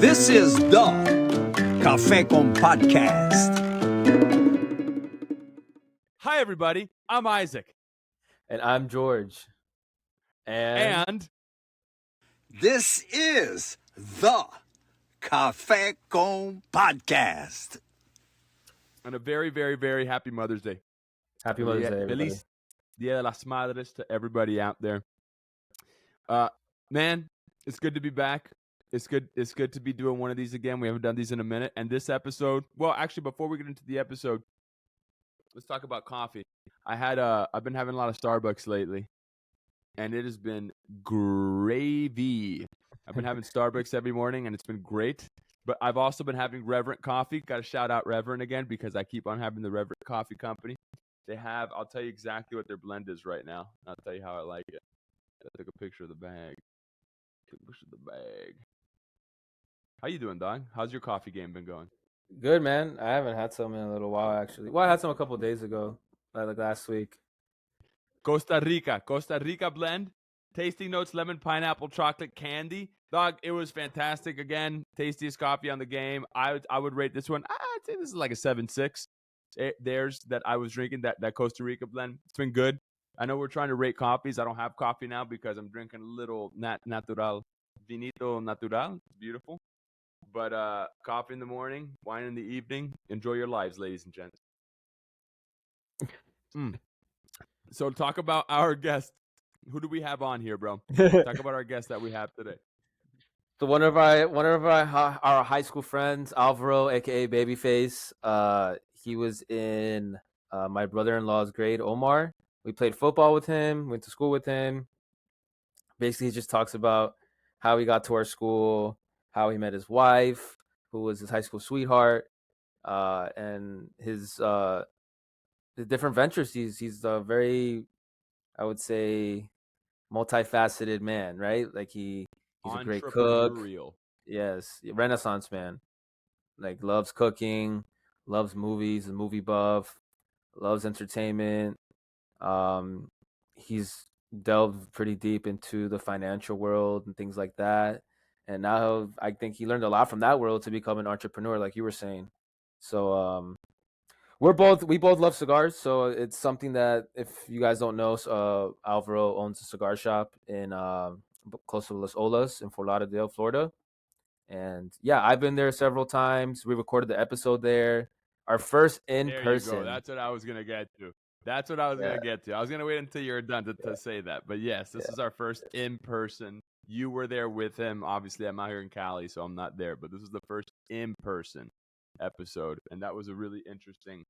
This is the Cafe Con Podcast. Hi, everybody. I'm Isaac. And I'm George. And this is the Cafe Con Podcast. And a very, very, very happy Mother's Day. Happy Mother's Day, everybody. Feliz Dia de las Madres to everybody out there. Man, it's good to be back. It's good to be doing one of these again. We haven't done these in a minute. And this episode, well, actually, before we get into the episode, let's talk about coffee. I've been having a lot of Starbucks lately, and it has been gravy. I've been having Starbucks every morning, and it's been great. But I've also been having Reverent coffee. Got to shout out Reverent again because I keep on having the Reverent Coffee Company. I'll tell you exactly what their blend is right now. I'll tell you how I like it. I took a picture of the bag. How you doing, dog? How's your coffee game been going? Good, man. I haven't had some in a little while, actually. Well, I had some a couple of days ago, like last week. Costa Rica blend. Tasting notes, lemon, pineapple, chocolate, candy. Dog, it was fantastic. Again, tastiest coffee on the game. I would rate this one. I'd say this is like a 7.6. Theirs that I was drinking, that Costa Rica blend. It's been good. I know we're trying to rate coffees. I don't have coffee now because I'm drinking a little natural, vinito natural. It's beautiful. But coffee in the morning, wine in the evening. Enjoy your lives, ladies and gents. So talk about our guest. Who do we have on here, bro? Talk about our guest that we have today. So one of our high school friends, Alvaro, aka Babyface. He was in my brother-in-law's grade, Omar. We played football with him, went to school with him. Basically, he just talks about how he got to our school, how he met his wife, who was his high school sweetheart, and his the different ventures. He's a very, I would say, multifaceted man, right? Like he's a great cook. Yes, Renaissance man. Like loves cooking, loves movies, a movie buff, loves entertainment. He's delved pretty deep into the financial world and things like that. And now I think he learned a lot from that world to become an entrepreneur, like you were saying. So we both love cigars. So it's something that, if you guys don't know, Alvaro owns a cigar shop in close to Las Olas in Fort Lauderdale, Florida. And yeah, I've been there several times. We recorded the episode there. Our first in person. There you go. That's what I was gonna get to. I was gonna wait until you're done to say that. But yes, this is our first in person. You were there with him. Obviously, I'm out here in Cali, so I'm not there. But this is the first in person episode, and that was a really interesting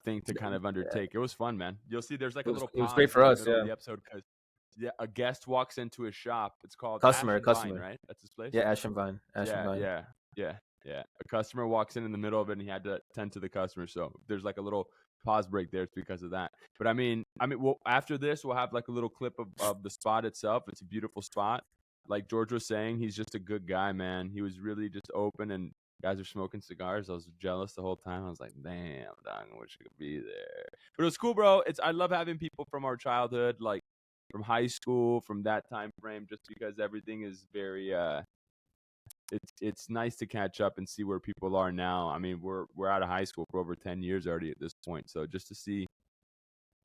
thing to kind of undertake. It was fun, man. You'll see there's like a little pause. It was great for us, the episode because a guest walks into a shop. It's called Customer, Vine, right? That's his place. Yeah, Ash and Vine. Yeah. A customer walks in the middle of it, and he had to tend to the customer. So there's like a little pause break there. It's because of that. But I mean, well, after this, we'll have like a little clip of the spot itself. It's a beautiful spot. Like George was saying, he's just a good guy, man. He was really just open, and guys are smoking cigars. I was jealous the whole time. I was like, damn, dog, I wish I could be there. But it was cool, bro. I love having people from our childhood, like from high school, from that time frame, just because everything is very it's nice to catch up and see where people are now. I mean, we're out of high school for over 10 years already at this point. So just to see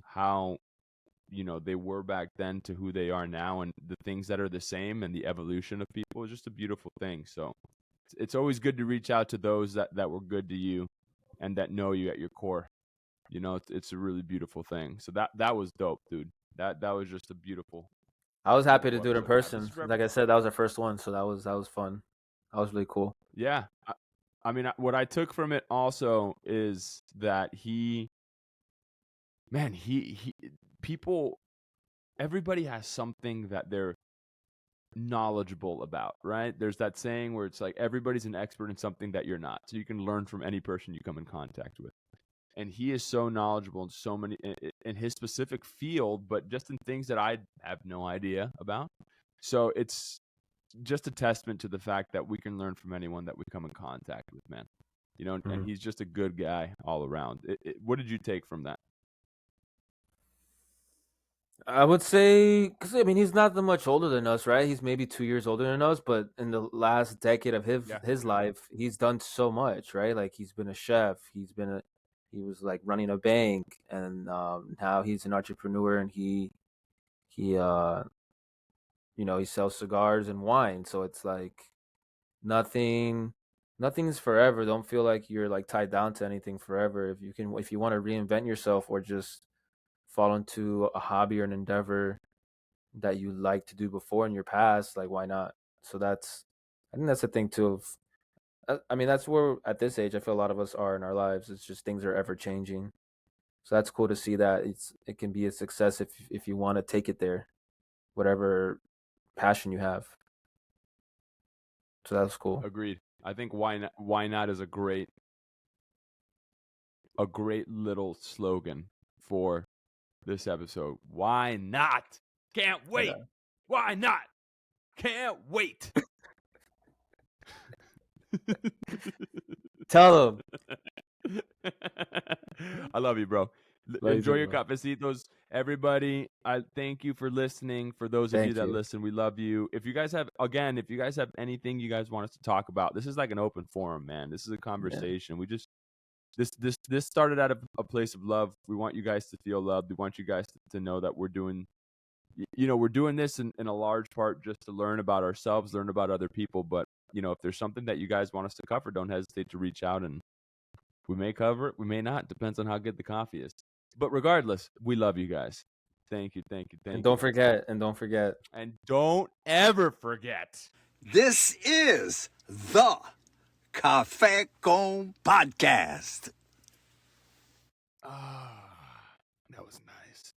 how, they were back then to who they are now, and the things that are the same and the evolution of people is just a beautiful thing. So it's always good to reach out to those that were good to you and that know you at your core. It's a really beautiful thing. So that was dope, dude. That was just a beautiful. I was happy to do it in person. Like I said, that was our first one, so that was fun. That was really cool. Yeah. I mean, what I took from it also is that everybody has something that they're knowledgeable about, right? There's that saying where it's like everybody's an expert in something that you're not. So you can learn from any person you come in contact with. And he is so knowledgeable in so many in his specific field, but just in things that I have no idea about. So it's just a testament to the fact that we can learn from anyone that we come in contact with, man. And he's just a good guy all around. What did you take from that? I would say, because I mean, he's not that much older than us, right? He's maybe 2 years older than us, but in the last decade of Yeah. his life, he's done so much, right? Like he's been a chef, he was like running a bank, and now he's an entrepreneur, and he he sells cigars and wine. So it's like nothing, nothing's forever. Don't feel like you're like tied down to anything forever. If you want to reinvent yourself or just fall into a hobby or an endeavor that you like to do before in your past, like why not? So I think that's the thing too. I mean, that's where at this age I feel a lot of us are in our lives. It's just things are ever changing. So that's cool to see that it can be a success if you want to take it there, whatever passion you have. So that's cool. Agreed. I think why not is a great little slogan for this episode. Why not? Can't wait. Yeah. Why not? Can't wait. Tell them. I love you, bro. Love you Enjoy too, your bro. cafecitos, everybody. I thank you for listening. For those of you Thank that you. listen, we love you. If you guys have anything you guys want us to talk about, this is like an open forum, man. This is a conversation. We just this started out of a place of love. We want you guys to feel loved. We want you guys to know that we're doing we're doing this in a large part just to learn about ourselves, learn about other people. But if there's something that you guys want us to cover, don't hesitate to reach out, and we may cover it, we may not. Depends on how good the coffee is. But regardless, we love you guys. Thank you. And don't forget. And don't ever forget. This is the Cafe con Podcast. That was nice.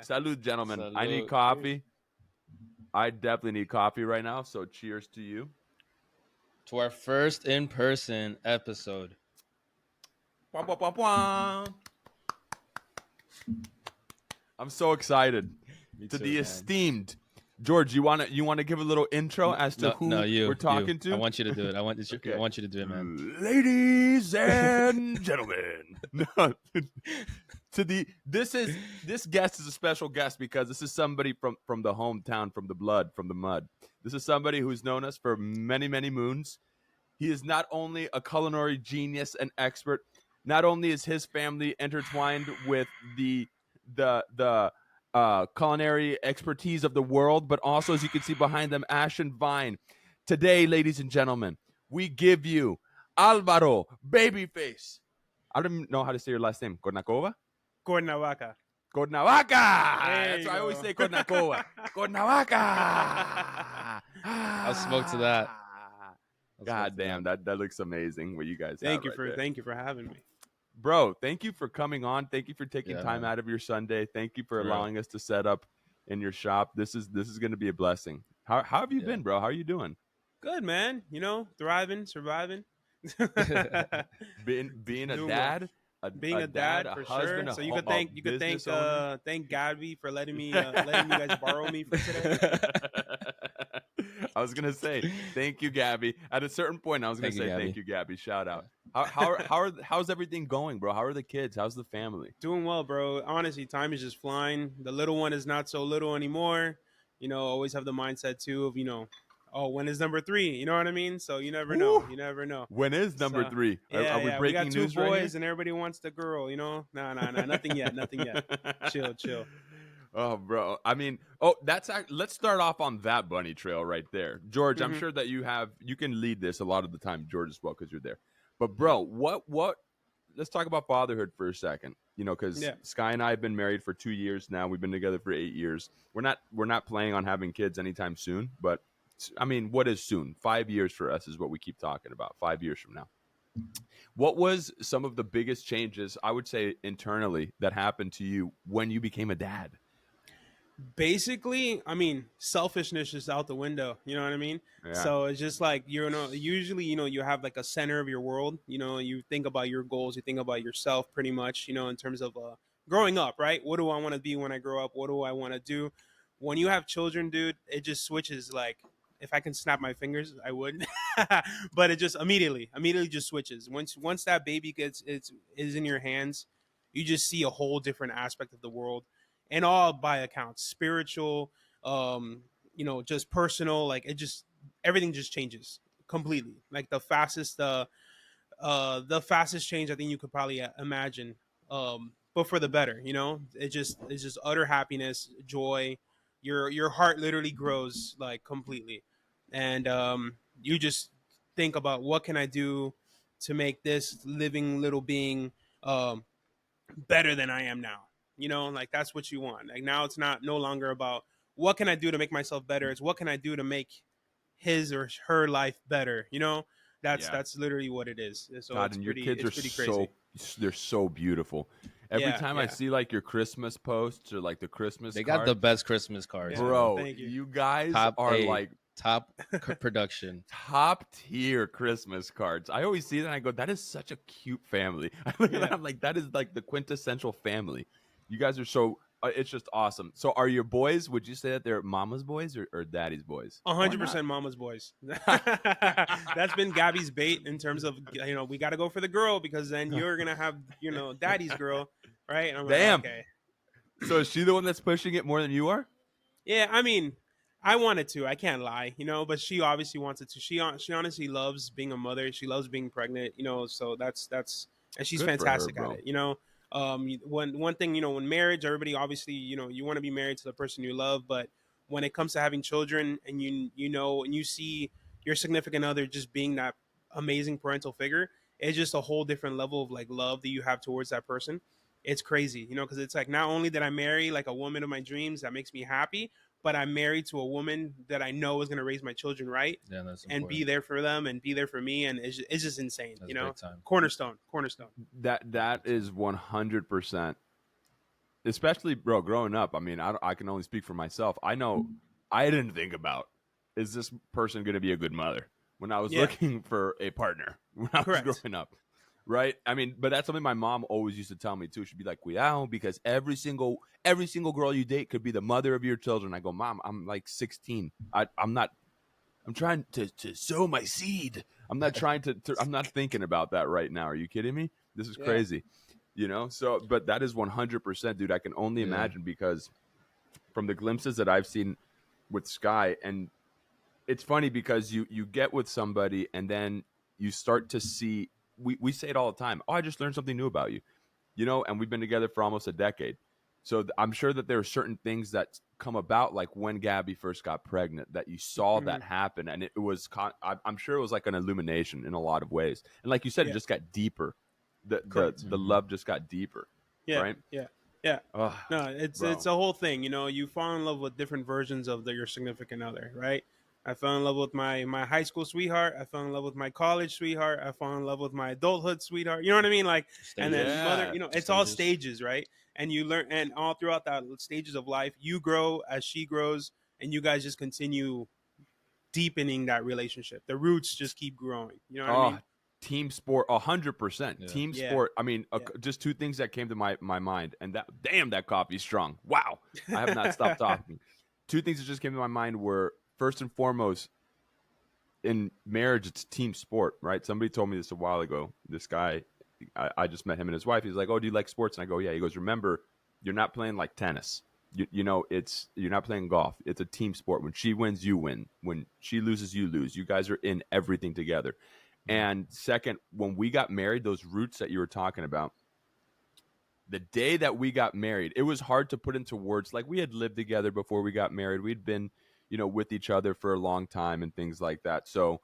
Salud, gentlemen. Salud. I need coffee. I definitely need coffee right now. So cheers to you. To our first in-person episode. I'm so excited. To the esteemed George. You wanna give a little intro as to who we're talking to? I want you to do it. I want you to do it, man. Ladies and gentlemen. No. This guest is a special guest because this is somebody from the hometown, from the blood, from the mud. This is somebody who's known us for many, many moons. He is not only a culinary genius and expert, not only is his family intertwined with the culinary expertise of the world, but also, as you can see behind them, Ash and Vine. Today, ladies and gentlemen, we give you Alvaro Babyface. I don't even know how to say your last name. Cornavaca? Cornavaca. That's why I always say Cornacova. Cornavaca. I'll smoke to that. God damn, that looks amazing. What you guys Thank have you for having me, bro. Thank you for coming on. Thank you for taking time out of your Sunday. Thank you for allowing us to set up in your shop. This is going to be a blessing. How have you been, bro? How are you doing? Good, man. Thriving, surviving. being a dad. Being a dad for sure. So you could thank Gabby for letting me letting you guys borrow me for today. I was gonna say thank you, Gabby. At a certain point, I was gonna say thank you, Gabby. Shout out. How's everything going, bro? How are the kids? How's the family? Doing well, bro. Honestly, time is just flying. The little one is not so little anymore. Always have the mindset too of when is number 3? You know what I mean? So you never know. You never know. When is number 3? Yeah, are we breaking got 2 news boys right here? and everybody wants the girl. No, nothing yet. Chill. Oh, bro. I mean, let's start off on that bunny trail right there. George, I'm sure that you can lead this a lot of the time, George, as well, because you're there. But bro, what let's talk about fatherhood for a second. You know, because Yeah. Sky and I have been married for 2 years now. We've been together for 8 years. We're not planning on having kids anytime soon. But I mean, what is soon? 5 years for us is what we keep talking about. 5 years from now. What was some of the biggest changes, I would say, internally that happened to you when you became a dad? Basically, I mean, selfishness is out the window. You know what I mean? Yeah. So it's just like, usually, you have like a center of your world. You think about your goals, you think about yourself pretty much, in terms of growing up, right? What do I want to be when I grow up? What do I want to do? When you have children, dude, it just switches. Like, if I can snap my fingers, I would. But it just immediately just switches. Once that baby is in your hands, you just see a whole different aspect of the world, and all by accounts, spiritual, just personal. Like, everything just changes completely. Like the fastest change I think you could probably imagine. But for the better, it's just utter happiness, joy. Your heart literally grows like completely, and you just think about, what can I do to make this living little being um, better than I am now. Like, that's what you want. Like, now it's no longer about what can I do to make myself better. It's what can I do to make his or her life better. That's literally what it is. So God, it's and pretty, your kids it's are pretty crazy. they're so beautiful. Every Yeah, time I yeah. see like your Christmas posts or like the Christmas They cards, got the best Christmas cards, Yeah. bro, Thank you. you guys Top are eight. like Top production. top tier Christmas cards. I always see that and I go, that is such a cute family. I look at that, I'm like, that is like the quintessential family. You guys are so, it's just awesome. So are your boys, would you say that they're mama's boys or daddy's boys? 100% mama's boys. That's been Gabby's bait in terms of, we got to go for the girl, because then you're going to have, daddy's girl. Right. And I'm Damn. like, okay. So is she the one that's pushing it more than you are? Yeah, I mean, I wanted to. I can't lie, but she obviously wants it to. She honestly loves being a mother. She loves being pregnant, so that's and she's Good for her, fantastic bro. at it. One thing, when marriage, everybody obviously, you want to be married to the person you love, but when it comes to having children, and and you see your significant other just being that amazing parental figure, it's just a whole different level of like love that you have towards that person. It's crazy, because it's like, not only did I marry like a woman of my dreams that makes me happy, but I'm married to a woman that I know is going to raise my children right, Yeah, that's and be there for them and be there for me, and it's just insane. That's big time. Cornerstone. That is 100%. Especially, bro, growing up. I mean, I can only speak for myself. I know I didn't think about, is this person going to be a good mother when I was looking for a partner when I Correct. was growing up. Right? I mean, but that's something my mom always used to tell me too. She'd be like, "Cuidado, because every single girl you date could be the mother of your children." I go, "Mom, I'm like 16. I'm trying to sow my seed. I'm not trying to I'm not thinking about that right now. Are you kidding me? This is crazy." So, but that is 100%, dude. I can only imagine, because from the glimpses that I've seen with Sky, and it's funny because you get with somebody and then you start to see, we say it all the time. Oh, I just learned something new about you, and we've been together for almost a decade. So I'm sure that there are certain things that come about, like when Gabby first got pregnant, that you saw that happen. And it was, I'm sure it was like an illumination in a lot of ways. And like you said, it just got deeper. The love just got deeper. Yeah, right? yeah. Oh, No, it's a whole thing. You fall in love with different versions of your significant other, right? I fell in love with my high school sweetheart. I fell in love with my college sweetheart. I fell in love with my adulthood sweetheart. You know what I mean? Like, and then mother, it's all stages, right? And you learn, and all throughout that stages of life, you grow as she grows, and you guys just continue deepening that relationship. The roots just keep growing. You know what I mean? Team sport, 100%. Yeah. Team sport. I mean, just two things that came to my mind, and that coffee's strong. Wow, I have not stopped talking. Two things that just came to my mind were, first and foremost, in marriage, it's team sport, right? Somebody told me this a while ago. This guy, I just met him and his wife. He's like, "Oh, do you like sports?" And I go, "Yeah." He goes, "Remember, you're not playing like tennis. You're not playing golf. It's a team sport. When she wins, you win. When she loses, you lose. You guys are in everything together." And second, when we got married, those roots that you were talking about, the day that we got married, it was hard to put into words. Like, we had lived together before we got married. We'd been, with each other for a long time and things like that. So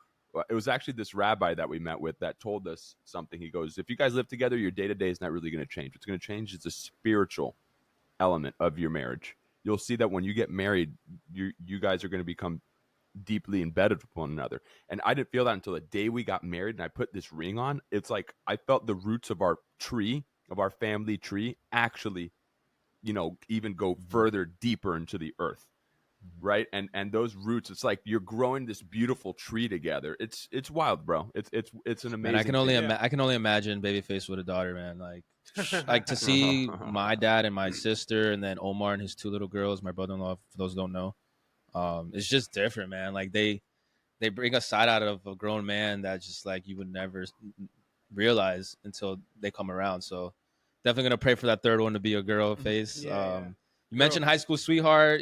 it was actually this rabbi that we met with that told us something. He goes, if you guys live together, your day-to-day is not really going to change. What's going to change is the spiritual element of your marriage. You'll see that when you get married, you guys are going to become deeply embedded with one another. And I didn't feel that until the day we got married and I put this ring on. It's like I felt the roots of our tree, of our family tree, actually, even go further deeper into the earth. Right. And those roots, it's like you're growing this beautiful tree together. It's wild, bro. It's an amazing And I can only imagine Babyface with a daughter, man. Like to see my dad and my sister, and then Omar and his 2 little girls, my brother-in-law, for those who don't know. It's just different, man. Like they bring a side out of a grown man that just like you would never realize until they come around. So definitely gonna pray for that third one to be a girl face. You mentioned high school sweetheart.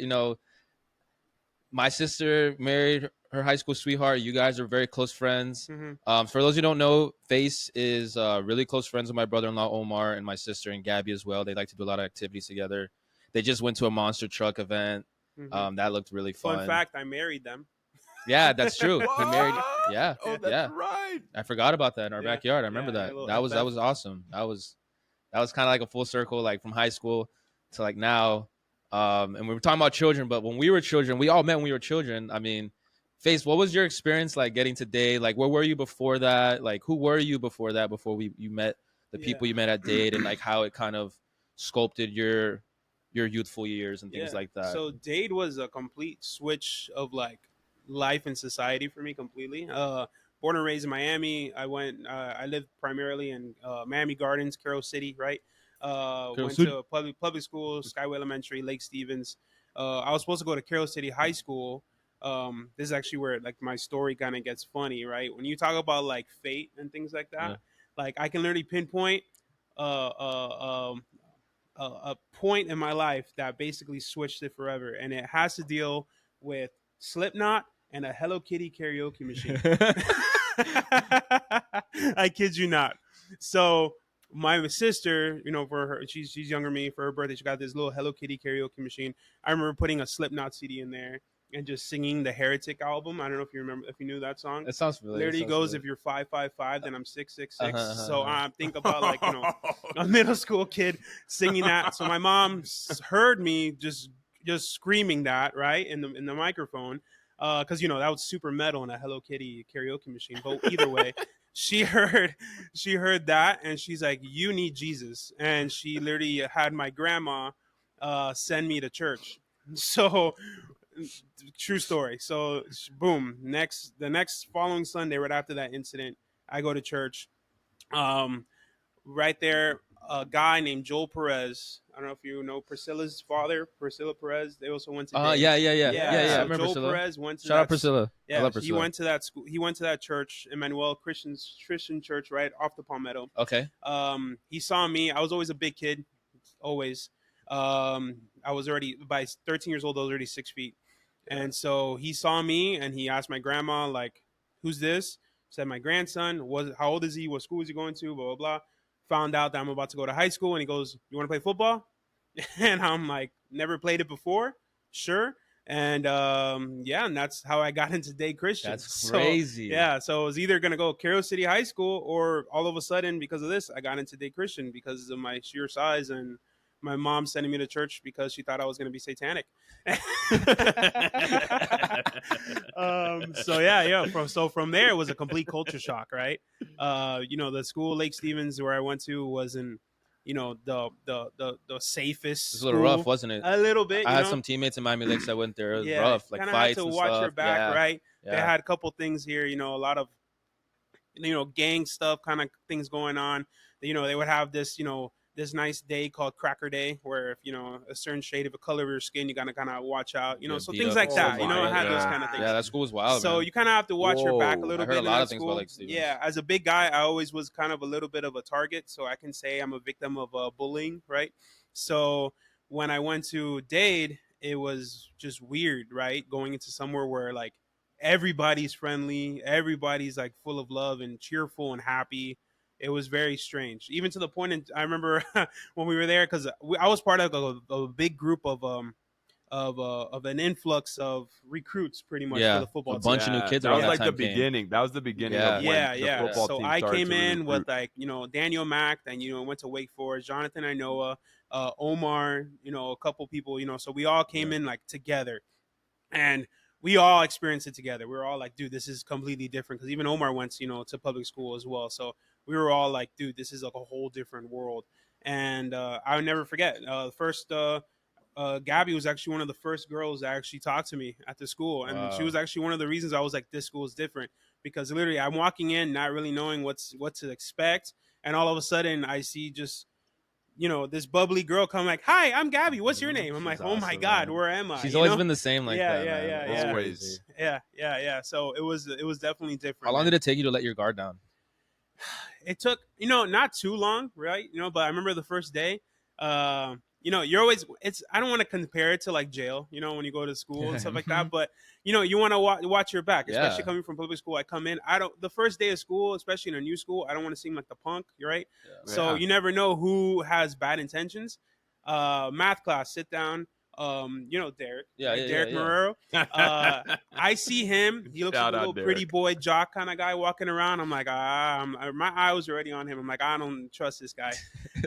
My sister married her high school sweetheart. You guys are very close friends. For those who don't know, Face is really close friends with my brother-in-law Omar and my sister and Gabby as well. They like to do a lot of activities together. They just went to a monster truck event. That looked really fun. Fun fact, I married them. Yeah, that's true. He married. Yeah. Oh, that's right. I forgot about that in our backyard. I remember that. Little That was awesome. That was kind of like a full circle, like from high school to like now. And we were talking about children, but when we were children, we all met when we were children. I mean, Face, what was your experience like getting to date? Like, where were you before that? Like, who were you before that? Before you met the people you met at Dade, and like how it kind of sculpted your youthful years and things like that. So Dade was a complete switch of like life and society for me completely. Born and raised in Miami. I lived primarily in Miami Gardens, Carroll City, right? Went to public school, Skyway Elementary, Lake Stevens. I was supposed to go to Carroll City High School. This is actually where like my story kind of gets funny, right? When you talk about like fate and things like that, like I can literally pinpoint a point in my life that basically switched it forever, and it has to deal with Slipknot and a Hello Kitty karaoke machine. I kid you not. So my sister, for her, she's younger than me. For her birthday, she got this little Hello Kitty karaoke machine. I remember putting a Slipknot CD in there and just singing the Heretic album. I don't know if you knew that song. It sounds familiar. Literally goes, if you're 5'5", then I'm 6'6". So I think about like a middle school kid singing that. So my mom heard me just screaming that right in the microphone, because that was super metal in a Hello Kitty karaoke machine. But either way, she heard that and she's like, "You need Jesus," and she literally had my grandma send me to church. So. True story. So boom, the next following Sunday, right after that incident, I go to church. Right there, a guy named Joel Perez. I don't know if you know Priscilla's father, Priscilla Perez. They also went to. Yeah. I So remember Joel Priscilla. Perez went to. Shout out Priscilla. Yeah, I love Priscilla. he went to that school. He went to that church, Emmanuel Christian Church, right off the Palmetto. Okay. He saw me. I was always a big kid, always. I was already by 13 years old. I was already 6 feet. And so he saw me and he asked my grandma, like, "Who's this?" Said, "My grandson. How old is he? What school is he going to?" Blah, blah, blah. Found out that I'm about to go to high school. And he goes, "You want to play football?" And I'm like, "Never played it before." Sure. And and that's how I got into Dade Christian. That's crazy. So I was either going to go Carroll City High School, or all of a sudden, because of this, I got into Dade Christian because of my sheer size and my mom sending me to church because she thought I was going to be satanic. So from there, it was a complete culture shock, right? The school, Lake Stevens, where I went to, wasn't, the safest. It was a little rough, wasn't it? A little bit. I had some teammates in Miami Lakes that went there. It was rough, like fights fights had to and watch stuff. your back, right? Yeah. They had a couple things here, a lot of, gang stuff, kind of things going on. They would have this, this nice day called Cracker Day, where if a certain shade of a color of your skin, you gotta kind of watch out, so things like that. I had those kind of things. Yeah, that school was wild. So man. you kind of have to watch your back a little I heard bit. a lot in of things about Lake Stevens. Yeah, as a big guy, I always was kind of a little bit of a target, so I can say I'm a victim of bullying, right? So when I went to Dade, it was just weird, right? Going into somewhere where like everybody's friendly, everybody's like full of love and cheerful and happy. It was very strange, even to the point. I remember when we were there, because I was part of a big group of of an influx of recruits pretty much for Yeah, the football a team. bunch of new kids That around was that like the time came. beginning. That was the beginning Yeah. of when Yeah, the yeah. football So team I started came to in recruit. with like, Daniel Mack, then, went to Wake Forest, Jonathan Inoa, Omar, a couple people, so we all came in like together, and we all experienced it together. We were all like, dude, this is completely different. Cause even Omar went, to public school as well. So we were all like, dude, this is like a whole different world. And I would never forget, first, Gabby was actually one of the first girls that actually talked to me at the school, and she Wow. was actually one of the reasons I was like, "This school is different," because literally I'm walking in not really knowing what to expect, and all of a sudden I see just this bubbly girl come like, "Hi, I'm Gabby. What's your name?" I'm like, She's "Oh my awesome, God, man. where am I?" She's You always know? been the same like Yeah, that, yeah, man. yeah, It's yeah. crazy. Yeah. So it was definitely different. How long man. did it take you to let your guard down? It took not too long, right? But I remember the first day, you're always, I don't want to compare it to like jail, when you go to school and stuff like that, but you want to watch your back, especially Yeah. coming from public school. I come in, I don't, the first day of school, especially in a new school, I don't want to seem like the punk, right? So Yeah. you never know who has bad intentions. Math class, sit down. Derek, Yeah, right? yeah, Derek yeah. Marrero. I see him. He looks Shout like a out little pretty Derek. boy jock kind of guy walking around. I'm like, my eye was already on him. I'm like, I don't trust this guy.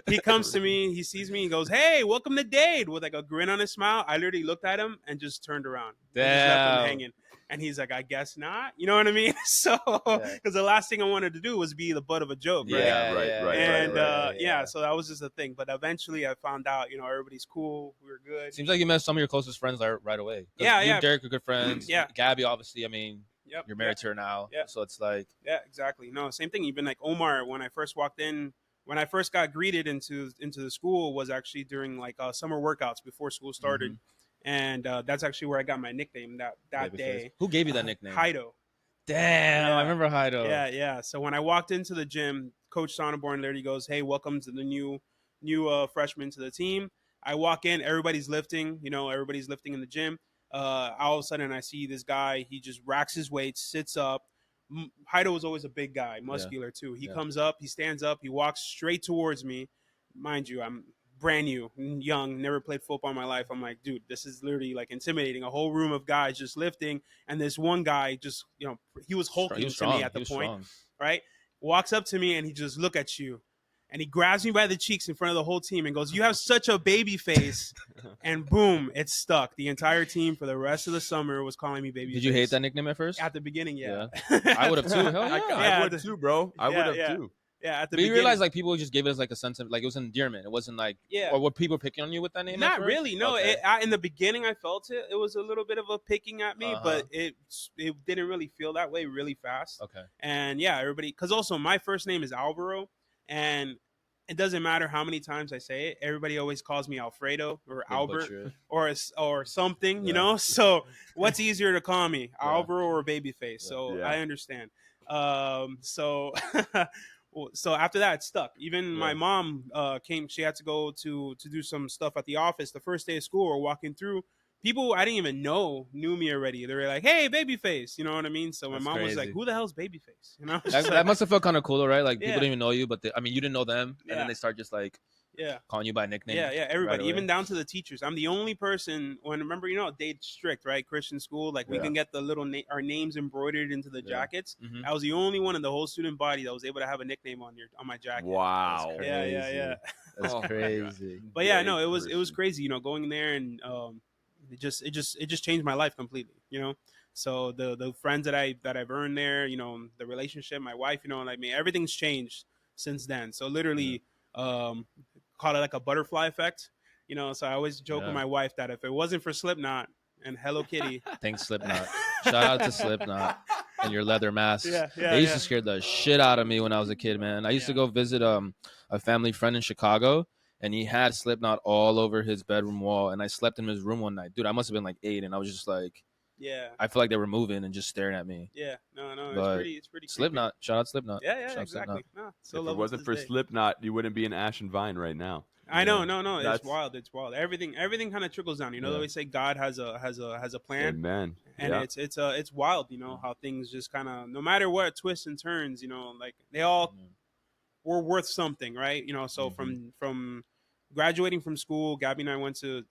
He comes to me. He sees me. He goes, "Hey, welcome to Dade," with like a grin on his smile. I literally looked at him and just turned around. And just left him Damn. hanging. And he's like, "I guess not." You know what I mean? So, Yeah. because the last thing I wanted to do was be the butt of a joke, right? Yeah, right. And so that was just the thing. But eventually, I found out, everybody's cool. We were good. Seems like you met some of your closest friends right away. 'Cause Yeah, you yeah. and Derek are good friends. Yeah. Gabby, obviously, I mean, Yep. you're married to her now. Yeah. So it's like, Yeah, exactly. No, same thing. Even like Omar, when I first walked in, when I first got greeted into the school, was actually during like summer workouts before school started, and that's actually where I got my nickname that Babyface. day. Who gave you that nickname? Haido. Damn, Yeah. I remember Haido. Yeah. So when I walked into the gym, Coach Sonneborn literally goes, "Hey, welcome to the new freshman to the team." I walk in, everybody's lifting. Everybody's lifting in the gym. All of a sudden, I see this guy. He just racks his weights, sits up. Haido was always a big guy, muscular too. He comes up, he stands up, he walks straight towards me. Mind you, I'm brand new, young, never played football in my life. I'm like, dude, this is literally like intimidating. A whole room of guys just lifting, and this one guy just, he was hulking to me at the point, right? Walks up to me and he just look at you, and he grabs me by the cheeks in front of the whole team and goes, "You have such a baby face." And boom, it stuck. The entire team for the rest of the summer was calling me baby. Did you hate that nickname at first? At the beginning, yeah. I would have too. Hell yeah. I would too, bro. I would have too. Yeah, at the But you beginning. realize like people just gave it as like a sense of like it was endearment. It wasn't like or were people picking on you with that name? Not really. No. Okay. In the beginning, I felt it. It was a little bit of a picking at me, but it didn't really feel that way really fast. Okay. And yeah, everybody, because also my first name is Alvaro, and it doesn't matter how many times I say it. Everybody always calls me Alfredo or They Albert butcher it. or something, Yeah. So what's easier to call me, Yeah. Alvaro or Babyface? So Yeah. I understand. So so after that, it stuck. Even my mom came. She had to go to do some stuff at the office. The first day of school, we're walking through. People I didn't even know knew me already. They were like, "Hey, Babyface," you know what I mean? So my That's mom was like, crazy. "Who the hell's Babyface?" You know? That must have felt kind of cool, though, right? Like Yeah. people didn't even know you, but I mean, you didn't know them, and Yeah. then they start just like Yeah. calling you by nickname. Yeah, everybody, right away. even down to the teachers. I'm the only person. When remember, Dade's strict, right? Christian school, like we Yeah. can get the little our names embroidered into the jackets. Mhm. I was the only one in the whole student body that was able to have a nickname on my jacket. Wow. That's Yeah. That's Oh my God. crazy. But yeah, Great no, it was person. crazy, going in there, and it just changed my life completely, So the friends that I've earned there, the relationship, my wife, everything's changed since then. So literally, call it like a butterfly effect, So I always joke with my wife that if it wasn't for Slipknot and Hello Kitty, Thanks, Slipknot. Shout out to Slipknot and your leather masks. Yeah, They used yeah. to scare the shit out of me when I was a kid, man. I used to go visit a family friend in Chicago, and he had Slipknot all over his bedroom wall, and I slept in his room one night. Dude, I must have been like 8, and I was just like, yeah, I feel like they were moving and just staring at me. yeah, no, But it's pretty creepy. Slipknot, shout out Slipknot. Yeah, Shout out exactly. No, so If it love wasn't to for this day. Slipknot, you wouldn't be in Ashen Vine right now. I know, Yeah. no, That's- it's wild. It's wild. Everything kind of trickles down. They Yeah. always say God has a plan, Amen. and Yeah. it's wild. How things just kind of, no matter what twists and turns, like they all were worth something, right? So Mhm. from graduating from school, Gabby and I went to,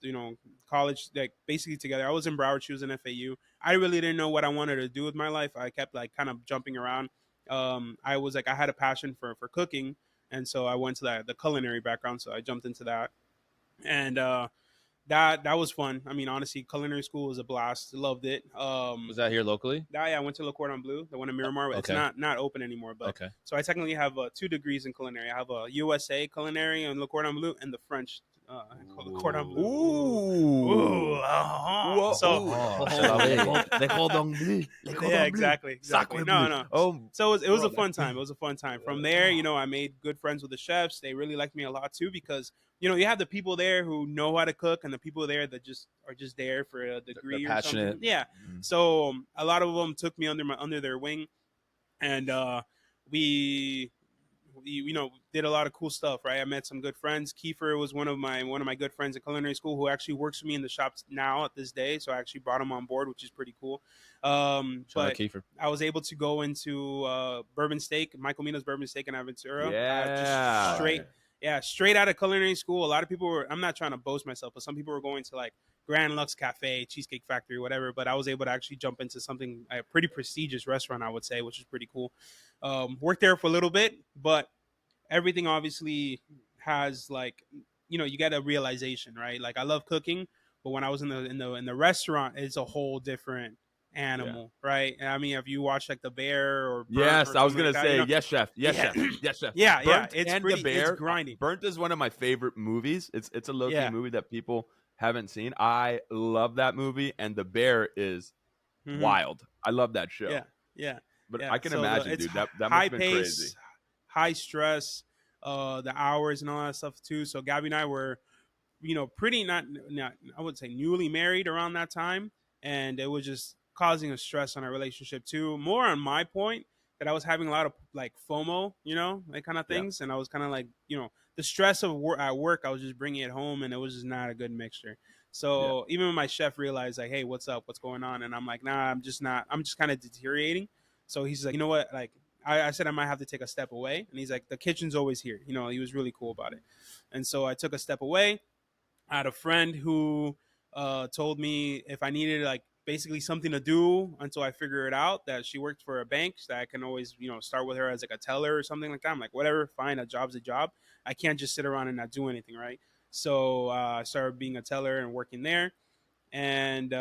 college, like basically together. I was in Broward, she was in FAU. I really didn't know what I wanted to do with my life. I kept like kind of jumping around. I was like, I had a passion for cooking, and so I went to the culinary background. So I jumped into that, and that was fun. I mean, honestly, culinary school was a blast. Loved it. Was that here locally? Yeah, I went to Le Cordon Bleu, the one in Miramar. It's Okay. not open anymore, but Okay. so I technically have 2 degrees in culinary. I have a USA culinary in Le Cordon Bleu and the French Le Cordon Bleu. Ooh, Whoa. So Les cordons bleus. yeah, exactly. No. Oh, So it was a fun time. It was a fun time. From there, I made good friends with the chefs. They really liked me a lot too because you have the people there who know how to cook and the people there that just are just there for a degree or passionate. something. Yeah. Mhm. So a lot of them took me under their wing, and we did a lot of cool stuff. Right. I met some good friends. Kiefer was one of my good friends at culinary school who actually works with me in the shops now at this day. So I actually brought him on board, which is pretty cool. Shout out But Kiefer. I was able to go into Bourbon Steak, Michael Mina's Bourbon Steak in Aventura. Yeah. Just straight out of culinary school. A lot of people were, I'm not trying to boast myself, but some people were going to like Grand Lux Cafe, Cheesecake Factory, whatever. But I was able to actually jump into something, a pretty prestigious restaurant, I would say, which is pretty cool. Worked there for a little bit, but everything obviously has like, you get a realization, right? Like I love cooking, but when I was in the restaurant, it's a whole different animal, right? I mean, if you watch like The Bear or Burnt Yes, or I was something gonna like say that, yes, chef. Yes, Yeah. chef. Yes, chef. Yeah, Burnt it's and pretty, the Bear. it's grinding. Burnt is one of my favorite movies. It's a low-key Yeah. movie that people haven't seen. I love that movie, and The Bear is Mhm. wild. I love that show. Yeah. But Yeah. I can So imagine, it's dude. That must high have been pace, crazy. high stress, the hours and all that stuff too. So Gabby and I were, pretty not I would say newly married around that time, and it was just causing a stress on our relationship too. More on my point that I was having a lot of like FOMO, like kind of Yeah. things, and I was kind of like, the stress of at work, I was just bringing it home, and it was just not a good mixture. So even when my chef realized like, hey, what's up? What's going on? And I'm like, nah, I'm just not. I'm just kind of deteriorating. So he's like, you know what? Like I said, I might have to take a step away. And he's like, the kitchen's always here. He was really cool about it. And so I took a step away. I had a friend who told me if I needed like basically something to do until I figure it out, that she worked for a bank, so that I can always, start with her as like a teller or something like that. I'm like, whatever, fine, a job's a job. I can't just sit around and not do anything, right? So I started being a teller and working there, and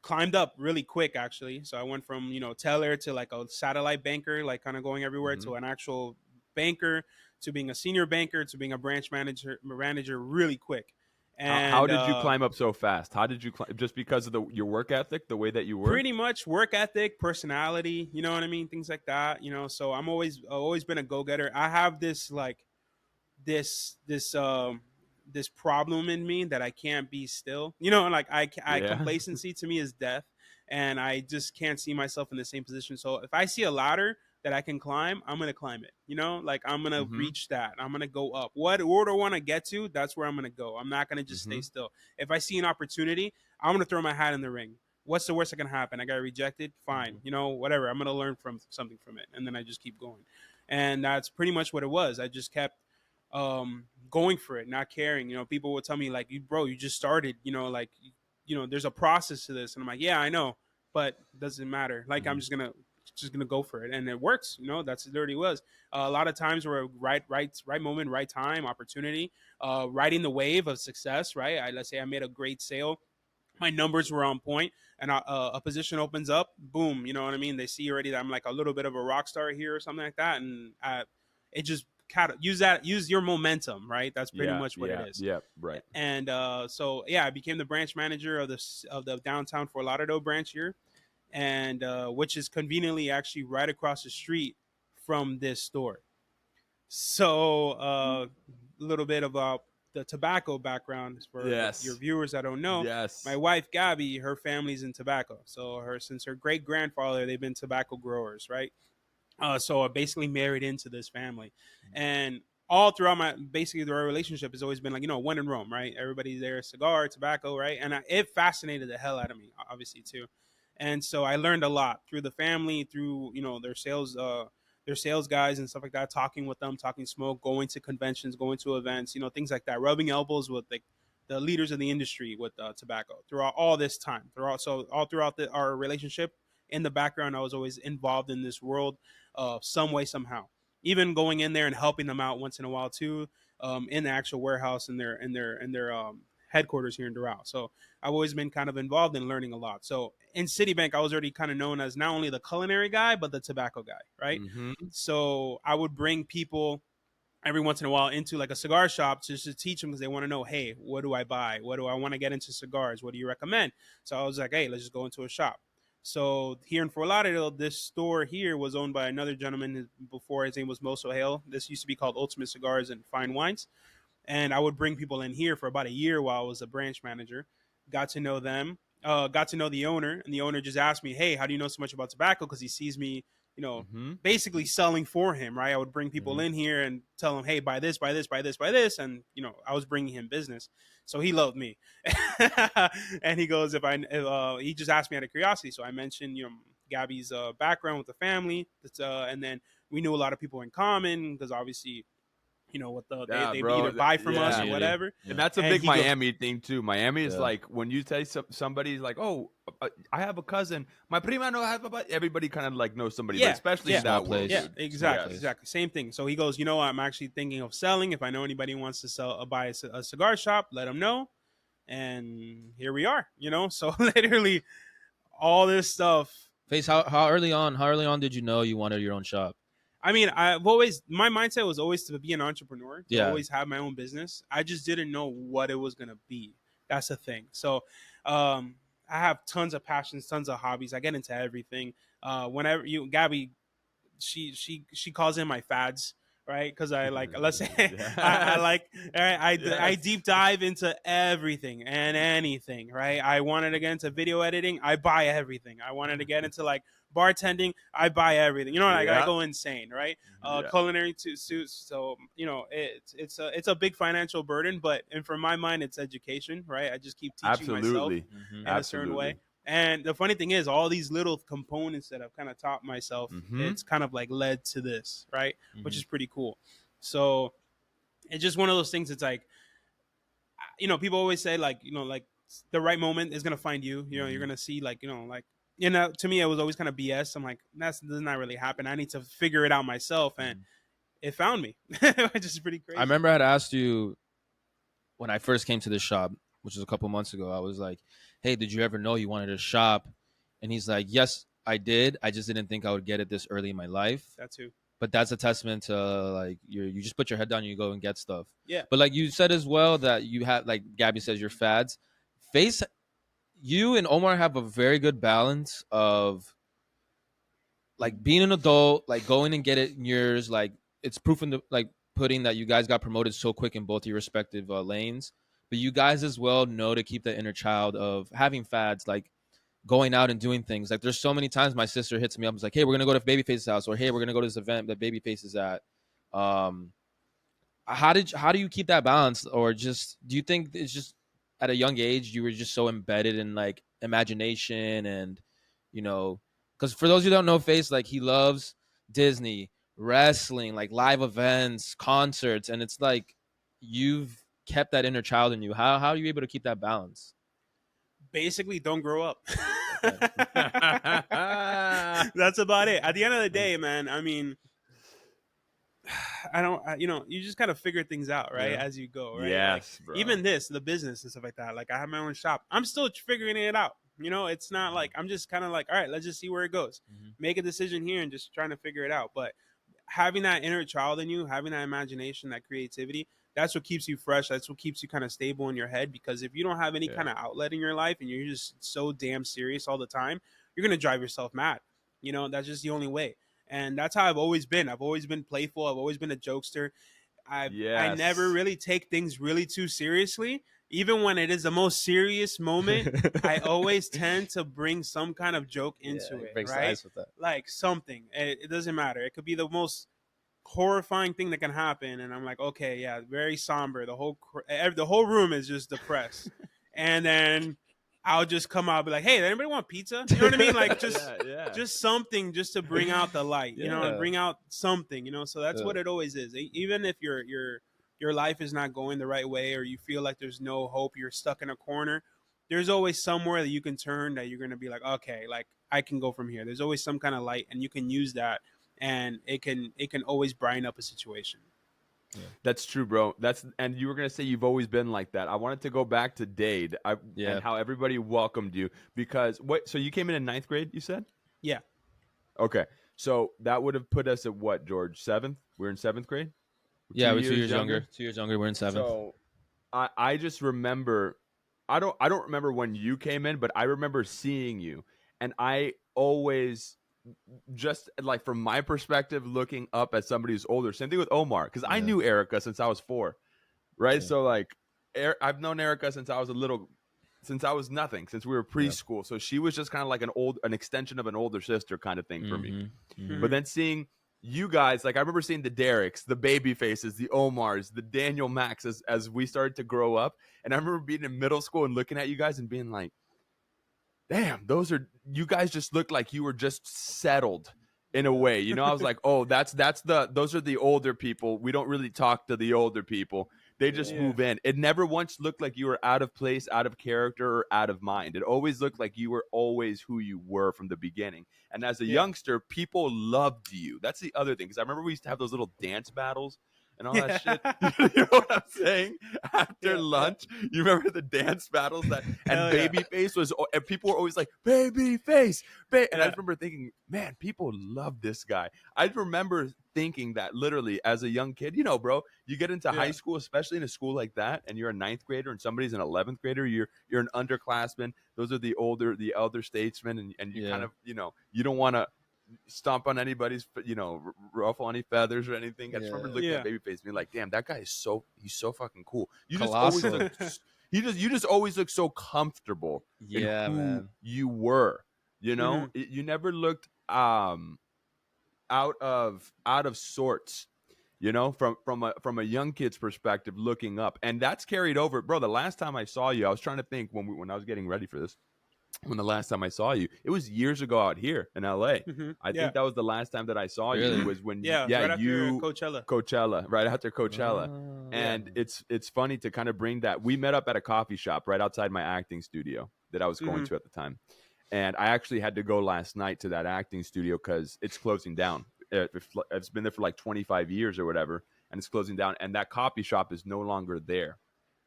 climbed up really quick actually. So I went from teller to like a satellite banker, like kind of going everywhere, Mhm. to an actual banker, to being a senior banker, to being a branch manager really quick. And How did you climb up so fast? How did you climb? Just because of your work ethic, the way that you work? Pretty much work ethic, personality, you know what I mean, things like that. So I've always been a go-getter. I have this like this problem in me that I can't be still. Like I Yeah. complacency to me is death, and I just can't see myself in the same position. So if I see a ladder that I can climb, I'm gonna climb it. Like I'm gonna Mhm. reach that. I'm gonna go up. Where do I want to get to? That's where I'm gonna go. I'm not gonna just stay Mhm. still. If I see an opportunity, I'm gonna throw my hat in the ring. What's the worst that can happen? I got rejected. Fine. Whatever. I'm gonna learn from something from it, and then I just keep going. And that's pretty much what it was. I just kept going for it, not caring. People would tell me like, you just started, like, there's a process to this. And I'm like, yeah, I know, but it doesn't matter. Like, I'm just gonna go for it. And it works. That's literally was a lot of times where right moment, right time, opportunity, riding the wave of success. Right. Let's say I made a great sale. My numbers were on point, and a position opens up, boom, you know what I mean? They see already that I'm like a little bit of a rock star here or something like that. And it just use your momentum, right? That's pretty much what it is. Yeah, right. And so I became the branch manager of the downtown Fort Lauderdale branch here, and which is conveniently actually right across the street from this store. So a little bit about the tobacco background for Yes. your viewers that don't know. Yes. My wife Gabby, her family's in tobacco. So since her great grandfather, they've been tobacco growers, right? So I basically married into this family, and all throughout basically our relationship has always been like, when in Rome, right? Everybody's there, cigar, tobacco, right? And it fascinated the hell out of me, obviously too. And so I learned a lot through the family, through their sales their sales guys and stuff like that, talking with them, talking smoke, going to conventions, going to events, things like that, rubbing elbows with like the leaders of the industry with tobacco throughout all this time. All throughout our relationship, in the background, I was always involved in this world, some way, somehow. Even going in there and helping them out once in a while too, in the actual warehouse and their headquarters here in Doral. So I've always been kind of involved in learning a lot. So in Citibank, I was already kind of known as not only the culinary guy, but the tobacco guy, right? Mm-hmm. So I would bring people every once in a while into like a cigar shop just to teach them, because they want to know, hey, what do I buy? What do I want to get into cigars? What do you recommend? So I was like, hey, let's just go into a shop. So here in Fort Lauderdale, this store here was owned by another gentleman before. His name was Moso Hale. This used to be called Ultimate Cigars and Fine Wines. And I would bring people in here for about a year while I was a branch manager. Got to know them, got to know the owner. And the owner just asked me, hey, how do you know so much about tobacco? Because he sees me, basically selling for him, right? I would bring people in here and tell him, hey, buy this, buy this, buy this, buy this. And, I was bringing him business. So he loved me. And he goes, he just asked me out of curiosity. So I mentioned, Gabby's background with the family. And then we knew a lot of people in common, because obviously, they either buy from us or whatever. And that's a big Miami thing too. Miami is like, when you say somebody's like, oh, I have a cousin, my prima no have a, everybody kind of like knows somebody, but especially in that place. world. Yeah, exactly. Same thing. So he goes, I'm actually thinking of selling. If I know anybody who wants to buy a cigar shop, let them know. And here we are, so literally all this stuff. Face, how early on did you know you wanted your own shop? I mean, my mindset was always to be an entrepreneur, to always have my own business. I just didn't know what it was going to be. That's the thing. So I have tons of passions, tons of hobbies. I get into everything. Whenever Gabby, she calls in my fads, right? Because I like, let's say, I deep dive into everything and anything, right? I wanted to get into video editing, I buy everything. I wanted to get into like bartending, I buy everything. I go insane, right? Culinary suits. So it's a big financial burden, and for my mind, it's education, right? I just keep teaching myself in a certain way. And the funny thing is, all these little components that I've kind of taught myself, it's kind of like led to this, right? Which is pretty cool. So it's just one of those things. It's like, people always say like, like the right moment is going to find you. You're going to see like, to me, it was always kind of BS. I'm like, that does not really happen. I need to figure it out myself. And it found me, which is pretty crazy. I remember I had asked you when I first came to the shop, which was a couple months ago. I was like, hey, did you ever know you wanted a shop? And he's like, yes, I did. I just didn't think I would get it this early in my life. That too. But that's a testament to like you just put your head down and you go and get stuff. Yeah. But like you said as well that you have, like Gabby says, your fads. You and Omar have a very good balance of like being an adult, like going and get it in yours. Like it's proof in the like putting that you guys got promoted so quick in both your respective lanes. But you guys as well know to keep the inner child of having fads, like going out and doing things. Like there's so many times my sister hits me up and is like, hey, we're going to go to Babyface's house, or hey, we're going to go to this event that Babyface is at. How do you keep that balance? Or just, do you think it's just at a young age, you were just so embedded in like imagination and, because for those who don't know Face, like he loves Disney, wrestling, like live events, concerts. And it's like, you've kept that inner child in you. How are you able to keep that balance? Basically, don't grow up. That's about it. At the end of the day, man, I mean, you just kind of figure things out, right? As you go, right? Yes, like, bro. even the business and stuff like that. Like I have my own shop. I'm still figuring it out. It's not like I'm just kind of like, all right, let's just see where it goes. Make a decision here and just trying to figure it out. But having that inner child in you, having that imagination, that creativity, that's what keeps you fresh. That's what keeps you kind of stable in your head. Because if you don't have any kind of outlet in your life and you're just so damn serious all the time, you're going to drive yourself mad. That's just the only way. And that's how I've always been. I've always been playful. I've always been a jokester. I never really take things really too seriously. Even when it is the most serious moment, I always tend to bring some kind of joke into it, right? With that. Like something. It doesn't matter. It could be the most horrifying thing that can happen, and I'm like, okay, yeah, very somber. The whole room is just depressed, and then I'll just come out and be like, hey, does anybody want pizza? You know what I mean? Like just something just to bring out the light, you know, and bring out something, you know. So that's what it always is. Even if your life is not going the right way, or you feel like there's no hope, you're stuck in a corner, there's always somewhere that you can turn that you're gonna be like, okay, like I can go from here. There's always some kind of light, and you can use that, and it can always brighten up a situation. Yeah. That's true, bro. And you were gonna say you've always been like that. I wanted to go back to Dade and how everybody welcomed you, because so you came in 9th grade, you said? Yeah. Okay, so that would have put us at what, George? 7th? We're in 7th grade. Yeah, we're 2 years younger. 2 years younger. We're in 7th. So I just remember. I don't remember when you came in, but I remember seeing you, and I always, just like from my perspective, looking up at somebody who's older. Same thing with Omar, because I knew Erica since I was 4, right? So like, I've known Erica since I was nothing, since we were preschool. So she was just kind of like an extension of an older sister kind of thing for me. But then seeing you guys, like I remember seeing the Derricks, the Babyfaces, the Omars, the Daniel Max as we started to grow up. And I remember being in middle school and looking at you guys and being like, damn, you guys just looked like you were just settled in a way. You know, I was like, oh, those are the older people. We don't really talk to the older people. They just move in. It never once looked like you were out of place, out of character, or out of mind. It always looked like you were always who you were from the beginning. And as a youngster, people loved you. That's the other thing. Because I remember we used to have those little dance battles and all that shit. You know what I'm saying? After lunch, you remember the dance battles and Babyface was, and people were always like, Babyface, and I just remember thinking, man, people love this guy. I remember thinking that literally as a young kid, you know, bro, you get into high school, especially in a school like that, and you're a 9th grader and somebody's an 11th grader, you're an underclassman. Those are the elder statesmen, and you kind of, you know, you don't want to stomp on anybody's, you know, ruffle any feathers or anything. I just remember looking at Babyface being like, damn, that guy is he's so fucking cool. You just always look, you just always look so comfortable in who you were, you know. You never looked out of sorts, you know, from a young kid's perspective looking up. And that's carried over, bro. The last time I saw you, I was trying to think when I was getting ready for this, when the last time I saw you, it was years ago out here in LA. I think that was the last time that I saw you. Was when right after Coachella, right after Coachella. And it's funny to kind of bring that. We met up at a coffee shop right outside my acting studio that I was going to at the time. And I actually had to go last night to that acting studio because it's closing down. It's been there for like 25 years or whatever, and it's closing down. And that coffee shop is no longer there.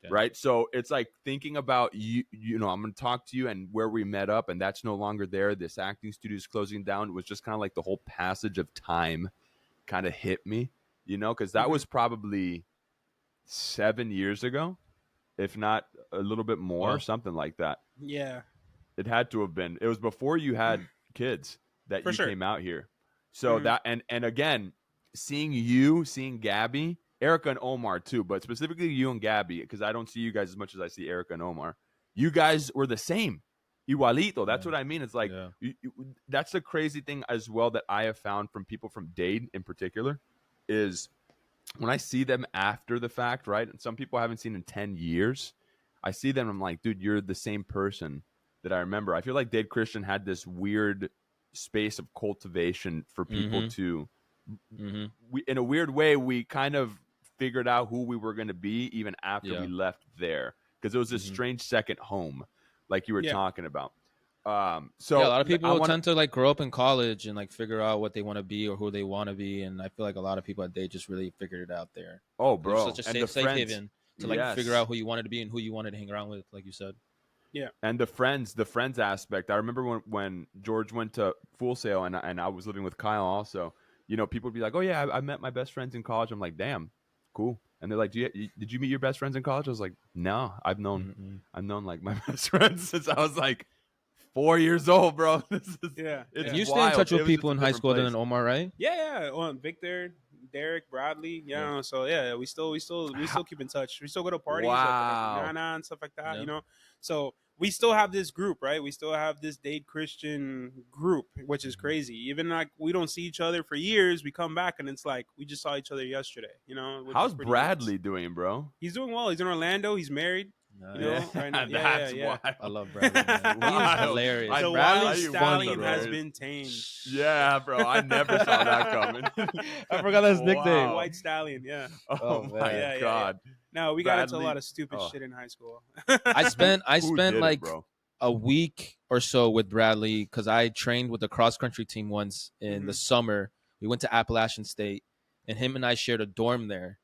Yeah. Right. So it's like thinking about you know, I'm going to talk to you and where we met up, and that's no longer there. This acting studio is closing down. It was just kind of like the whole passage of time kind of hit me, you know, because that was probably 7 years ago, if not a little bit more, something like that. Yeah. It had to have been. It was before you had kids that you came out here. So that, and again, seeing Gabby, Erica and Omar too, but specifically you and Gabby, because I don't see you guys as much as I see Erica and Omar. You guys were the same. Igualito. That's what I mean. It's like, that's the crazy thing as well that I have found from people from Dade in particular is when I see them after the fact, right? And some people I haven't seen in 10 years. I see them, I'm like, dude, you're the same person that I remember. I feel like Dade Christian had this weird space of cultivation for people to, we, in a weird way, we kind of figured out who we were going to be even after we left there, because it was this strange second home, like you were talking about. So a lot of people tend to like grow up in college and like figure out what they want to be or who they want to be, and I feel like a lot of people at Dade just really figured it out there. Oh, bro, it's such a safe haven to like figure out who you wanted to be and who you wanted to hang around with, like you said. Yeah. And the friends aspect. I remember when George went to Full Sail and I was living with Kyle also, you know, people would be like, oh yeah, I met my best friends in college. I'm like, damn, cool. And they're like, did you meet your best friends in college? I was like, no, I've known like my best friends since I was like 4 years old, bro. This is, it's you stay wild. in touch with people in high school other than Omar, right? Yeah. Victor, Derek, Bradley, so we still keep in touch. We still go to parties, like and stuff like that, you know. So we still have this group, right? We still have this Dade Christian group, which is crazy. Even like we don't see each other for years, we come back and it's like we just saw each other yesterday, you know. How's Bradley doing, bro? He's doing well. He's in Orlando. He's married. You know, right now. That's Yeah. wild. I love Bradley. Man. He's Wild. hilarious. I- The Bradley's wild funny, stallion bro. has been tamed. Yeah, bro. I never saw that coming. I forgot his nickname. Wow. White stallion. Yeah. Oh, Oh, my man. Yeah. God. No, we got into a Bradley- lot of stupid oh. shit in high school. I spent Who did it, like bro? a week or so with Bradley because I trained with the cross country team once in the summer. We went to Appalachian State, and him and I shared a dorm there.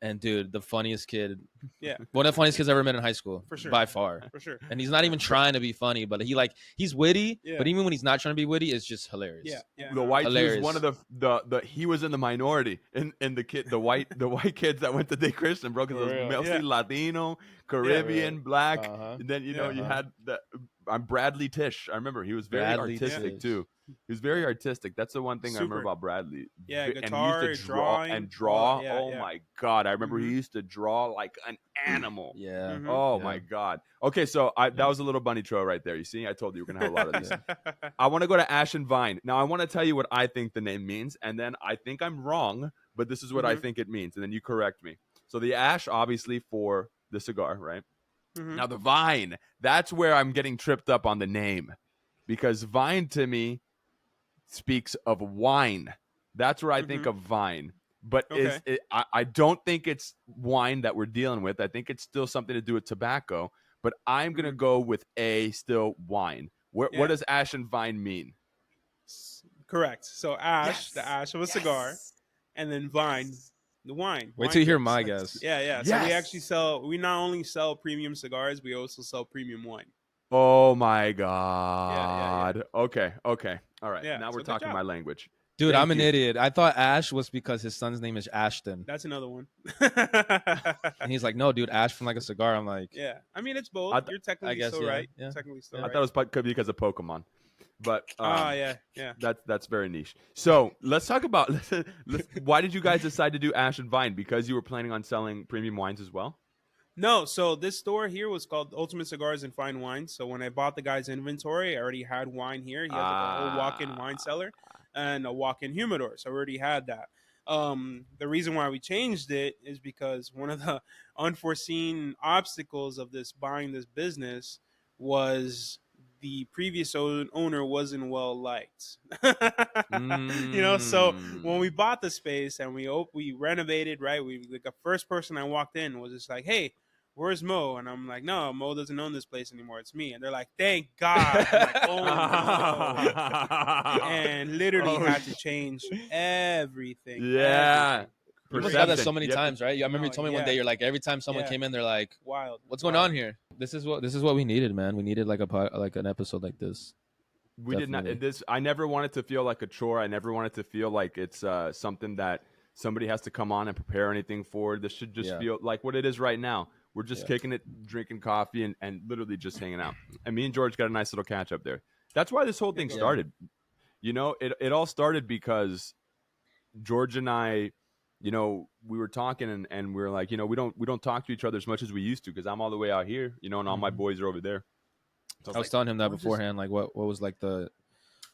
And dude, the funniest kid, Yeah. one of the funniest kids I ever met in high school, For sure. by far. For sure. And he's not even trying to be funny, but he's witty. Yeah. But even when he's not trying to be witty, it's just hilarious. Yeah. Yeah. The white Hilarious. Jews, one of the he was in the minority in the white kids that went to day Christian, bro, because it For real. was mostly Yeah. Latino, Caribbean, black, Uh-huh. and then you Yeah. had I'm Bradley Tish. I remember he was very Bradley artistic Tish. too. He was very artistic. That's the one thing I remember Super. about Bradley. Yeah, And he guitar, used to draw drawing. and draw. Yeah, Oh yeah. my God, I remember he Mhm. used to draw like an animal. Yeah. Mhm. Oh Yeah. my God. Okay, so that was a little bunny trail right there. You see, I told you we're gonna have a lot of these. Yeah. I want to go to Ash and Vine. Now, I want to tell you what I think the name means, and then I think I'm wrong, but this is what I Mhm. think it means, and then you correct me. So the Ash, obviously, for the cigar, right? Mhm. Now, the Vine, that's where I'm getting tripped up on the name, because Vine to me speaks of wine. That's where I think of Vine. But Okay. I don't think it's wine that we're dealing with. I think it's still something to do with tobacco, but I'm going to go with still wine. What Yeah. does Ash and Vine mean? Correct. So ash, Yes. the ash of a cigar, and then vine, the wine. Wait Wine till you hear grapes. my guess. Yeah. So we Yes. actually we not only sell premium cigars, we also sell premium wine. Oh my God. Okay. All right. Yeah, Now so we're good talking job. my language. Dude, Thank I'm an you. idiot. I thought Ash was because his son's name is Ashton. That's another one. And he's like, no, dude, Ash from like a cigar. I'm like, Yeah, I mean it's both. I You're technically guess, still yeah, right. yeah. Technically still I right. thought it was could be because of Pokemon, but yeah. that's very niche. So let's talk about why did you guys decide to do Ash and Vine? Because you were planning on selling premium wines as well. No, so this store here was called Ultimate Cigars and Fine Wines. So when I bought the guy's inventory, I already had wine here. He has like a whole walk-in wine cellar and a walk-in humidor. So I already had that. The reason why we changed it is because one of the unforeseen obstacles of buying this business was the previous owner wasn't well liked. You know, so when we bought the space and we renovated, right? The first person I walked in was just like, "Hey, where's Mo?" And I'm like, "No, Mo doesn't own this place anymore. It's me." And they're like, "Thank God." I'm like, "Oh no!" And literally had to change everything. Yeah. you must have that so Perception. many You have to- times, right? I remember you No, told me one yeah. day, you're like, every time someone Yeah. came in, they're like, Wild. what's going on here? This is what we needed, man. We needed like an episode like this. We did not. Definitely. I never wanted to feel like a chore. I never wanted to feel like it's something that somebody has to come on and prepare anything for. This should just Yeah. feel like what it is right now. We're just Yeah. kicking it, drinking coffee, and literally just hanging out. And me and George got a nice little catch up there. That's why this whole thing Yeah. started. You know, it all started because George and I, you know, we were talking and we were like, you know, we don't talk to each other as much as we used to because I'm all the way out here, you know, and all my Mhm. boys are over there. So I was like, telling him that we're just- beforehand. Like, what was like the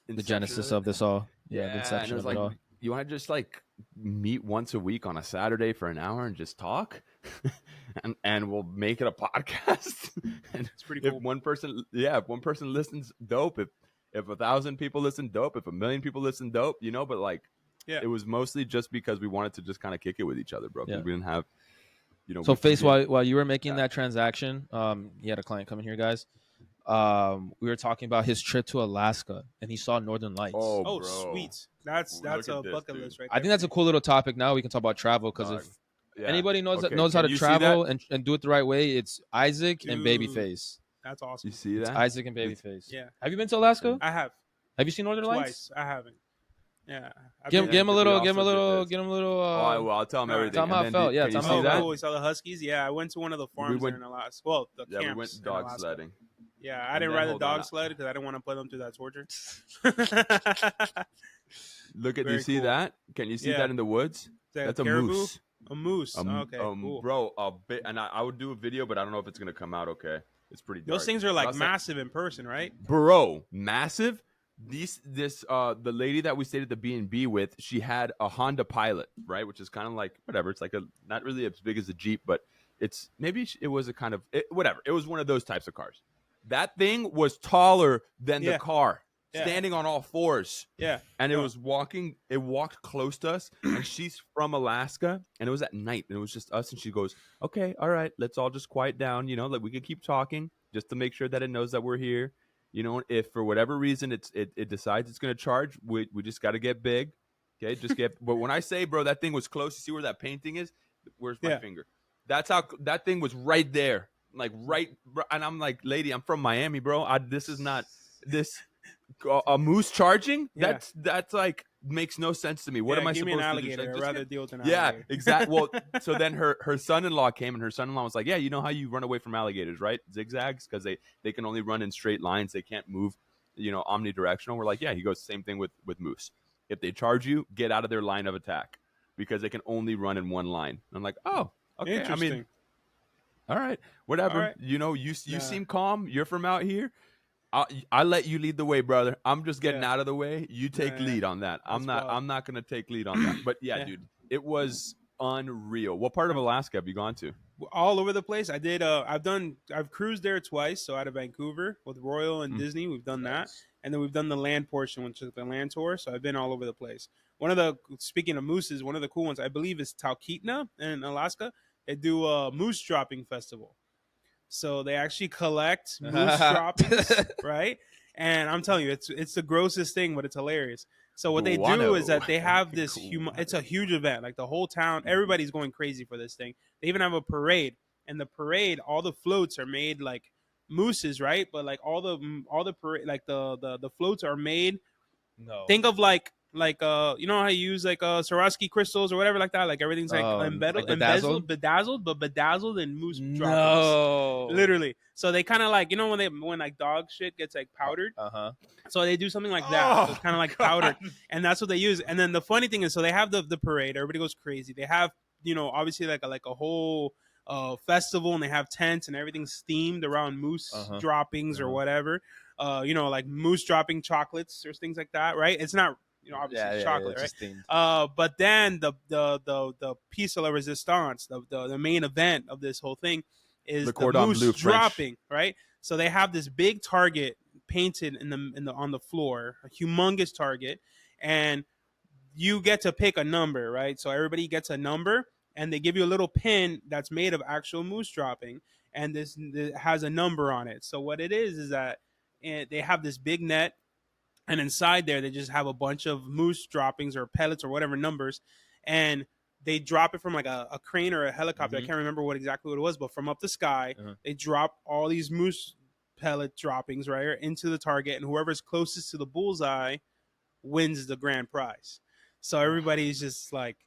inception genesis of this all? Yeah, the and inception it was of it like, all. you want to just like meet once a week on a Saturday for an hour and just talk, and we'll make it a podcast. And It's pretty if cool. one person listens, dope. If 1,000 people listen, dope. If 1,000,000 people listen, dope. You know, but like, Yeah. it was mostly just because we wanted to just kind of kick it with each other, bro. Because Yeah. we didn't have, you know. So, we Face, did- while you were making Yeah. that transaction, he had a client coming here, guys. We were talking about his trip to Alaska, and he saw Northern Lights. Oh, Oh, bro. sweet. That's Look a at this, bucket dude. list right I there. think that's a cool little topic. Now we can talk about travel because Dog. if Yeah. anybody knows Okay, knows how can to you see that? travel and do it the right way, it's Isaac and Dude. Babyface. That's awesome. You see It's that? Isaac and Babyface. Yeah. Have you been to Alaska? I have Have you seen Northern Lights? twice. I haven't. Yeah. I've Give been- him a We little. also Give him a did little. this. Give him a little. I'll tell him All right. everything. Tell him how And it then felt. Yeah, can you tell him see how it that? felt. cool. We saw the Huskies. Yeah, I went to one of the farms went- there in Alaska. Well, the Yeah, camps we went in dog Alaska. sledding. Yeah, I And didn't then ride the hold on. dog sled because I didn't want to put them through that torture. Look at, do you Very see cool. that? Can you see Yeah. that in the woods? That's a caribou? moose. A moose. Okay, cool. Bro, a bit, and I would do a video, but I don't know if it's gonna come out okay. It's pretty dark. Those things are But like I'll send- massive in person, right? Bro, massive. The lady that we stayed at the B&B with, she had a Honda Pilot, right? Which is kind of like whatever. It's like not really as big as a Jeep, but it was a kind of whatever. It was one of those types of cars. That thing was taller than the car, standing on all fours. Yeah. And it walked close to us, and she's from Alaska, and it was at night, and it was just us, and she goes, okay, all right, let's all just quiet down, like we could keep talking just to make sure that it knows that we're here. If for whatever reason it decides it's going to charge, we just got to get big. Okay, but when I say, bro, that thing was close. You see where that painting is? Where's my finger? That's how that thing was right there. Like and I'm like, lady, I'm from Miami, bro. This is not this a moose charging. Yeah. That's like makes no sense to me. What am I give supposed me an to alligator. do? I'd rather deal with an alligator. Yeah, exactly. Well, so then her son-in-law came, and her son-in-law was like, yeah, you know how you run away from alligators, right? Zigzags, because they can only run in straight lines. They can't move, omnidirectional. We're like, yeah. He goes, same thing with moose. If they charge you, get out of their line of attack because they can only run in one line. I'm like, oh, okay. Interesting. I mean, all right, whatever. All right. You seem calm. You're from out here. I let you lead the way, brother. I'm just getting out of the way. You take lead on that. I'm not going to take lead on that. But dude, it was unreal. What part of Alaska have you gone to? All over the place. I did. I've cruised there twice. So out of Vancouver with Royal and Disney, we've done that, and then we've done the land portion, which is the land tour. So I've been all over the place. Speaking of mooses, one of the cool ones I believe is Talkeetna in Alaska. They do a moose dropping festival. So they actually collect moose droppings, right? And I'm telling you, it's the grossest thing, but it's hilarious. So what they do is that they have this it's a huge event. Like the whole town, everybody's going crazy for this thing. They even have a parade, and the parade, all the floats are made like mooses, right? But like all the parade, like the floats are made. No. Think of like how you use like Swarovski crystals or whatever like that. Like everything's like embedded, bedazzled? bedazzled and moose droppings. No. Literally. So they kind of like, when like dog shit gets like powdered. So they do something like that. So it's kind of like powdered, and that's what they use. And then the funny thing is, so they have the parade. Everybody goes crazy. They have obviously like a whole festival, and they have tents and everything's themed around moose droppings or whatever. Like moose dropping chocolates or things like that, right? It's not. Obviously chocolate, right? But then the piece de la resistance, the main event of this whole thing is the moose dropping, right? So they have this big target painted on the floor, a humongous target, and you get to pick a number, right? So everybody gets a number, and they give you a little pin that's made of actual moose dropping, and this has a number on it. So what it is that they have this big net. And inside there, they just have a bunch of moose droppings or pellets or whatever numbers. And they drop it from like a crane or a helicopter. I can't remember exactly what it was, but from up the sky, they drop all these moose pellet droppings right into the target. And whoever's closest to the bullseye wins the grand prize. So everybody's just like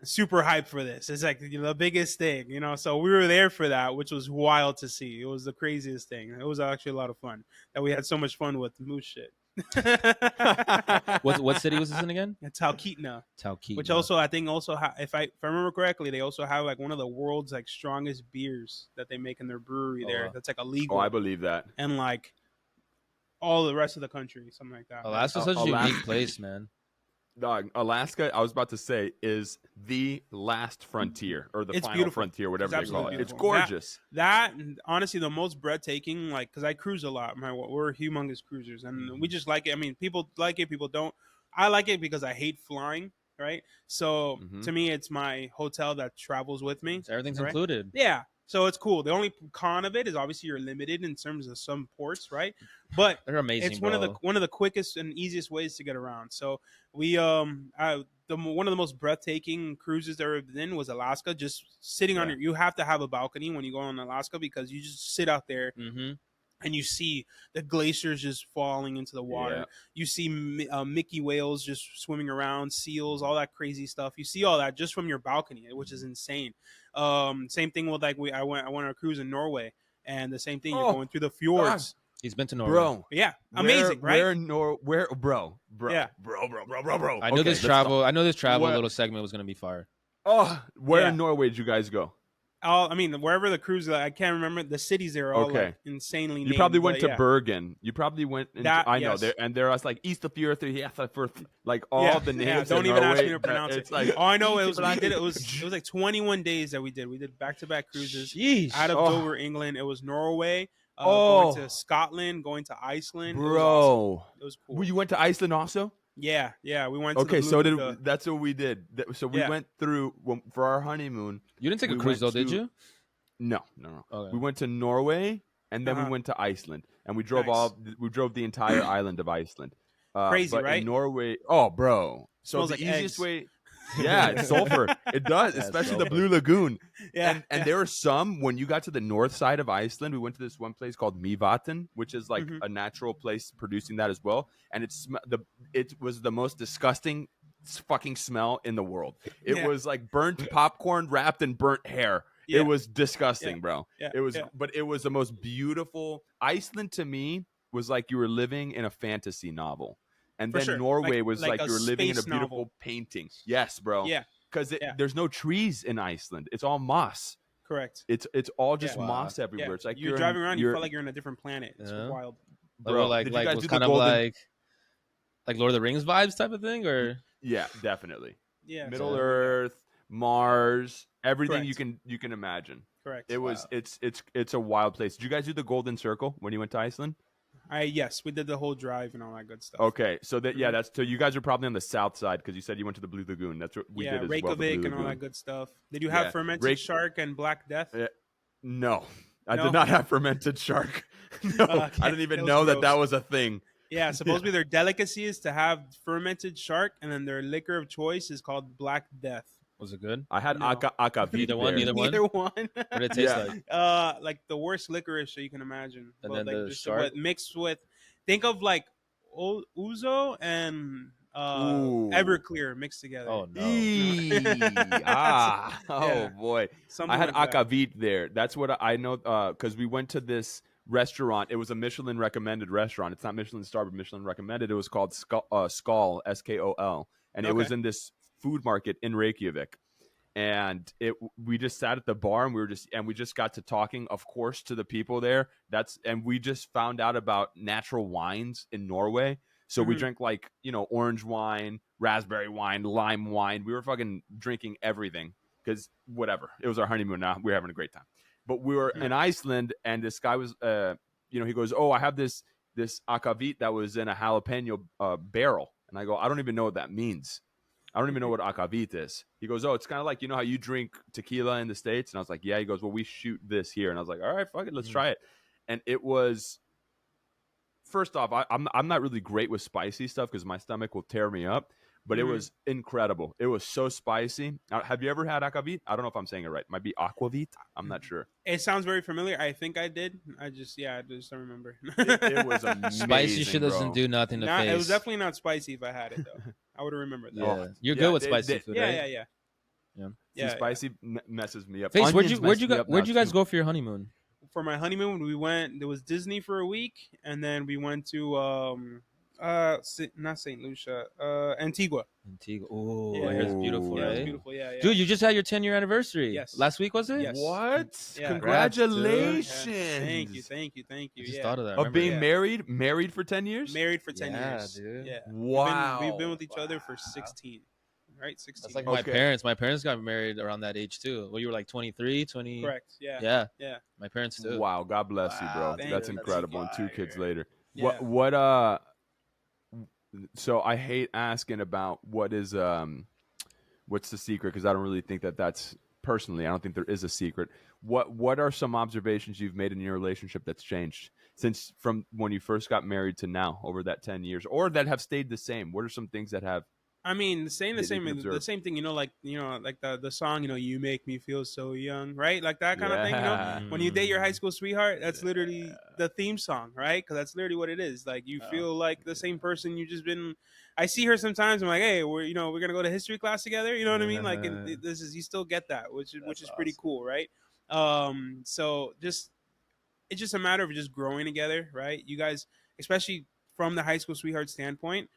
super hyped for this. It's like the biggest thing, So we were there for that, which was wild to see. It was the craziest thing. It was actually a lot of fun that we had so much fun with moose shit. What city was this in again? Talkeetna. Which also if I remember correctly, they also have like one of the world's like strongest beers that they make in their brewery there. That's like illegal. Oh, I believe that. And like all the rest of the country, something like that. Alaska's such a unique place, man. Dog, Alaska, I was about to say, is the last frontier or the final beautiful. Frontier, whatever they call it. Beautiful. It's gorgeous. That honestly, the most breathtaking, like, because I cruise a lot. We're humongous cruisers, and we just like it. I mean, people like it, people don't. I like it because I hate flying, right? So to me, it's my hotel that travels with me. So everything's included. Yeah. So it's cool. The only con of it is obviously you're limited in terms of some ports, right? But they're amazing. It's one of the quickest and easiest ways to get around. So we one of the most breathtaking cruises that I've been in was Alaska. Just sitting on you have to have a balcony when you go on Alaska because you just sit out there. And you see the glaciers just falling into the water. Yeah. You see Mickey whales just swimming around, seals, all that crazy stuff. You see all that just from your balcony, which is insane. Same thing with like I went on a cruise in Norway, and the same thing. You're going through the fjords. He's been to Norway, bro. Yeah, amazing, right? Where, bro? Yeah, bro. I know this travel. I know this travel little segment was gonna be fire. Where in Norway did you guys go? I mean, wherever the cruise, I can't remember the cities. They're all Okay. like insanely. You named, probably went but to yeah. Bergen. You probably went. Into, That- I know. yes. There was like East of Fjord, like all Yeah, the names. yeah. in Don't even ask me Norway, to pronounce it's it. like All I know East we did. It of- was like 21 days that we did. We did back-to-back cruises Sheesh. out of Oh. Dover, England. It was Norway, Oh. going to Scotland, going to Iceland. It was Bro. awesome. It was cool. Well, you went to Iceland also? Yeah. We went. To Okay, the so Blue, did that's what we did. So we Yeah. went through for our honeymoon. You didn't take a we cruise though, went did to- you? No. Okay. We went to Norway and then we Uh-huh. went to Iceland and we drove Nice. we drove the entire island of Iceland. Crazy, but right? In Norway, oh, bro. So Smells the like easiest eggs. way, yeah, it's sulfur. It does, Yeah, especially the sulfur. Blue Lagoon. Yeah. And there were some when you got to the north side of Iceland. We went to this one place called Mývatn, which is like Mhm. a natural place producing that as well. And it was the most disgusting fucking smell in the world. It Yeah. was like burnt popcorn wrapped in burnt hair. Yeah. It was disgusting, bro. Yeah. It was, Yeah. but it was the most beautiful. Iceland to me was like you were living in a fantasy novel, and For then sure. Norway Like- was like like a you were living in a space beautiful novel. painting. Yes, bro. Yeah. Because Yeah. there's no trees in Iceland. It's all moss. Correct. It's all just Yeah. Wow. moss everywhere. Yeah. It's like you're driving around, you felt like you're in a different planet. It's Yeah. wild. bro. Like did you guys was do the kind of golden? like Lord of the Rings vibes type of thing, or Yeah, definitely. Yeah. Middle so- Earth, Mars, everything Correct. you can imagine. Correct. It was it's a wild place. Did you guys do the Golden Circle when you went to Iceland? Yes, we did the whole drive and all that good stuff. Okay, so that Mhm. that's so you guys are probably on the south side because you said you went to the Blue Lagoon. That's what we yeah, did as well. Reykjavik the Blue and all Lagoon. that good stuff. Did you have Yeah, fermented shark and Black Death? Yeah. No, I No? did not have fermented shark. No, Okay, I didn't even that was know that gross. was a thing. Yeah, supposedly their delicacy is to have fermented shark, and then their liquor of choice is called Black Death. was it good? I had No. akavit Neither one, there. neither one? Neither one. What did it taste Yeah. like? Like the worst licorice that you can imagine. And But then like the just shark? mixed with, think of like ouzo and Ooh. Everclear mixed together. Oh no. Eee, oh Yeah. boy. Something I had like that. akavit there. That's what I know because we went to this restaurant. It was a Michelin recommended restaurant. It's not Michelin star, but Michelin recommended. It was called Skol, Skol, and it was Okay. in this food market in Reykjavik. And we just sat at the bar and we just got to talking, of course, to the people there. And we just found out about natural wines in Norway. So we Mhm. drank like, orange wine, raspberry wine, lime wine. We were fucking drinking everything because whatever. It was our honeymoon now. We were having a great time. But we were in Iceland and this guy was, he goes, oh, I have this akavit that was in a jalapeno barrel. And I go, I don't even know what that means. I don't even know what akavit is. He goes, oh, it's kind of like, how you drink tequila in the States? And I was like, yeah. He goes, well, we shoot this here. And I was like, all right, fuck it. Let's try it. And it was, first off, I'm not really great with spicy stuff because my stomach will tear me up. But it was incredible. It was so spicy. Have you ever had akavit? I don't know if I'm saying it right. It might be aquavit. I'm not sure. It sounds very familiar. I think I did. I just don't remember. It was amazing, Spicy shit bro. doesn't do nothing to face. It was definitely not spicy if I had it though. I would have remembered that. Yeah, you're Yeah, good with they- spicy they- food, Yeah, right? yeah, yeah. Yeah. Yeah, See, spicy messes me up. Face, where'd Onions you mess me up where'd now, you guys too. go for your honeymoon? For my honeymoon, we went. There was Disney for a week, and then we went to not Saint Lucia, Antigua. Antigua. Oh, Yeah. I hear it's beautiful, Yeah, it was right? beautiful. Yeah, yeah. Dude, you just had your 10-year anniversary. Yes. Last week was it? Yes. What? Yeah. Congratulations! Thank you, thank you, thank you. I just yeah. thought of that. Of Remember being that? married for 10 years. Married for 10 Yeah, years. dude. Yeah. Wow. We've been with each other for 16. Right, 16. That's like my Okay. parents. My parents got married around that age too. Well, you were like 23, 20. Correct. Yeah. Yeah. Yeah. My parents too. Wow, God bless you, bro. Wow, dude, That's that's incredible. And 2 kids fire. later. Yeah. What so I hate asking about what's the secret because I don't really think that's personally I don't think there is a secret. What are some observations you've made in your relationship that's changed since from when you first got married to now over that 10 years or that have stayed the same? What are some things that have I mean, saying the That you can same, observe. the same thing. Like the song. You make me feel so young, right? Like that kind of thing. Yeah. When you date your high school sweetheart, that's literally the theme song, right? Because that's literally what it is. Like you feel like the same person you just been. I see her sometimes. I'm like, hey, we're gonna go to history class together. You know what I mean? Like and this is you still get that, which is pretty cool, right? So it's just a matter of just growing together, right? You guys, especially from the high school sweetheart standpoint,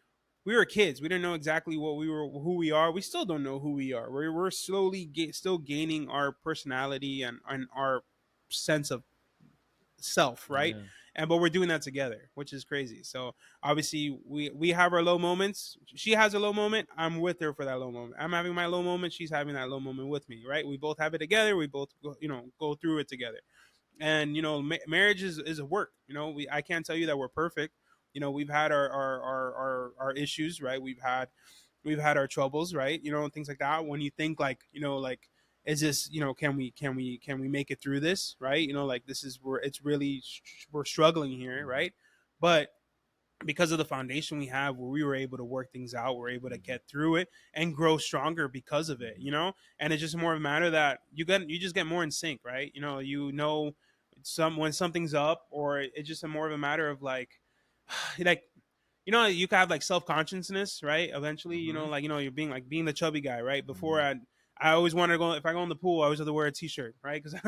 we were kids. We didn't know exactly who we are. We still don't know who we are. We're slowly still gaining our personality and our sense of self, right? Yeah. And but we're doing that together, which is crazy. So obviously we have our low moments. She has a low moment. I'm with her for that low moment. I'm having my low moment. She's having that low moment with me, right? We both have it together. We both go through it together. And marriage is a work. I can't tell you that we're perfect. We've had our issues, right? We've had our troubles, right? Things like that. When you think like like, is this, can we make it through this, right? Like, this is where it's really we're struggling here, right? But because of the foundation we have, where we were able to work things out, we're able to get through it and grow stronger because of it. And it's just more of a matter that you just get more in sync, right? When something's up, or it's just more of a matter of like like you can have like self-consciousness, right? Eventually, like, you're being the chubby guy, right? Before I always wanted to go, if I go in the pool, I always have to wear a t-shirt, right? Because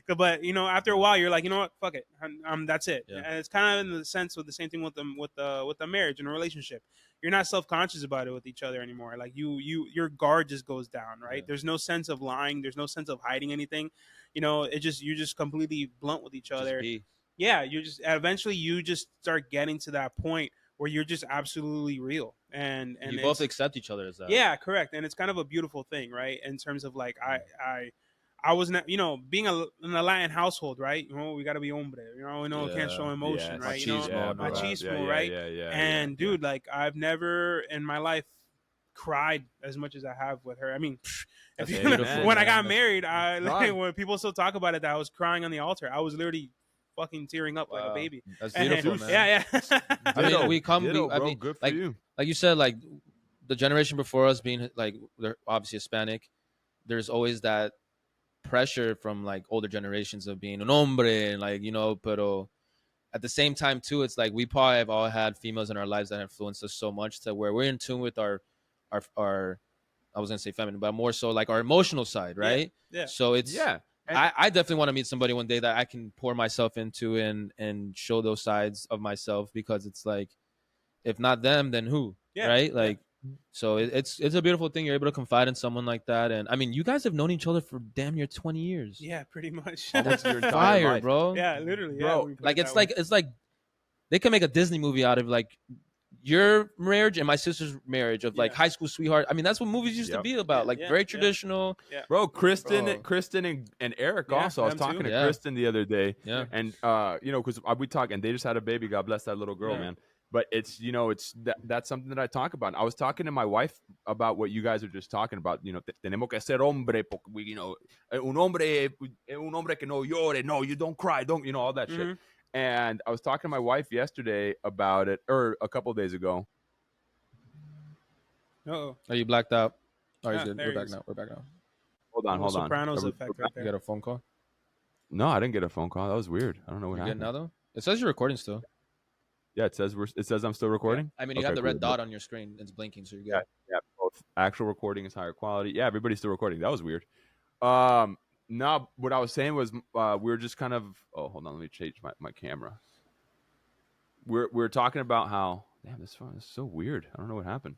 but after a while, you're like, what, fuck it, that's it. Yeah. And it's kind of in the sense with the same thing with the marriage and a relationship. You're not self-conscious about it with each other anymore. Like, your guard just goes down, right? Yeah. There's no sense of lying. There's no sense of hiding anything. You're just completely blunt with each other. Just be. Yeah, eventually you just start getting to that point where you're just absolutely real, and You both accept each other as that. yeah, correct. And it's kind of a beautiful thing, right? In terms of like, I was not, being in a Latin household, right? We got to be hombre, can't show emotion, right? Machismo and all that. Machismo, right? And dude, like, I've never in my life cried as much as I have with her. I mean, That's if beautiful, when I man. got That's- married, right. when people still talk about it, that I was crying on the altar. I was literally fucking tearing up like a Wow. baby. That's And- beautiful, man. Yeah. I mean, we come. Ditto, I bro. mean, Good for like, you. like you said, like the generation before us being like, they're obviously Hispanic. There's always that pressure from like older generations of being an hombre, and like, pero at the same time too, it's like we probably have all had females in our lives that influenced us so much to where we're in tune with our I was gonna say feminine, but more so like our emotional side, right? Yeah. So it's Yeah. I definitely want to meet somebody one day that I can pour myself into and show those sides of myself, because it's like, if not them, then who? Yeah, Right? yeah. Like, so it's a beautiful thing. You're able to confide in someone like that, and I mean, you guys have known each other for damn near 20 years. Yeah, pretty much. Almost your entire Fire, life. bro. Yeah, literally. Bro, Yeah, we put Like, it it's that way. like it's like they can make a Disney movie out of like your marriage and my sister's marriage of like Yeah. high school sweetheart. I mean, that's what movies used to Yep. be about. Like, Yeah, very yeah. traditional. Bro, Kristen Bro. and Eric Yeah, also. I was them talking too. to Yeah. Kristen the other day, Yeah. and because we talk, and they just had a baby. God bless that little girl, Yeah. man. But it's that's something that I talk about. I was talking to my wife about what you guys are just talking about. Tenemos que ser hombre, porque we, un hombre que no llore. No, you don't cry. Don't all that shit. Mhm. And I was talking to my wife yesterday about it, or a couple of days ago. Uh-oh. Are you blacked out? Oh, Yeah, he's good. there We're he back is. now. We're back now. Hold on. Sopranos We're effect back. right You there. got a phone call? No, I didn't get a phone call. That was weird. I don't know what You're good happened. now though. It says you're recording still. Yeah, it says I'm still recording. I mean, you Okay, have the red cool. dot on your screen. It's blinking, so you're good. Yeah, both actual recording is higher quality. Yeah, everybody's still recording. That was weird. No, what I was saying was we were just kind of. Oh, hold on, let me change my camera. We're talking about how this phone is so weird. I don't know what happened.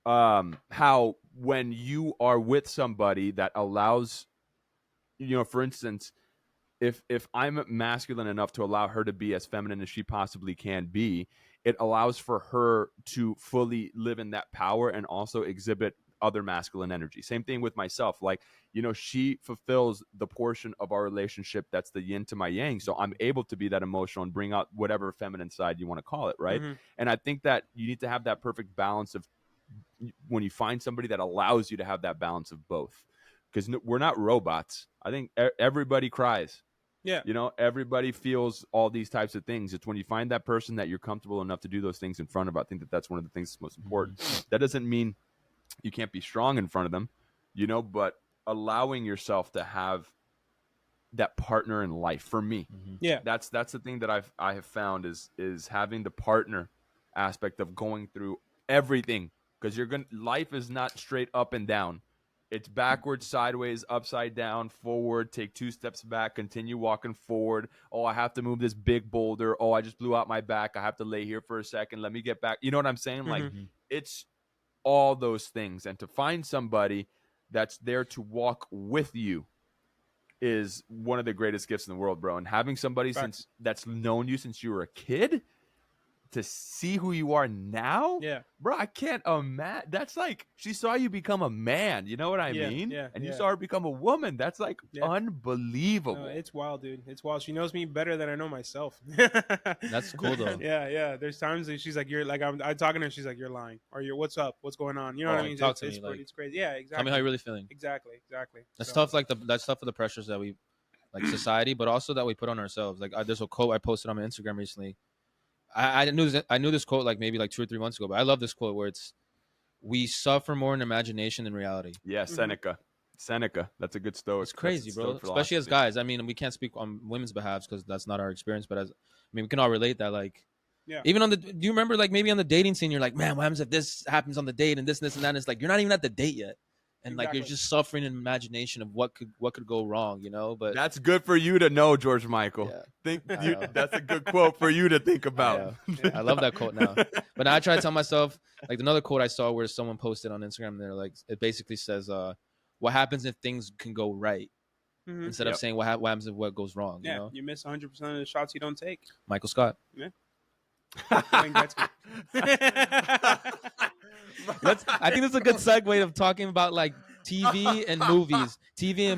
How when you are with somebody that allows, for instance, if I'm masculine enough to allow her to be as feminine as she possibly can be, it allows for her to fully live in that power and also exhibit other masculine energy. Same thing with myself. Like, she fulfills the portion of our relationship that's the yin to my yang. So I'm able to be that emotional and bring out whatever feminine side you want to call it, right? Mhm. And I think that you need to have that perfect balance of when you find somebody that allows you to have that balance of both. Because we're not robots. I think everybody cries. Yeah. Everybody feels all these types of things. It's when you find that person that you're comfortable enough to do those things in front of. I think that's one of the things that's most important. That doesn't mean you can't be strong in front of them, but allowing yourself to have that partner in life. For me, Yeah. that's the thing that I have found is having the partner aspect of going through everything, because life is not straight up and down. It's backwards, sideways, upside down, forward, take 2 steps back, continue walking forward. Oh, I have to move this big boulder. Oh, I just blew out my back. I have to lay here for a second. Let me get back. You know what I'm saying? Like, it's all those things. And to find somebody that's there to walk with you is one of the greatest gifts in the world, bro. And having somebody that's known you since you were a kid to see who you are now, bro, I can't imagine. That's like she saw you become a man. You know what I mean? And you saw her become a woman. That's like unbelievable. No, it's wild, dude. It's wild. She knows me better than I know myself. That's cool though. Yeah. There's times that she's like, "You're like," I'm talking to her. She's like, "You're lying," or "You're what's up? What's going on?" You know what I mean? Talk to me. Like, it's crazy. Yeah, exactly. Tell me how you're really feeling. Exactly. That's tough. Like that's tough for the pressures that we, like society, but also that we put on ourselves. Like there's a quote I posted on my Instagram recently. I knew this quote like maybe like 2 or 3 months ago, but I love this quote where it's, "We suffer more in imagination than reality." Yeah, Seneca. That's a good stoic. It's crazy, bro. Especially as guys. I mean, we can't speak on women's behalves because that's not our experience. But we can all relate that. Like, even on the. Do you remember like maybe on the dating scene, you're like, man, what happens if this happens on the date and this and that? And it's like you're not even at the date yet. And like you're just suffering in imagination of what could go wrong, you know. But that's good for you to know, George Michael. That's a good quote for you to think about. I love that quote now. But now I try to tell myself, like another quote I saw where someone posted on Instagram, and they're like, it basically says, "What happens if things can go right?" Instead of saying what happens if what goes wrong. Yeah, you know? You miss 100% of the shots you don't take. Michael Scott. Yeah. I think that's a good segue of talking about like TV and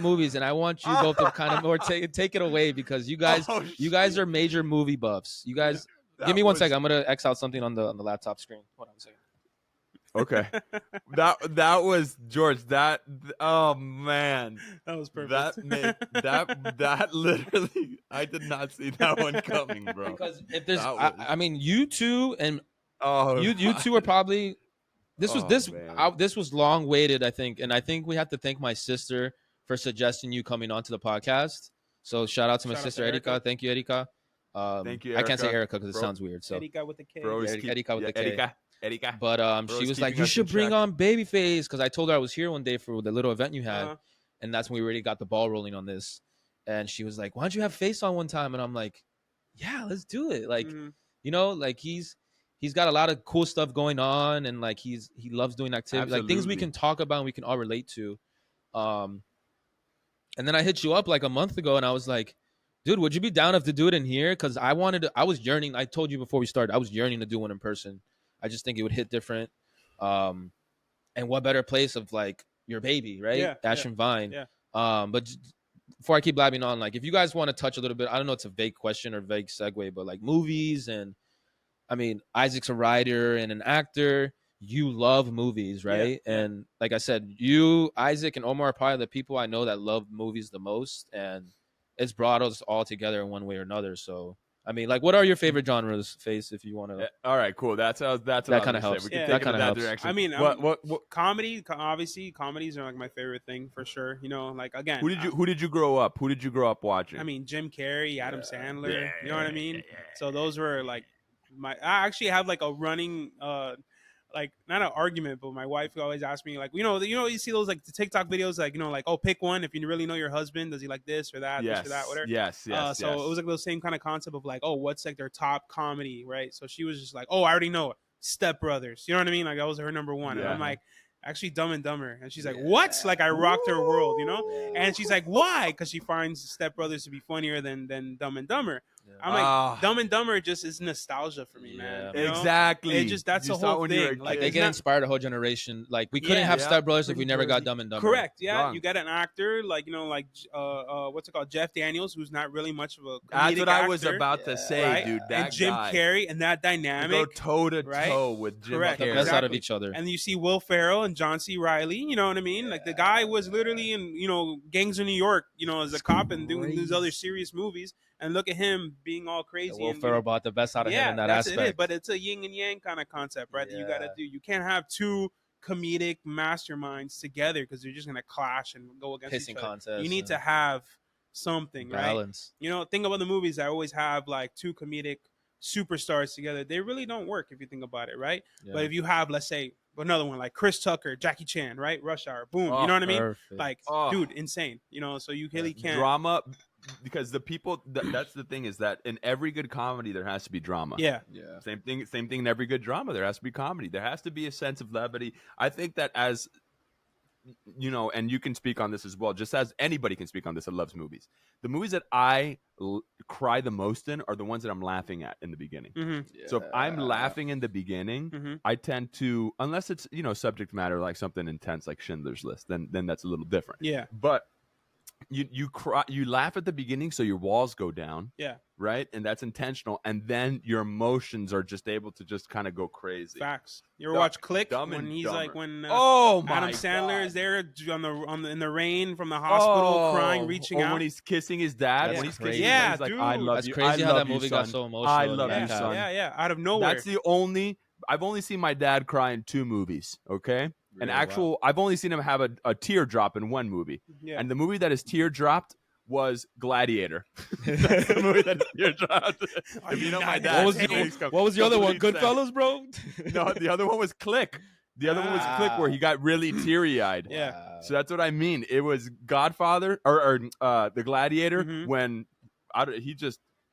movies, and I want you both to kind of more take it away because you guys are major movie buffs. You guys, give me 1 second. I'm gonna X out something on the laptop screen. Hold on a second. Okay, that was George. Oh man, that was perfect. That literally, I did not see that one coming, bro. Because if there's, I mean, you two and you two are probably. This was long waited, I think, and I think we have to thank my sister for suggesting you coming onto the podcast. So shout out to my sister Erika. Thank you, Erika. Thank you, Erika. I can't say Erika because it sounds weird. So Erika with the K. Erika with the K. Erika. But she was like, you should bring on Babyface because I told her I was here one day for the little event you had, and that's when we already got the ball rolling on this. And she was like, why don't you have Face on one time? And I'm like, yeah, let's do it. Like, you know, like he's got a lot of cool stuff going on, and like he loves doing activities, like things we can talk about and we can all relate to. And then I hit you up like a month ago, and I was like, dude, would you be down to do it in here? Because I was yearning. I told you before we started, I was yearning to do one in person. I just think it would hit different. And what better place of like your baby, right? Yeah, Ash and Vine. Yeah. But before I keep blabbing on, like if you guys want to touch a little bit, I don't know, it's a vague question or vague segue, but like movies and. I mean, Isaac's a writer and an actor. You love movies, right? Yeah. And like I said, you, Isaac, and Omar are probably the people I know that love movies the most. And it's brought us all together in one way or another. So, I mean, like, what are your favorite genres, Face, if you want to? All right, cool. That kind of helps. We can that take it in that helps. direction. I mean, what comedy? Obviously, comedies are like my favorite thing for sure. You know, like again, who did you grow up? Who did you grow up watching? I mean, Jim Carrey, Adam Sandler. You know what I mean? So those were like. I actually have like a running like not an argument, but my wife always asks me like, you see those like the TikTok videos, like, like, oh, pick one if you really know your husband, does he like this or that, this or that, whatever. Yes. So it was like the same kind of concept of like, oh, what's like their top comedy, right? So she was just like, oh, I already know it, Step Brothers. You know what I mean? Like that was her number one. And I'm like, actually Dumb and Dumber. And she's like, what? Like I rocked her world, And she's like, why? Because she finds Step Brothers to be funnier than Dumb and Dumber. I'm like, Dumb and Dumber just is nostalgia for me, man. Exactly. It just that's the whole thing. Like they inspired a whole generation. Like we couldn't have Step Brothers if we never got Dumb and Dumber. Correct. Yeah, wrong. You got an actor like what's it called, Jeff Daniels, who's not really much of a comedic That's what actor, I was about to say, right? dude. That and Jim guy. Carrey and that dynamic. Go toe to toe with Jim Carrey. The best out of each other. And you see Will Ferrell and John C. Reilly. You know what I mean? Like the guy was literally in Gangs of New York. As a cop and doing these other serious movies. And look at him being all crazy. Will Ferrell brought the best out of him in that aspect. It, but it's a yin and yang kind of concept, right? That you got to do. You can't have two comedic masterminds together because they're just going to clash and go against each other. Contests, you need to have something, balance. Right? Think about the movies. I always have like two comedic superstars together, they really don't work if you think about it, right? Yeah. But if you have, let's say, another one like Chris Tucker, Jackie Chan, right? Rush Hour, boom. Oh, You know what I mean? Perfect. Like, Oh. dude, insane. You know, so you really can't. Drama, because the people. That's the thing, is that in every good comedy there has to be drama. Yeah. Yeah. Same thing in every good drama. There has to be comedy. There has to be a sense of levity. I think that, as you know, and you can speak on this as well, just as anybody can speak on this that loves movies. The movies that I cry the most in are the ones that I'm laughing at in the beginning. Mm-hmm. So if I'm laughing in the beginning, Mm-hmm. I tend to, unless it's, you know, subject matter like something intense like Schindler's List, then that's a little different. Yeah. But you cry, you laugh at the beginning, so your walls go down. Yeah. Right, and that's intentional, and then your emotions are just able to just kind of go crazy. Facts. You ever Dumb- watch Click Dumb when and he's Dumber. like when Oh my Adam Sandler God. is there in the rain from the hospital, crying, reaching or out. when he's kissing his dad. That's When he's crazy. kissing his Yeah, dad, he's like, dude. I love That's you. crazy I how love that you, movie son. got so emotional. I in love that you, time. son. Yeah, out of nowhere. That's the only. I've only seen my dad cry in 2 movies. Okay, Really? wow. I've only seen him have a tear drop in 1 movie, Yeah. and the movie that is tear dropped was Gladiator. That's the movie that is tear dropped. Are If you you know my not dad, entertained? What was the other one? complete sense. Goodfellas, bro. No, the other one was Click. The other one was Click, where he got really teary-eyed. Yeah. So that's what I mean. It was Godfather or the Gladiator Mhm. when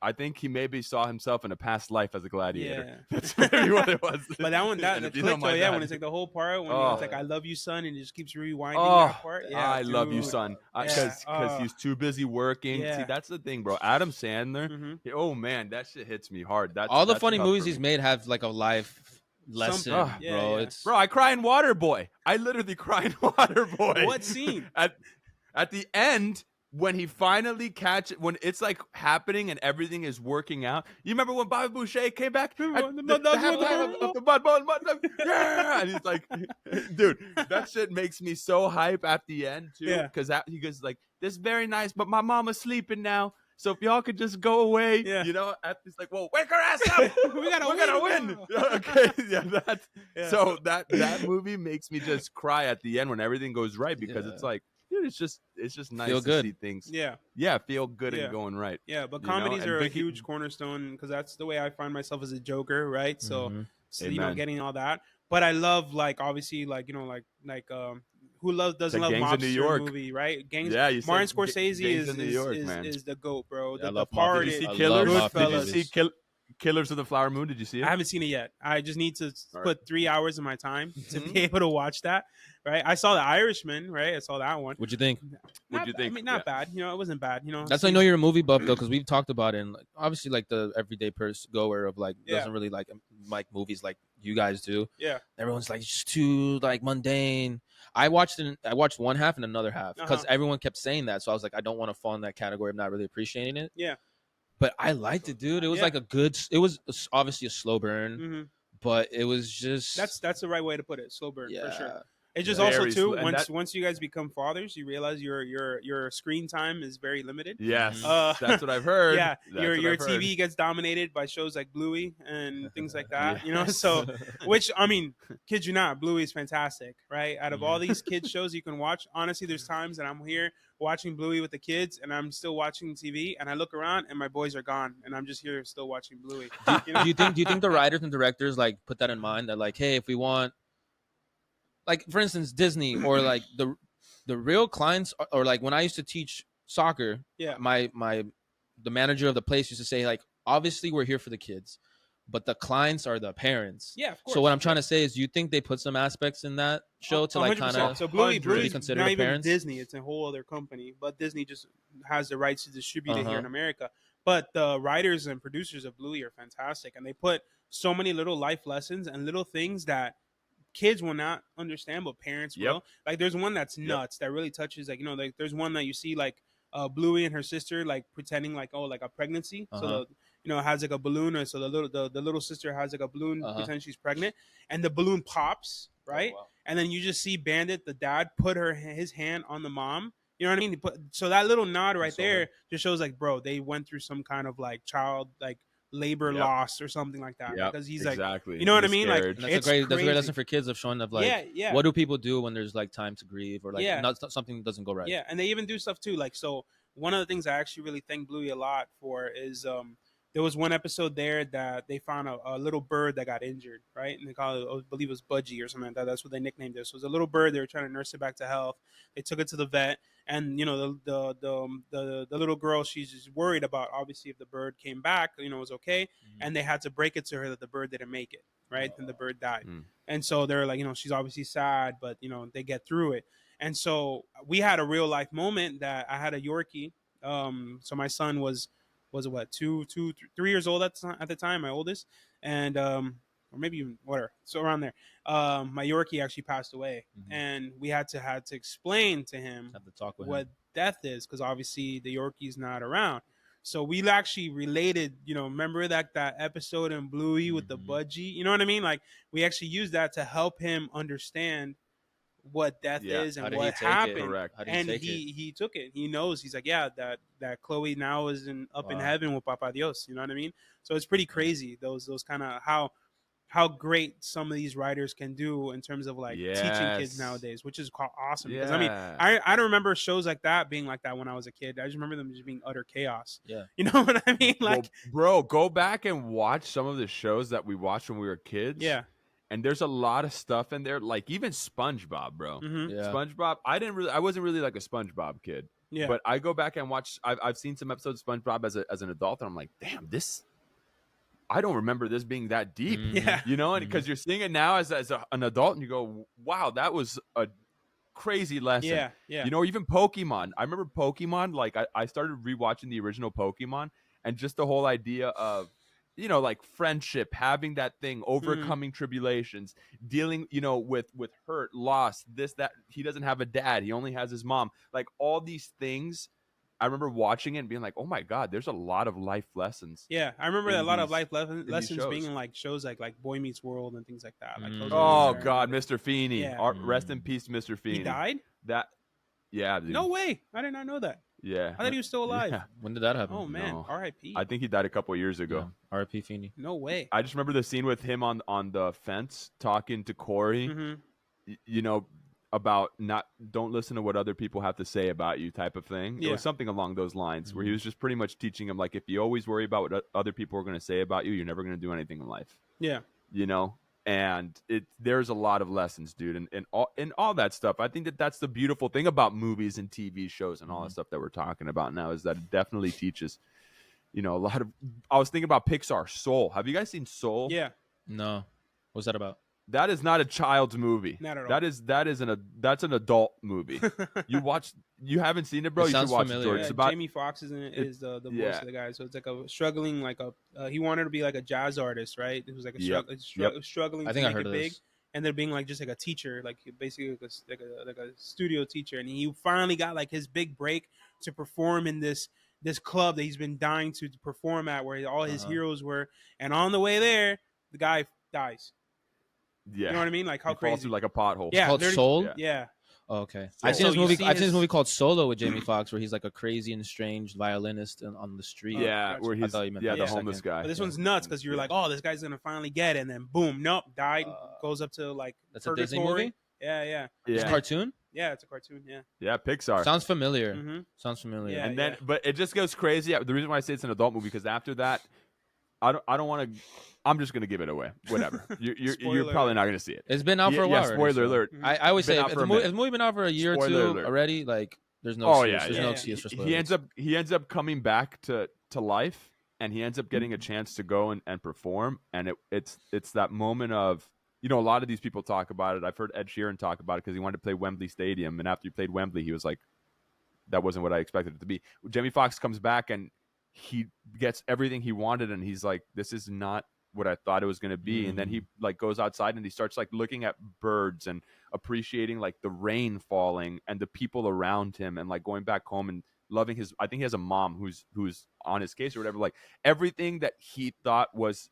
I think he maybe saw himself in a past life as a gladiator. Yeah. That's maybe what it was. But that one, that And the if you Click, know my though, yeah, dad- when it's like the whole part when Oh. it's like "I love you, son," and it just keeps rewinding Oh, that part. Yeah, I love you, dude. son. Yeah. Because he's too busy working. Yeah. See, that's the thing, bro. Adam Sandler. Mhm. Oh man, that shit hits me hard. All the that's funny tough movies for he's me. made have like a life lesson, Oh, yeah, bro. yeah. It's Bro, I cry in Waterboy. I literally cry in Waterboy. What scene? At the end, when he finally when it's like happening and everything is working out. You remember when Bobby Boucher came back? The At Mud Dogs won the halftime Super of the Mud Dogs, yeah! And he's like, dude, that shit makes me so hype at the end too. Yeah. Because he goes like, this is very nice, but my mama's sleeping now. So if y'all could just go away, Yeah. you know, it's like, whoa, wake her ass up. We gotta We're win. gonna win. Okay, yeah, that's Yeah. so that movie makes me just cry at the end when everything goes right, because Yeah. it's like, dude, it's just nice Feel to good. see things. Yeah, Feel good Yeah. and going right. yeah, but You know, comedies and are Vicky- a huge cornerstone because that's the way I find myself as a joker, right? So, Mhm. so you know, Amen. getting all that. But I love, like, obviously, like, you know, who doesn't love Gangs of New mobster York. movie, right? Gangs. Yeah, you Martin said Scorsese Gangs of New York, is man. the goat, bro. Yeah, I The love part. mafia. Did you see I Killers? love Did you mafia see Killers of the Flower Moon? Did you see it? I haven't seen it yet. I just need to All put 3 hours of my time to Mhm. be able to watch that. Right. I saw The Irishman. Right. I saw that one. What'd you think? What'd you think? I mean, not Yeah. bad. You know, it wasn't bad. You know, That's how I know you're a movie buff though, because we've talked about it. And like, obviously, like the everyday person goer of like Yeah. doesn't really like movies like you guys do. Yeah. Everyone's like it's just too like mundane. I watched one half and another half because Uh-huh. everyone kept saying that, so I was like, I don't want to fall in that category of not really appreciating it. Yeah. But I liked it, dude. It was Yeah. like it was obviously a slow burn, hmm but it was just That's the right way to put it. Slow burn for sure. yeah. It's just Very also too slow- and once you guys become fathers, you realize your screen time is very limited. Yes, Uh, that's what I've heard. Yeah, That's your what your I've heard. TV gets dominated by shows like Bluey and things like that. You know, so which I mean, kid you not, Bluey is fantastic, right? Out of all these kids shows you can watch, honestly, there's times that I'm here watching Bluey with the kids and I'm still watching TV and I look around and my boys are gone and I'm just here still watching Bluey. You know? do you think the writers and directors like put that in mind that like, hey, if we want, like for instance, Disney or like the real clients or like when I used to teach soccer, Yeah. the manager of the place used to say like, obviously we're here for the kids, but the clients are the parents. Yeah, of course. So what I'm trying to say is, do you think they put some aspects in that show to like 100%. kind of so Bluey's Be considered not even parents? Disney; it's a whole other company. But Disney just has the rights to distribute it here Uh-huh. in America. But the writers and producers of Bluey are fantastic, and they put so many little life lessons and little things that kids will not understand, but parents Yep. will. Like there's one that's Yep. nuts that really touches. Like like there's one that you see like Bluey and her sister like pretending like like a pregnancy. Uh-huh. So it has like a balloon, or so the little sister has like a balloon Uh-huh. pretending she's pregnant, and the balloon pops, right? Oh, wow. And then you just see Bandit, the dad, put his hand on the mom. You know what I mean? So that little nod right saw there that. just shows like, bro, they went through some kind of like child like labor Yep. loss or something like that. Yep, Because he's like, exactly. you know what I He's mean? Like, scared. And that's It's a great crazy. lesson for kids of showing of like yeah. what do people do when there's like time to grieve or like Yeah. not something doesn't go right. Yeah, and they even do stuff too. Like, so one of the things I actually really thank Bluey a lot for is there was one episode there that they found a little bird that got injured, right? And they call it, I believe it was Budgie or something like that. That's what they nicknamed it. So it was a little bird. They were trying to nurse it back to health. They took it to the vet, and the little girl, she's just worried about obviously if the bird came back, it was okay, and they had to break it to her that the bird didn't make it, right? And the bird died, and so they're like, she's obviously sad, but they get through it. And so we had a real life moment that I had a Yorkie. So my son was what 3 years old at the time, my oldest, and or maybe even whatever, so around there. My Yorkie actually passed away, and we had to explain to him Have to talk with what him. death is, because obviously the Yorkie's not around. So we actually related, remember that episode in Bluey with the budgie, you know what I mean? Like we actually used that to help him understand what death is and what happened. Correct. And he took it. He knows. He's like, yeah, that Chloe now is up in heaven with Papa Dios. You know what I mean? So it's pretty crazy. Those kind of how great some of these writers can do in terms of like teaching kids nowadays, which is awesome. Because I mean, I don't remember shows like that being like that when I was a kid. I just remember them just being utter chaos. Yeah. You know what I mean? Like, bro, go back and watch some of the shows that we watched when we were kids. yeah. And there's a lot of stuff in there, like even SpongeBob, bro. Mm-hmm. Yeah. SpongeBob. I wasn't really like a SpongeBob kid. Yeah. But I go back and watch. I've seen some episodes of SpongeBob as an adult, and I'm like, damn, this. I don't remember this being that deep. Yeah. And because you're seeing it now as an adult, and you go, wow, that was a crazy lesson. Yeah. Yeah. Even Pokemon. I remember Pokemon. Like I started rewatching the original Pokemon, and just the whole idea of, like friendship, having that thing, overcoming tribulations, dealing, with hurt, loss, this, that. He doesn't have a dad. He only has his mom. Like all these things. I remember watching it and being like, oh my God, there's a lot of life lessons. Yeah, I remember a lot of life lessons shows. being in like shows like Boy Meets World and things like that. Like those Oh are God, Mr. Feeney. Yeah. Rest in peace, Mr. Feeney. He died? Yeah, dude. No way. I did not know that. Yeah. I thought he was still alive. Yeah. When did that happen? Oh man, No. R.I.P. I think he died a couple of years ago. Yeah. R.I.P. Feeney. No way. I just remember the scene with him on the fence talking to Corey, Mm-hmm. About don't listen to what other people have to say about you type of thing. It Yeah. was something along those lines where he was just pretty much teaching him, like, if you always worry about what other people are going to say about you, you're never going to do anything in life. Yeah. And there's a lot of lessons, dude, and all that stuff. I think that's the beautiful thing about movies and TV shows and all that stuff that we're talking about now, is that it definitely teaches, a lot of. I was thinking about Pixar, Soul. Have you guys seen Soul? Yeah. No. What's that about? That is not a child's movie. Not at all. That's an adult movie. You haven't seen it, bro? It You should sounds watch familiar. it, George. Yeah, It's about Jamie Foxx is in it. Is the voice yeah. of the guy? So it's like a struggling, like he wanted to be like a jazz artist, right? It was like struggling. I think to I heard make of it big, this. and then being like just like a teacher, like basically like a studio teacher, and he finally got like his big break to perform in this club that he's been dying to perform at, where all his heroes were, and on the way there, the guy dies. Yeah. You know what I mean? Like how He falls crazy. through like a pothole. Yeah, Called literally- Soul? Yeah. Oh, okay. So- I've seen so this you movie. see I've seen this his- movie called Solo with Jamie Foxx, where he's like a crazy and strange violinist on the street. Yeah, gotcha. where he's thought you meant the that. homeless guy. But this one's nuts because you're like, oh, this guy's gonna finally get it, and then boom, nope, died. Goes up to like That's a Disney purgatory. movie? Yeah. It's a Yeah, cartoon? Yeah, it's a cartoon. Yeah. yeah, Pixar. Sounds familiar. Mm-hmm. Sounds familiar. Yeah. And then, but it just goes crazy. The reason why I say it's an adult movie, because after that, I don't want to. I'm just gonna give it away. Whatever. You're Spoiler probably alert. not gonna see it. It's been out for a while. Yeah, already, spoiler so- alert. I always Been say out if for the a movie, minute. if the movie been out for a year or Spoiler two alert. already, like there's no Oh excuse. yeah, There's yeah. no excuse for spoilers. He ends up coming back to life, and he ends up getting a chance to go and perform. And it's that moment of, a lot of these people talk about it. I've heard Ed Sheeran talk about it because he wanted to play Wembley Stadium, and after he played Wembley, he was like, that wasn't what I expected it to be. Jamie Foxx comes back and he gets everything he wanted, and he's like, this is not what I thought it was going to be. And then he like goes outside and he starts like looking at birds and appreciating like the rain falling and the people around him, and like going back home and loving I think he has a mom who's on his case or whatever. Like everything that he thought was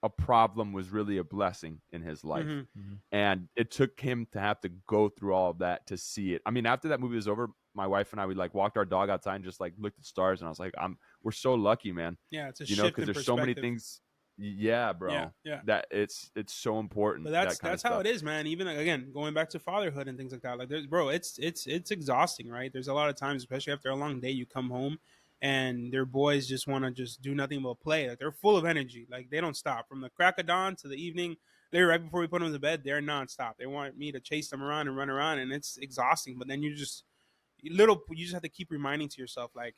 a problem was really a blessing in his life. Mm-hmm. And it took him to have to go through all of that to see it. I mean, after that movie was over, my wife and I, we like walked our dog outside and just like looked at stars, and I was like, we're so lucky, man. Yeah, it's a Because shift in there's so many perspective. things. Yeah, bro. Yeah. That it's so important. But that kind that's of how stuff. it is, man. Even like, again, going back to fatherhood and things like that. Like, it's exhausting, right? There's a lot of times, especially after a long day, you come home and their boys just want to just do nothing but play. Like they're full of energy. Like they don't stop from the crack of dawn to the evening. They're right before we put them to bed. They're nonstop. They want me to chase them around and run around, and it's exhausting. But then you just have to keep reminding to yourself, like,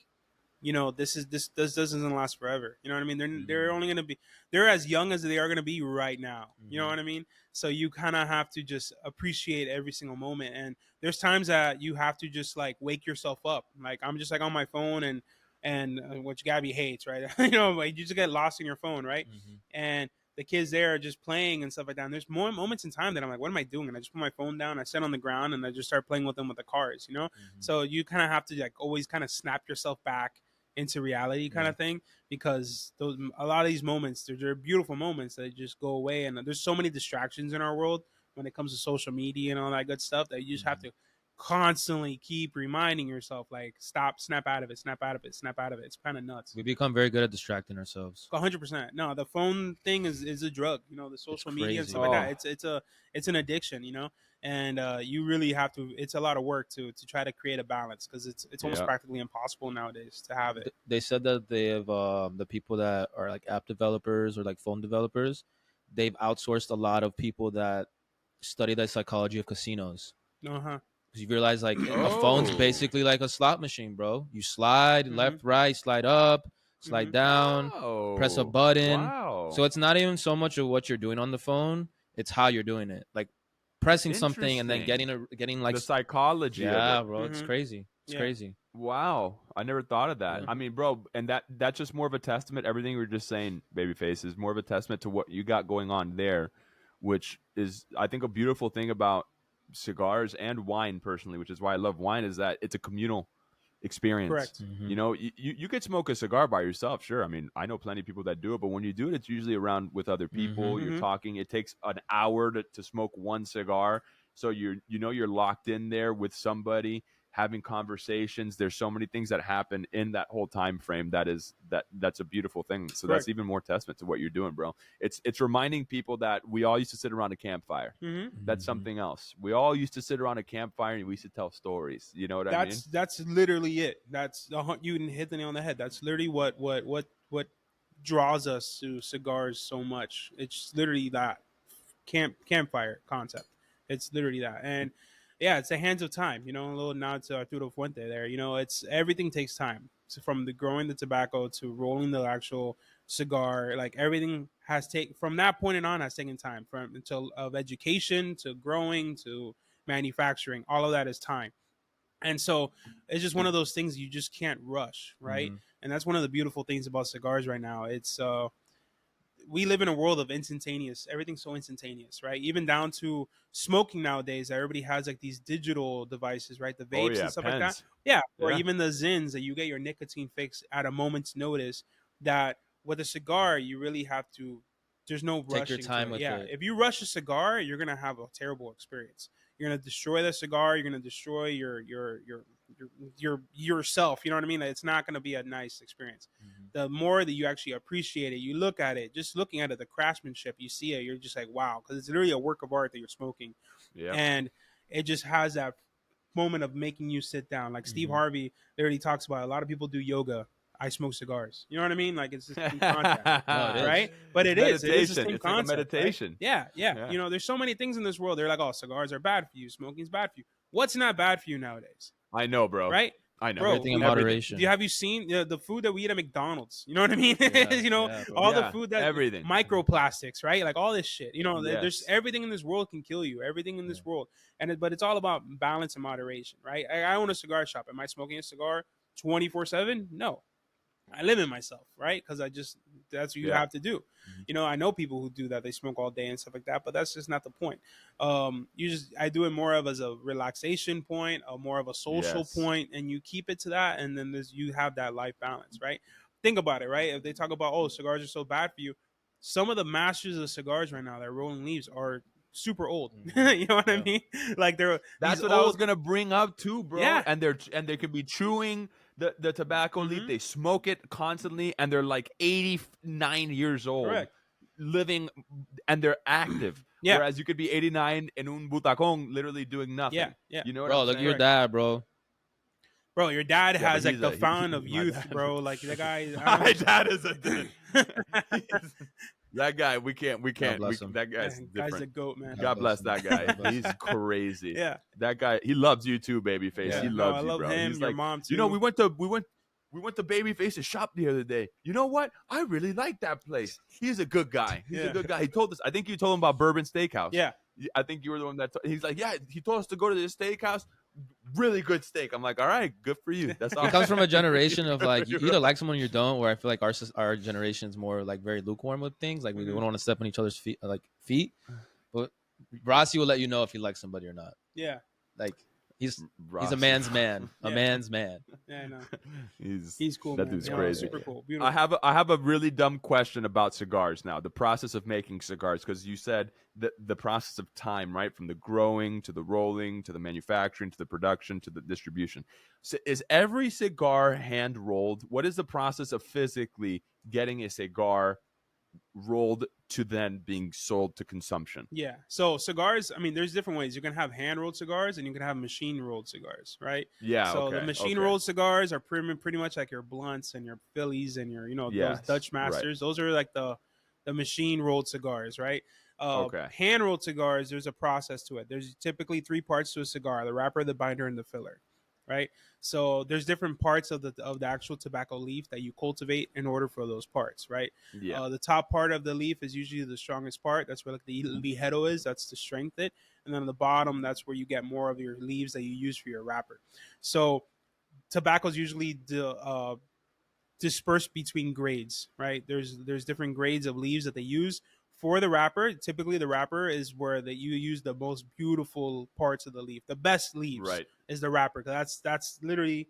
this doesn't last forever. You know what I mean? They're only gonna be, they're as young as they are gonna be right now. You know what I mean? So you kind of have to just appreciate every single moment. And there's times that you have to just like wake yourself up. Like I'm just like on my phone and which Gabby hates, right? Like you just get lost in your phone, right? And the kids there are just playing and stuff like that. And there's more moments in time that I'm like, what am I doing? And I just put my phone down, I sit on the ground, and I just start playing with them with the cars, So you kind of have to like always kind of snap yourself back into reality kind of thing, because a lot of these moments, they're beautiful moments that just go away. And there's so many distractions in our world when it comes to social media and all that good stuff that you just have to constantly keep reminding yourself, like, stop, snap out of it, snap out of it, snap out of it. It's kind of nuts. We become very good at distracting ourselves. 100%. No, the phone thing is a drug. The social media and stuff like that. It's an addiction. And you really have to. It's a lot of work to try to create a balance, because it's almost practically impossible nowadays to have it. They said that they have the people that are like app developers or like phone developers, they've outsourced a lot of people that study the psychology of casinos. Because you realize, like, a phone's basically like a slot machine, bro. You slide left, right, slide up, slide down, press a button. Wow. So it's not even so much of what you're doing on the phone; it's how you're doing it. Like pressing something and then getting like the psychology. Yeah, of it. bro, it's crazy. It's crazy. Wow, I never thought of that. I mean, bro, and that's just more of a testament. Everything we were just saying, Babyface, is more of a testament to what you got going on there, which is, I think, a beautiful thing about cigars and wine personally, which is why I love wine, is that it's a communal experience. Correct. You could smoke a cigar by yourself, sure. I mean, I know plenty of people that do it, but when you do it, it's usually around with other people. You're talking. It takes an hour to smoke one cigar, so you're locked in there with somebody, having conversations. There's so many things that happen in that whole time frame that's a beautiful thing. So Correct. That's even more testament to what you're doing, bro. It's reminding people that we all used to sit around a campfire. That's something else. We all used to sit around a campfire and we used to tell stories. You know what I mean? That's literally it. You hit the nail on the head. That's literally what draws us to cigars so much. It's literally that campfire concept. It's literally that. And yeah, it's the hands of time, a little nod to Arturo Fuente there. It's everything takes time. So from the growing the tobacco to rolling the actual cigar, like everything from that point on has taken time, from of education to growing to manufacturing. All of that is time. And so it's just one of those things you just can't rush, right? And that's one of the beautiful things about cigars right now. It's we live in a world of instantaneous. Everything's so instantaneous, right? Even down to smoking nowadays. Everybody has like these digital devices, right? The vapes and stuff like that. Yeah. Or even the Zins that you get your nicotine fix at a moment's notice. That with a cigar, you really have to. There's no rushing. Take your time with it. If you rush a cigar, you're gonna have a terrible experience. You're gonna destroy the cigar. You're gonna destroy yourself. You know what I mean? It's not gonna be a nice experience. The more that you actually appreciate it, you look at it, just looking at it, the craftsmanship, you see it, you're just like, wow, because it's literally a work of art that you're smoking. And it just has that moment of making you sit down. Like Steve Harvey literally talks about, a lot of people do yoga. I smoke cigars. You know what I mean? Like, it's the same concept, right? But it is the same concept. Like a meditation. Right? Yeah. There's so many things in this world. They're like, oh, cigars are bad for you. Smoking's bad for you. What's not bad for you nowadays? I know, bro. Right? I know. Everything in moderation. Have you seen the food that we eat at McDonald's? You know what I mean? All the food that everything, microplastics, right? Like all this shit. There's everything in this world can kill you. Everything in this world, but it's all about balance and moderation, right? I own a cigar shop. Am I smoking a cigar 24/7? No. I limit myself, right? Because that's what you have to do. I know people who do that. They smoke all day and stuff like that, but that's just not the point. I do it more of as a relaxation point, more of a social point, and you keep it to that, and then you have that life balance, right? Think about it, right? If they talk about, oh, cigars are so bad for you, some of the masters of cigars right now that are rolling leaves are super old. You know what I mean? Like that's what I was gonna bring up too, bro. Yeah. And they could be chewing the tobacco leaf. They smoke it constantly, and they're like 89 years old. Correct. Living, and they're active. Whereas you could be 89 in un butacón, literally doing nothing. Yeah. You know what bro, I'm look saying? at your dad, bro. Bro, your dad Yeah, has but like the fountain of my youth, dad- bro. Like the guy. My dad is a that guy. We can't. bless him. That guy's Guy's different. the goat, man. God bless him. that guy. God bless He's him. crazy. Yeah. That guy. He loves you too, Babyface. Yeah. He No, loves I you, love bro. him. He's Your like, mom too. you know, we went to Babyface's shop the other day. You know what? I really like that place. He's a good guy. He's a good guy. He told us. I think you told him about Bourbon Steakhouse. Yeah. I think you were the one that. He's like, yeah. He told us to go to this steakhouse. Really good steak. I'm like, all right, good for you. That's awesome. It comes from a generation of like you either like someone or you don't. Where I feel like our generation's more like very lukewarm with things. Like we don't want to step on each other's feet. But Rossi will let you know if he likes somebody or not. Yeah. Like he's Rossi. a man's man. A Yeah. man's man. Yeah, I know. He's cool. That man. dude's Yeah, crazy. Super cool. Beautiful. I have a really dumb question about cigars now. The process of making cigars, because you said the process of time, right, from the growing to the rolling to the manufacturing to the production to the distribution. So is every cigar hand rolled? What is the process of physically getting a cigar rolled to then being sold to consumption? Yeah. So cigars, I mean, there's different ways. You can have hand rolled cigars and you can have machine rolled cigars, right? Yeah. So okay, the machine rolled cigars are pretty much like your blunts and your Phillies and your, those Yes, Dutch Masters. Those are like the machine rolled cigars, right? Hand rolled cigars, there's a process to it. There's typically 3 parts to a cigar: the wrapper, the binder, and the filler, right? So there's different parts of the actual tobacco leaf that you cultivate in order for those parts, right? Yeah. The top part of the leaf is usually the strongest part. That's where like the ligedo is. That's to strengthen it. And then on the bottom, that's where you get more of your leaves that you use for your wrapper. So tobaccos usually dispersed between grades, right? There's different grades of leaves that they use for the wrapper. Typically, the wrapper is where that you use the most beautiful parts of the leaf. The best leaves Right. is the wrapper. That's literally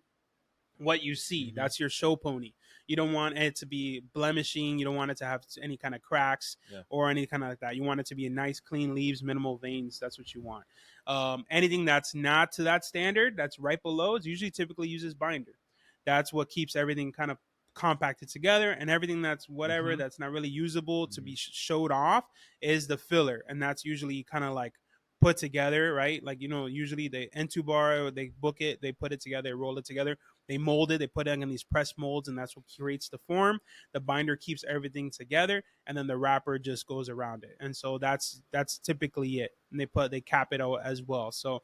what you see. Mm-hmm. That's your show pony. You don't want it to be blemishing. You don't want it to have any kind of cracks or any kind of like that. You want it to be a nice, clean leaves, minimal veins. That's what you want. Anything that's not to that standard, that's right below, is usually typically uses binder. That's what keeps everything kind of compacted together, and everything that's whatever that's not really usable to be showed off is the filler, and that's usually kind of like put together, right? Like, usually they entubar, they book it, they put it together, they roll it together, they mold it, they put it in these press molds, and that's what creates the form. The binder keeps everything together, and then the wrapper just goes around it. And so that's typically it. And they cap it out as well. So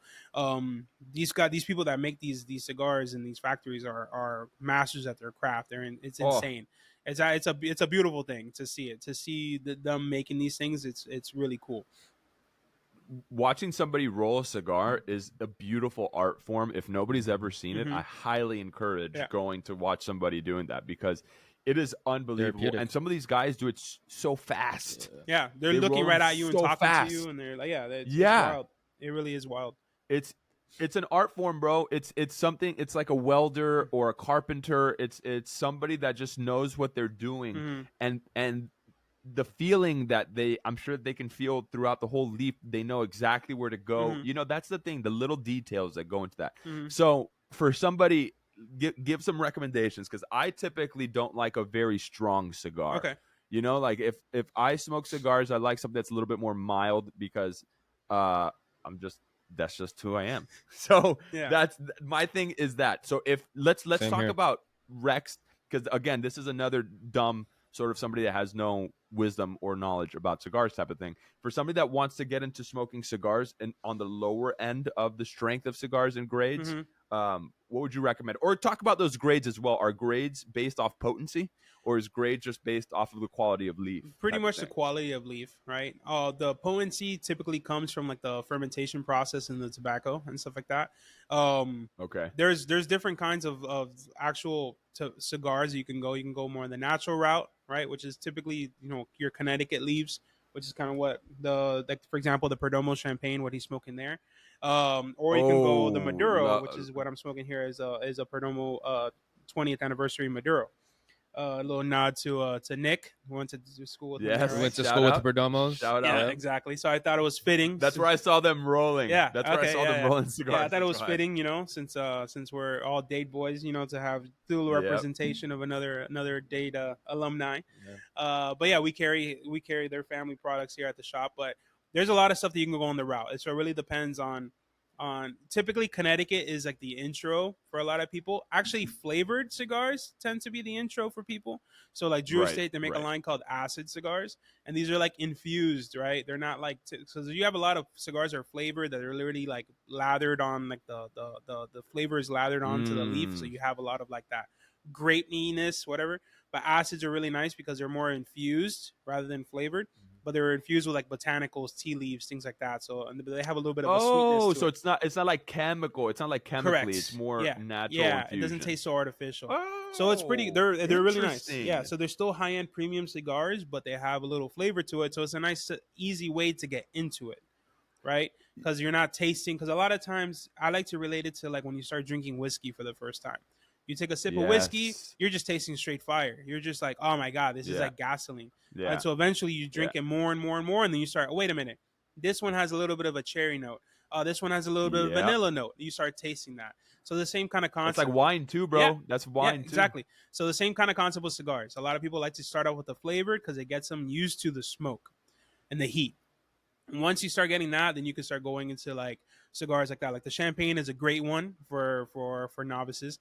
these people that make these cigars in these factories are masters at their craft. It's insane. It's a beautiful thing to see it, them making these things. It's really cool. Watching somebody roll a cigar is a beautiful art form. If nobody's ever seen it, I highly encourage going to watch somebody doing that, because it is unbelievable. And some of these guys do it so fast. Yeah, they're looking right at you and talking fast to you, and they're like, it's yeah, wild. It really is wild. It's an art form, bro. It's something. It's like a welder or a carpenter. It's somebody that just knows what they're doing, and the feeling that I'm sure they can feel throughout the whole leaf. They know exactly where to go. That's the thing, the little details that go into that. So for somebody, give some recommendations, because I typically don't like a very strong cigar. Okay. Like if I smoke cigars, I like something that's a little bit more mild, because that's just who I am. So that's my thing, is that. So let's Same talk here. about Rex, because again, this is another dumb sort of somebody that has no wisdom or knowledge about cigars type of thing. For somebody that wants to get into smoking cigars and on the lower end of the strength of cigars and grades, what would you recommend? Or talk about those grades as well. Are grades based off potency, or is grade just based off of the quality of leaf? Pretty much the quality of leaf, right? The potency typically comes from like the fermentation process in the tobacco and stuff like that. Okay. There's different kinds of actual cigars you can go. You can go more in the natural route, right? Which is typically, your Connecticut leaves, which is kind of what for example, the Perdomo Champagne, what he's smoking there. Or you can go the Maduro, which is what I'm smoking here, is a Perdomo 20th anniversary Maduro. A little nod to Nick, who went to school with him. Yes, Right? Went to Shout school out. with the Perdomos. Shout Yeah, out. exactly. So I thought it was fitting. That's where I saw them rolling. Yeah, that's where I saw them rolling cigars. Yeah, I thought it was fitting, since we're all Dade boys, to have dual representation of another Dade alumni. Yeah. But yeah, we carry their family products here at the shop. But there's a lot of stuff that you can go on the route. So it really depends on Typically Connecticut is like the intro for a lot of people. Actually, flavored cigars tend to be the intro for people. So like Drew Right, Estate, they make a right. line called acid cigars, and these are like infused, right? They're not like so you have a lot of cigars that are flavored that are literally like lathered on, like the flavor is lathered onto the leaf, so Mm. you have a lot of like that grape-ness, whatever. But acids are really nice because they're more infused rather than flavored. But they're infused with like botanicals, tea leaves, things like that. So and they have a little bit of a sweetness Oh, to so it. it's not like chemical. It's not like chemically. Correct. It's more Yeah. natural Yeah. infusion. It doesn't taste so artificial. Oh, So it's pretty. They're really nice. interesting. Yeah. So they're still high end premium cigars, but they have a little flavor to it. So it's a nice, easy way to get into it, right? Because you're not tasting. Because a lot of times I like to relate it to like when you start drinking whiskey for the first time. You take a sip of whiskey, Yes. you're just tasting straight fire. You're just like, oh my god, this is Yeah. like gasoline. Yeah. And so eventually you drink it more and more and more, and then you start. Oh, wait a minute, this one has a little bit of a cherry note. This one has a little bit of Yep. vanilla note. You start tasting that. So the same kind of It's concept. like wine too, bro. Yeah. That's Yeah, wine too. exactly. So the same kind of concept with cigars. A lot of people like to start off with the flavor because it gets them used to the smoke and the heat. And once you start getting that, then you can start going into like cigars like that. Like the champagne is a great one for novices.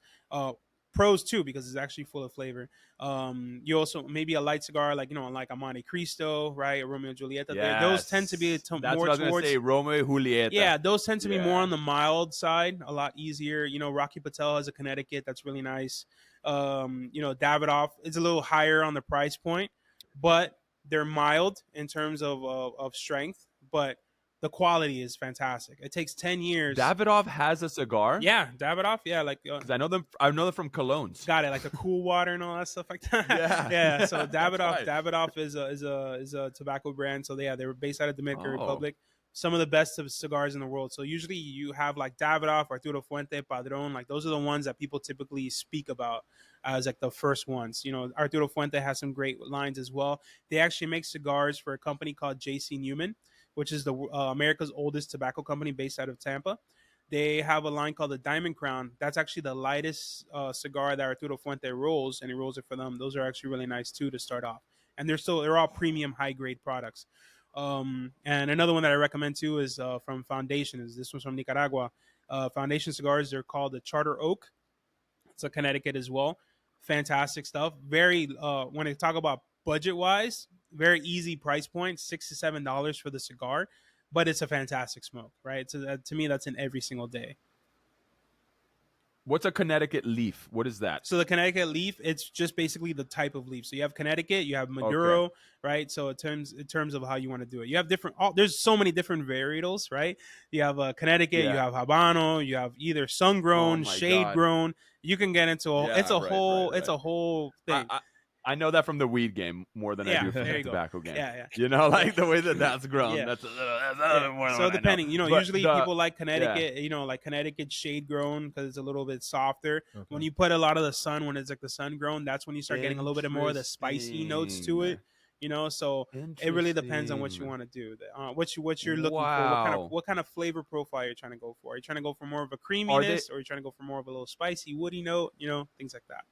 Pros too because it's actually full of flavor. You also maybe a light cigar like like a Monte Cristo, right? A Romeo and Julieta. Yes. Those tend to be That's more what I was gonna towards. say. Romeo and Julieta. Yeah, those tend to be more Yeah. on the mild side, a lot easier. Rocky Patel has a Connecticut that's really nice. Davidoff is a little higher on the price point, but they're mild in terms of strength, but the quality is fantastic. It takes 10 years. Davidoff has a cigar. Yeah, Davidoff. Yeah, like because I know them. I know them from Colognes. got it, like the cool water and all that stuff like that. Yeah. yeah. So That's Davidoff, right. Davidoff is a tobacco brand. So they were based out of Dominican Oh. Republic. Some of the best of cigars in the world. So usually you have like Davidoff, Arturo Fuente, Padron. Like those are the ones that people typically speak about as like the first ones. Arturo Fuente has some great lines as well. They actually make cigars for a company called J.C. Newman, which is the America's oldest tobacco company based out of Tampa. They have a line called the Diamond Crown. That's actually the lightest cigar that Arturo Fuente rolls, and he rolls it for them. Those are actually really nice too to start off, and they're all premium, high grade products. And another one that I recommend too is from Foundation. This one's from Nicaragua. Foundation cigars. They're called the Charter Oak. It's a Connecticut as well. Fantastic stuff. Very when I talk about budget wise, very easy price point, $6 to $7 for the cigar, but it's a fantastic smoke, right? So to me, that's in every single day. What's a Connecticut leaf? What is that? So the Connecticut leaf, it's just basically the type of leaf. So you have Connecticut, you have Maduro, right? So in terms of how you want to do it, you have different. There's so many different varietals, right? You have Connecticut, you have Habano, you have either sun grown, shade grown. You can get into it's a whole thing. I know that from the weed game more than I do from there the you go. tobacco game. Yeah. Like the way that's grown. Yeah. That's So depending, But usually people like Connecticut, like Connecticut shade grown because it's a little bit softer. Okay. When you put a lot of the sun, when it's like the sun grown, that's when you start getting a little bit more of the spicy notes to it. So it really depends on what you want to do. What you're looking for. What kind of flavor profile you're trying to go for. Are you trying to go for more of a creaminess, or are you trying to go for more of a little spicy, woody note? Things like that.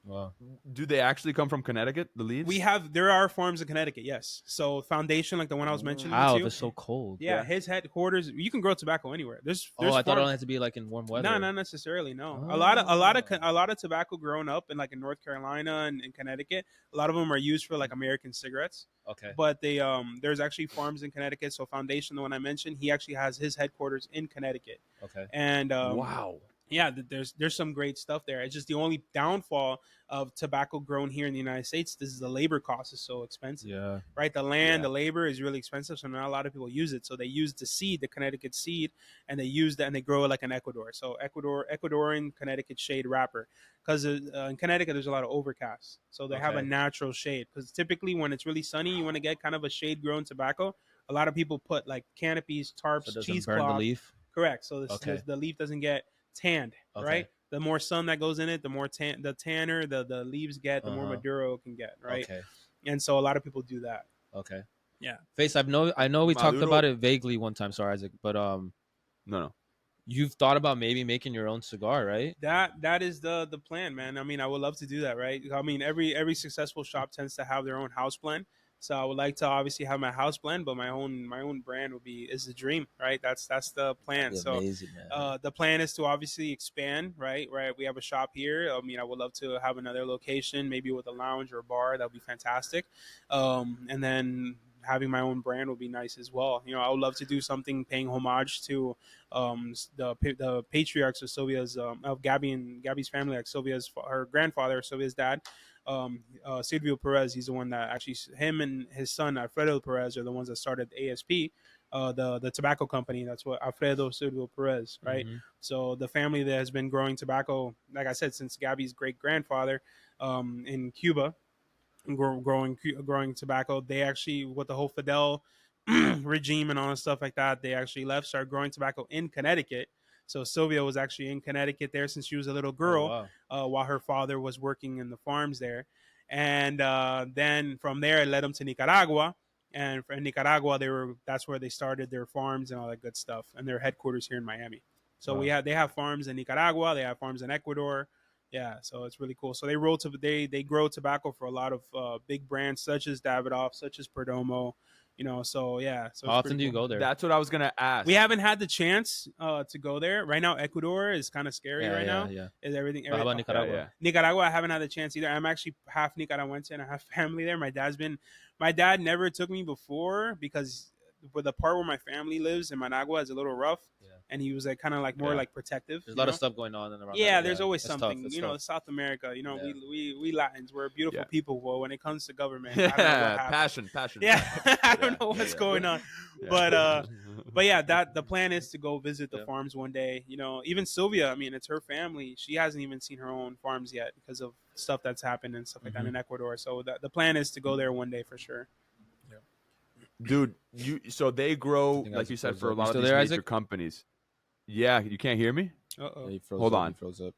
Wow. Do they actually come from Connecticut? The leaves? There are farms in Connecticut, yes. So Foundation, like the one I was mentioning. Wow, to you, it's so cold. Yeah, his headquarters. You can grow tobacco anywhere. There's I thought it farms. only had to be like in warm weather. No, not necessarily. No, Oh. a lot of tobacco grown up in like in North Carolina and in Connecticut. A lot of them are used for like American cigarettes. Okay. But they there's actually farms in Connecticut. So Foundation, the one I mentioned, he actually has his headquarters in Connecticut. Okay. And wow. Yeah, there's some great stuff there. It's just the only downfall of tobacco grown here in the United States. This is the labor cost is so expensive. Yeah. Right, the land, the labor is really expensive, so not a lot of people use it. So they use the seed, the Connecticut seed, and they use that and they grow it like in Ecuador. So Ecuadorian Connecticut shade wrapper, because in Connecticut there's a lot of overcast, so they have a natural shade. Because typically when it's really sunny, you want to get kind of a shade grown tobacco. A lot of people put like canopies, tarps, So it doesn't cheesecloth. burn the leaf. Correct. So the leaf doesn't get tanned, right? The more sun that goes in it, the more tanner the leaves get, the more Maduro it can get, right? Okay. And so a lot of people do that. Okay. Yeah. Face, I know we talked Maduro. about it vaguely one time, sorry Isaac, but No. you've thought about maybe making your own cigar, right? That is the plan, man. I mean, I would love to do that, right? I mean, every successful shop tends to have their own house blend. So I would like to obviously have my house blend, but my own brand is the dream, right? That's the plan. That'd be So amazing, man. the plan is to obviously expand, right? Right. We have a shop here. I mean, I would love to have another location, maybe with a lounge or a bar. That would be fantastic. And then having my own brand would be nice as well. You know, I would love to do something paying homage to the patriarchs of Sylvia's of Gabby's family, like her grandfather, Sylvia's dad. Silvio Perez, he's the one that actually, him and his son Alfredo Perez are the ones that started ASP, the tobacco company. That's what Alfredo Silvio Perez, right? Mm-hmm. So the family that has been growing tobacco, like I said, since Gabby's great grandfather in Cuba, growing tobacco. They actually, with the whole Fidel regime and all the stuff like that, they actually started growing tobacco in Connecticut. So Sylvia was actually in Connecticut there since she was a little girl, while her father was working in the farms there. And then from there, it led them to Nicaragua. And in Nicaragua, that's where they started their farms and all that good stuff, and their headquarters here in Miami. So they have farms in Nicaragua, they have farms in Ecuador. Yeah, so it's really cool. So they grow tobacco for a lot of big brands such as Davidoff, such as Perdomo. You know, so yeah. So How often do you go there? That's what I was gonna ask. We haven't had the chance to go there. Right now, Ecuador is kind of scary now. Yeah. Is everything? How about Nicaragua? Yeah. Nicaragua, I haven't had the chance either. I'm actually half Nicaraguense and I have family there. My dad never took me before because with the part where my family lives in Managua is a little rough. Yeah. And he was like kind of like more like protective. There's a lot of stuff going on around. Yeah, there's always It's something. tough. You know, South America. You know, we Latins, we're beautiful Yeah. people. Well, when it comes to government, I don't know what happens. passion. Yeah, I don't know what's going on. Yeah. But yeah, that the plan is to go visit the farms one day. You know, even Sylvia, I mean, it's her family. She hasn't even seen her own farms yet because of stuff that's happened and stuff like that in Ecuador. So the plan is to go there one day for sure. Dude, so they grow, think like Isaac you said, froze for a up. You lot of still these there, major Isaac? companies. Yeah, you can't hear me? Uh-oh. He froze Hold up, on. He froze up.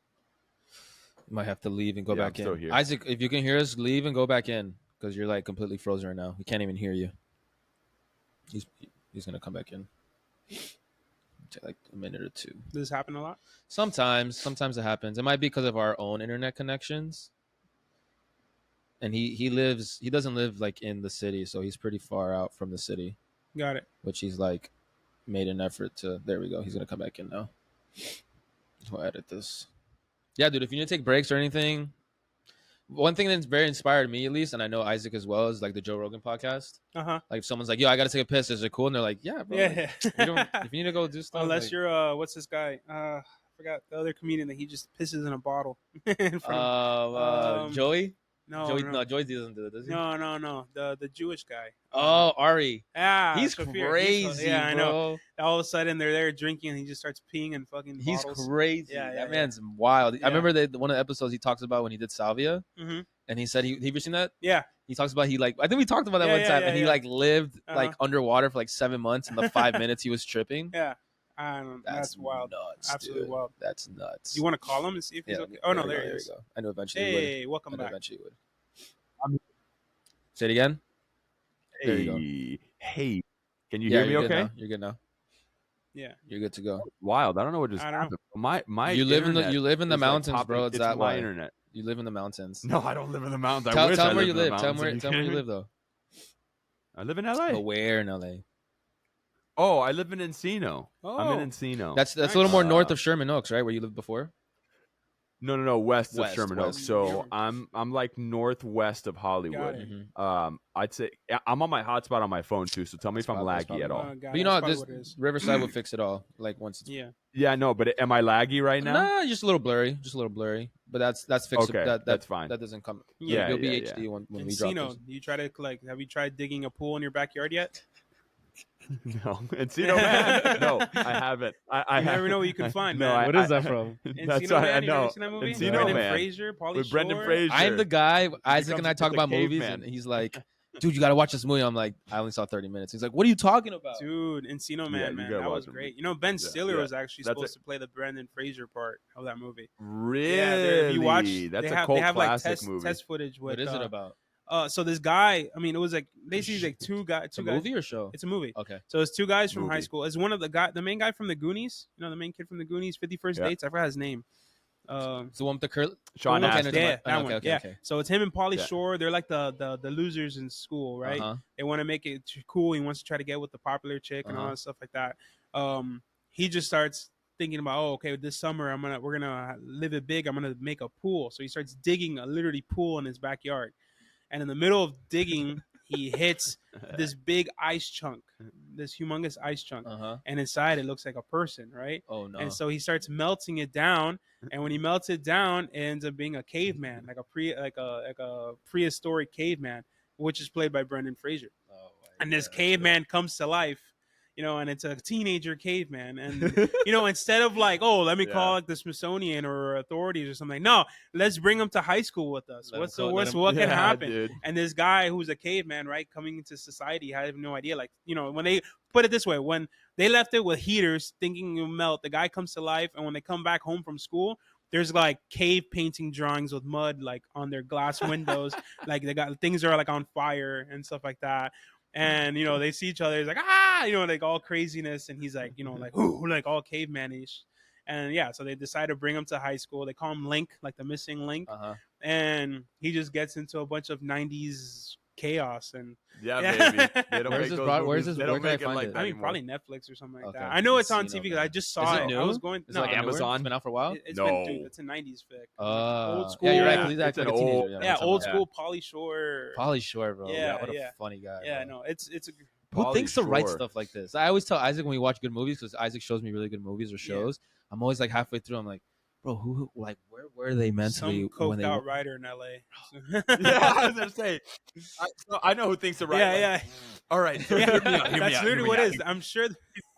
You might have to leave and go Yeah, back I'm in. still here. Isaac, if you can hear us, leave and go back in because you're like completely frozen right now. We can't even hear you. He's gonna come back in. Take like a minute or two. Does this happen a lot? Sometimes it happens. It might be because of our own internet connections. And he doesn't live like in the city, so he's pretty far out from the city, Got it. which he's like made an effort to. There we go. He's gonna come back in now. I'll edit this. Yeah, dude. If you need to take breaks or anything, one thing that's very inspired me at least, and I know Isaac as well, is like the Joe Rogan podcast. Uh-huh. Like if someone's like, "Yo, I gotta take a piss," is it cool? And they're like, "Yeah, bro." Yeah. Like, if you need to go do stuff, Unless like, you're what's this guy? I forgot the other comedian that he just pisses in a bottle in front of. Joey. No, Joey, no, no, Joey doesn't do it, does he? no. The Jewish guy. Oh, Ari. Yeah, He's Shafir. crazy, Yeah, I know. bro. All of a sudden they're there drinking and he just starts peeing in fucking He's bottles. crazy. Yeah, That man's wild. Yeah. I remember one of the episodes he talks about when he did Salvia, Mhm. and he said he ever seen that? Yeah. He talks about I think we talked about that Yeah, one yeah, time, yeah, and he yeah. like lived like Uh-huh. underwater for like 7 months, and the 5 minutes he was tripping. Yeah. That's wild. Nuts, Absolutely dude. wild. That's nuts. You want to call him and see if he's okay? Oh no, there he is. Go. I knew eventually he would. Hey, welcome I knew back. eventually he would. Say it again. There you go. Hey, can you Yeah, hear me you're good okay? now. You're good now. Yeah. You're good to go. Wild. I don't know what just I don't know. happened. My You live in the internet is, mountains, like, bro. It's popping. that my way. internet. You live in the mountains. No, I don't live in the mountains. Tell I wish him I where you lived in the live. Tell him mountains. where you live though. I live in LA. But where in LA? Oh, I live in Encino. Oh. I'm in Encino. That's Nice. a little more north of Sherman Oaks, right? Where you lived before. No, west of West, Sherman west. Oaks. So I'm like northwest of Got Hollywood. it. Mhm. I'd say I'm on my hotspot on my phone too. So tell me if I'm That's laggy at probably all. God, But you know, that's this probably what it is. Riverside will fix it all. Like once it's Yeah. Yeah, no, but am I laggy right now? nah, just a little blurry, But that's fixable. Okay, that's fine. That doesn't come. Yeah, you'll be yeah, HD when we drop Encino, this. you try to have you tried digging a pool in your backyard yet? No, Encino man. No, I haven't. I You never haven't. know what you can find, No, man. What is that from? That's Encino why Man, I you know. never seen that movie? Encino Brendan Man. Fraser, Pauly With Brendan Shore? Fraser. I'm the guy. Isaac and I becomes talk the about movies, caveman. and he's like, "Dude, you got to watch this movie." I'm like, "I only saw 30 minutes." He's like, "What are you talking about?" Dude, Encino Man, you man, gotta that watch was him. great. You know, Ben Stiller yeah. was actually That's supposed to play the Brendan Fraser part of that movie. Really? Yeah, if you watch, That's they a have, cult they have like classic movie. test footage with. What is it about? So this guy, I mean, it was like basically like two It's a guys. movie or show? It's a movie. Okay. So it's two guys from high Movie. school. It's one of the main guy from the Goonies. You know, the main kid from the Goonies, 51st Yeah. Dates. I forgot his name. It's the one with the curl. Sean Okay, Astin. Yeah, that okay, one. okay, yeah. okay. So it's him and Pauly Yeah. Shore. They're like the losers in school, right? Uh-huh. They want to make it cool. He wants to try to get with the popular chick and all that stuff like that. He just starts thinking about, oh, okay, this summer we're gonna live it big. I'm gonna make a pool. So he starts digging a literally pool in his backyard, and in the middle of digging, he hits this big ice chunk, this humongous ice chunk, Uh-huh. and inside it looks like a person, right? Oh no. And so he starts melting it down, and when he melts it down, it ends up being a caveman, like a prehistoric caveman, which is played by Brendan Fraser. Oh, And this caveman comes to life, and it's a teenager caveman. And, instead of like, oh, let me call like the Smithsonian or authorities or something. No, let's bring him to high school with us. What can happen? Dude. And this guy who's a caveman, right, coming into society, I have no idea. Like, when they put it this way, when they left it with heaters thinking it would melt, the guy comes to life. And when they come back home from school, there's like cave painting drawings with mud like on their glass windows. Like they got things are like on fire and stuff like that. And they see each other. He's like, like all craziness, and he's like, like ooh, like all cavemanish. And yeah, so they decide to bring him to high school. They call him Link, like the missing Link. And he just gets into a bunch of '90s chaos. And Yeah, baby. They don't Where's make this those brought- movies. where's this- They where don't can I make it find like it? that I mean, anymore. probably Netflix or something like Okay, that. I know it's on casino TV because then. I just saw Is it it. new? I was going. It's no, like Amazon? It's been out for a while. It's No. been, dude, it's a '90s flick. Old school. Yeah, you're right. Yeah. Because he's It's acting an like a teenager. old- Yeah, Yeah, I'm old talking school Pauly Shore. about. Pauly Shore, bro. Yeah, What a yeah. funny guy. Yeah, bro. no, it's a Who Pauly thinks to write Shore. stuff like this? I always tell Isaac when we watch good movies, because Isaac shows me really good movies or shows. I'm always like halfway through. I'm like, bro, where were they mentally some when coked they? out writer in LA. Yeah, I was gonna say. I know who thinks to write. Yeah. All right, so Yeah, hear me out. Hear me that's out, literally hear what me it out. is. I'm sure,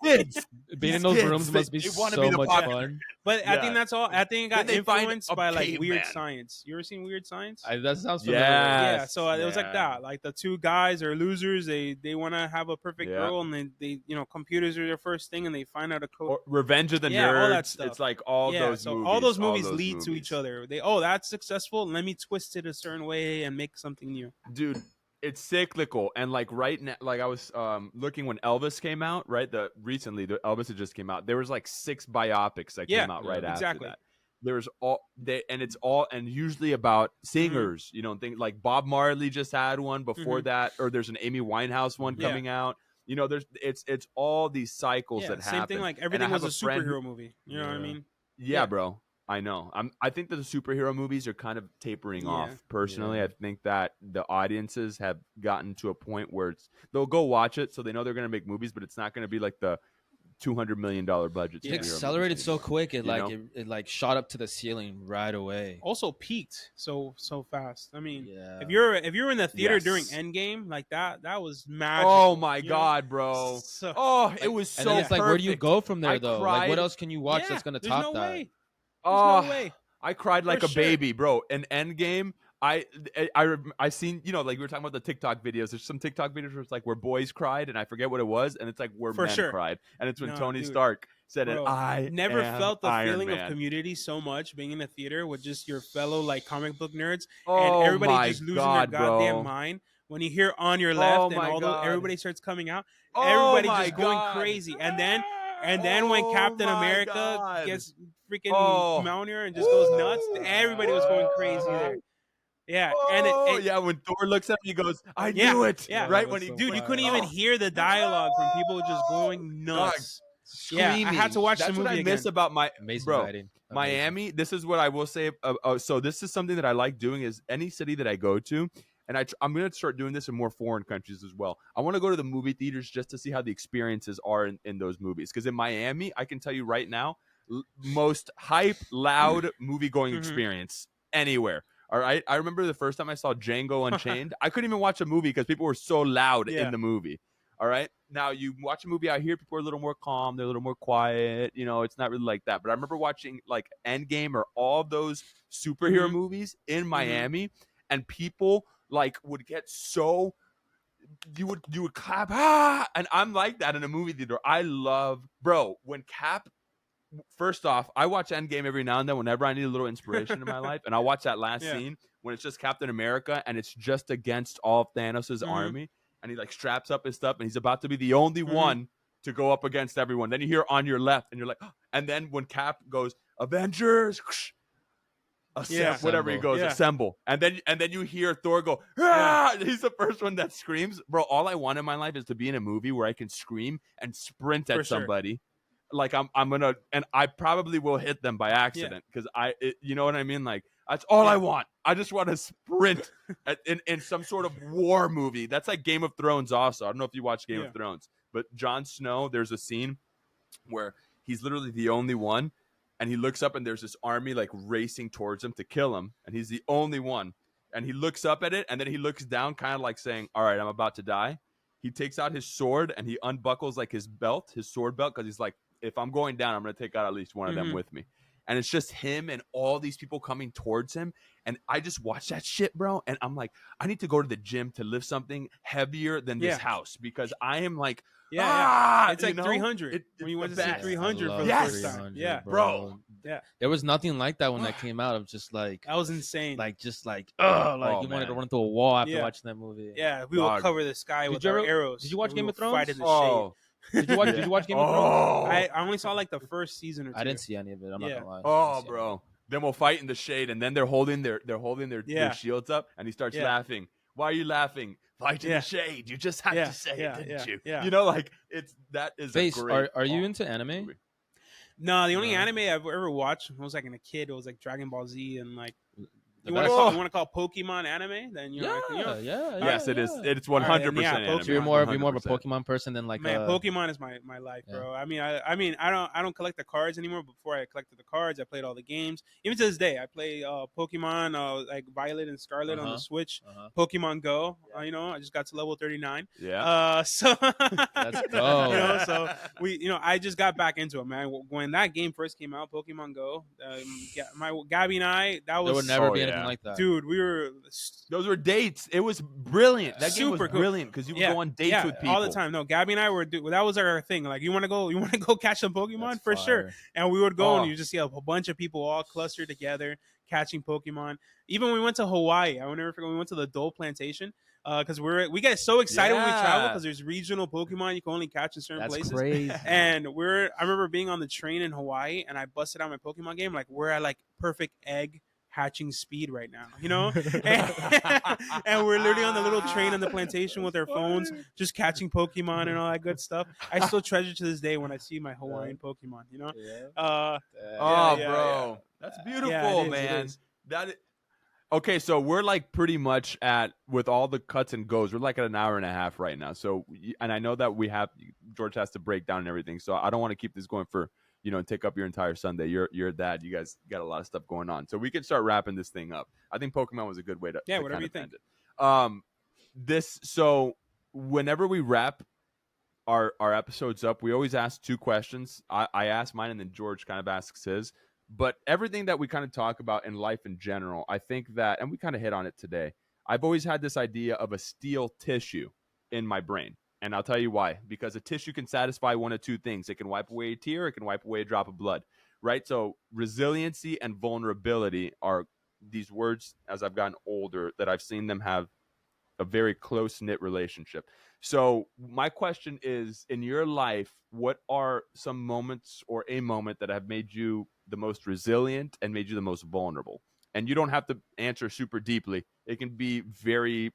Kids, Being in these those kids, rooms must be they wanna so be the much popular- fun. but I think Yeah. that's all. I think it got Then they find influenced a by like Weird caveman. Science. You ever seen Weird Science? That sounds familiar. Yeah. Yeah, so it was like that. Like the two guys are losers. They want to have a perfect Yeah. girl, and they computers are their first thing, and they find out a code. Or Revenge of the Yeah, all that Nerds. stuff. It's like all Yeah, those so movies. all those movies lead to movies. each other. That's successful. Let me twist it a certain way and make something new. Dude, it's cyclical. And like right now, like I was looking when Elvis came out, right? Recently the Elvis had just came out. There was like 6 biopics that came out right exactly. after that. There's and usually about singers, things like Bob Marley just had one before that, or there's an Amy Winehouse one Yeah. coming out. It's all these cycles Yeah, that same happen. thing. Like And everything I was have a friend who- superhero movie. You know what I mean? Yeah, Yeah. bro. I know. I think that the superhero movies are kind of tapering Yeah. off. Personally, Yeah. I think that the audiences have gotten to a point where they'll go watch it, so they know they're going to make movies, but it's not going to be like the $200 million budget. It Yeah. accelerated so quick. It You like know? it like shot up to the ceiling right away. Also peaked so fast. I mean, Yeah. if you're in the theater during Yes. Endgame, like that was magic. Oh my God, bro! So, Oh, it was And so then it's like, where do you perfect. go from there I though? Like, what cried. else can you watch yeah, that's gonna there's top no that? way. There's Oh, no way. I cried like For a sure. baby, bro. An Endgame. I seen, like we were talking about the TikTok videos. There's some TikTok videos where it's like where boys cried, and I forget what it was, and it's like where For men sure. cried, and it's when No, Tony dude. Stark said Bro, it. I never am felt the Iron feeling Man. of community so much being in a theater with just your fellow like comic book nerds Oh and everybody my just losing God, their goddamn bro. mind. When you hear on your left Oh and my all those, God. everybody starts coming out, Oh everybody my just going God. crazy, and then when Oh Captain my America God. gets freaking Oh. Mjolnir and just goes nuts, Woo. everybody was going crazy there. Yeah, and Oh, it, yeah, when Thor looks at me, he goes, "I Yeah, knew it!" yeah. Right That when was he, so dude, you fire. couldn't even hear the dialogue from people just going nuts. Yeah, I had to watch That's the what movie I again. miss about my Amazing bro. writing. Amazing. Miami. This is what I will say. So this is something that I like doing. Is any city that I go to, and I'm going to start doing this in more foreign countries as well. I want to go to the movie theaters just to see how the experiences are in those movies. Because in Miami, I can tell you right now, most hype, loud movie going Mhm. experience anywhere. All right. I remember the first time I saw Django Unchained. I couldn't even watch a movie because people were so loud Yeah. in the movie. All right. Now you watch a movie out here, people are a little more calm. They're a little more quiet. It's not really like that. But I remember watching like Endgame or all of those superhero Mhm. movies in Miami, and people like would get so you would clap, and I'm like that in a movie theater. I love, bro, when Cap. First off, I watch Endgame every now and then whenever I need a little inspiration in my life, and I'll watch that last Yeah. scene when it's just Captain America and it's just against all of Thanos' Mhm. army, and he like straps up his stuff and he's about to be the only one to go up against everyone. Then you hear on your left, and you're like, and then when Cap goes Avengers, Yeah. whatever he goes, Yeah. assemble, and then you hear Thor go, ah! He's the first one that screams, bro. All I want in my life is to be in a movie where I can scream and sprint For at sure. somebody, like I'm gonna, and I probably will hit them by accident because you know what I mean, like that's all I want. I just want to sprint in some sort of war movie. That's like Game of Thrones. Also, I don't know if you watch Game of Thrones, but Jon Snow, there's a scene where he's literally the only one, and he looks up and there's this army like racing towards him to kill him, and he's the only one, and he looks up at it, and then he looks down kind of like saying, all right, I'm about to die. He takes out his sword and he unbuckles like his sword belt, because he's like, if I'm going down, I'm going to take out at least one of them with me. And it's just him and all these people coming towards him. And I just watched that shit, bro. And I'm like, I need to go to the gym to lift something heavier than this house, because I am like, it's like 300 when you went to see 300 for the first time. Yeah, bro. Yeah, there was nothing like that when that came out. Of just like that was insane. Like just like you wanted to run through a wall after watching that movie. Yeah, we will cover the sky with our arrows. Did you watch Game of Thrones? Fight in the shade. Did you watch Game of Thrones? I only saw like the first season or two. I didn't see any of it. I'm not gonna lie. Oh, bro. Then we'll fight in the shade, and then they're holding their shields up, and he starts laughing. Why are you laughing? Fight in the shade. You just had to say it, didn't you? Yeah. You know, like that is Face, a great. Are you into anime? Movie. No, the only anime I've ever watched was like in a kid. It was like Dragon Ball Z and like. You want to call Pokemon anime? Then Yes, it is. It's 100%. So you're more of a Pokemon person than like Pokemon is my life, bro. I mean, I don't collect the cards anymore. Before I collected the cards, I played all the games. Even to this day, I play Pokemon like Violet and Scarlet on the Switch. Pokemon Go. I just got to level 39. Yeah. So let's go. So I just got back into it, man. When that game first came out, Pokemon Go. Gabby and I, that was there would never be anything like that, dude. Those were dates. It was brilliant. That game was cool. Brilliant because you would go on dates with people all the time. No, Gabby and I were that was our thing. Like, you want to go catch some Pokemon? That's for fire. sure. And we would go and you just see a bunch of people all clustered together catching Pokemon. Even when we went to Hawaii, I will never forget. We went to the Dole Plantation. Because we get so excited when we travel, because there's regional Pokemon you can only catch in certain places. Crazy. And I remember being on the train in Hawaii, and I busted out my Pokemon game. Like, we're at like perfect egg hatching speed right now, and we're literally on the little train on the plantation with our phones, just catching Pokemon and all that good stuff. I still treasure to this day when I see my Hawaiian Pokemon. Bro, that's beautiful, man. Okay, so we're like pretty much with all the cuts and goes, we're like at an hour and a half right now. So, and I know that George has to break down and everything. So I don't want to keep this going for, take up your entire Sunday. You're a dad. You guys got a lot of stuff going on. So we can start wrapping this thing up. I think Pokemon was a good way to whatever you think. End it. So whenever we wrap our episodes up, we always ask two questions. I ask mine, and then George kind of asks his. But everything that we kind of talk about in life in general, I think that, and we kind of hit on it today, I've always had this idea of a steel tissue in my brain. And I'll tell you why. Because a tissue can satisfy one of two things. It can wipe away a tear. It can wipe away a drop of blood. Right? So resiliency and vulnerability are these words, as I've gotten older, that I've seen them have a very close-knit relationship. So my question is, in your life, what are some moments or a moment that have made you the most resilient and made you the most vulnerable? And you don't have to answer super deeply. It can be very,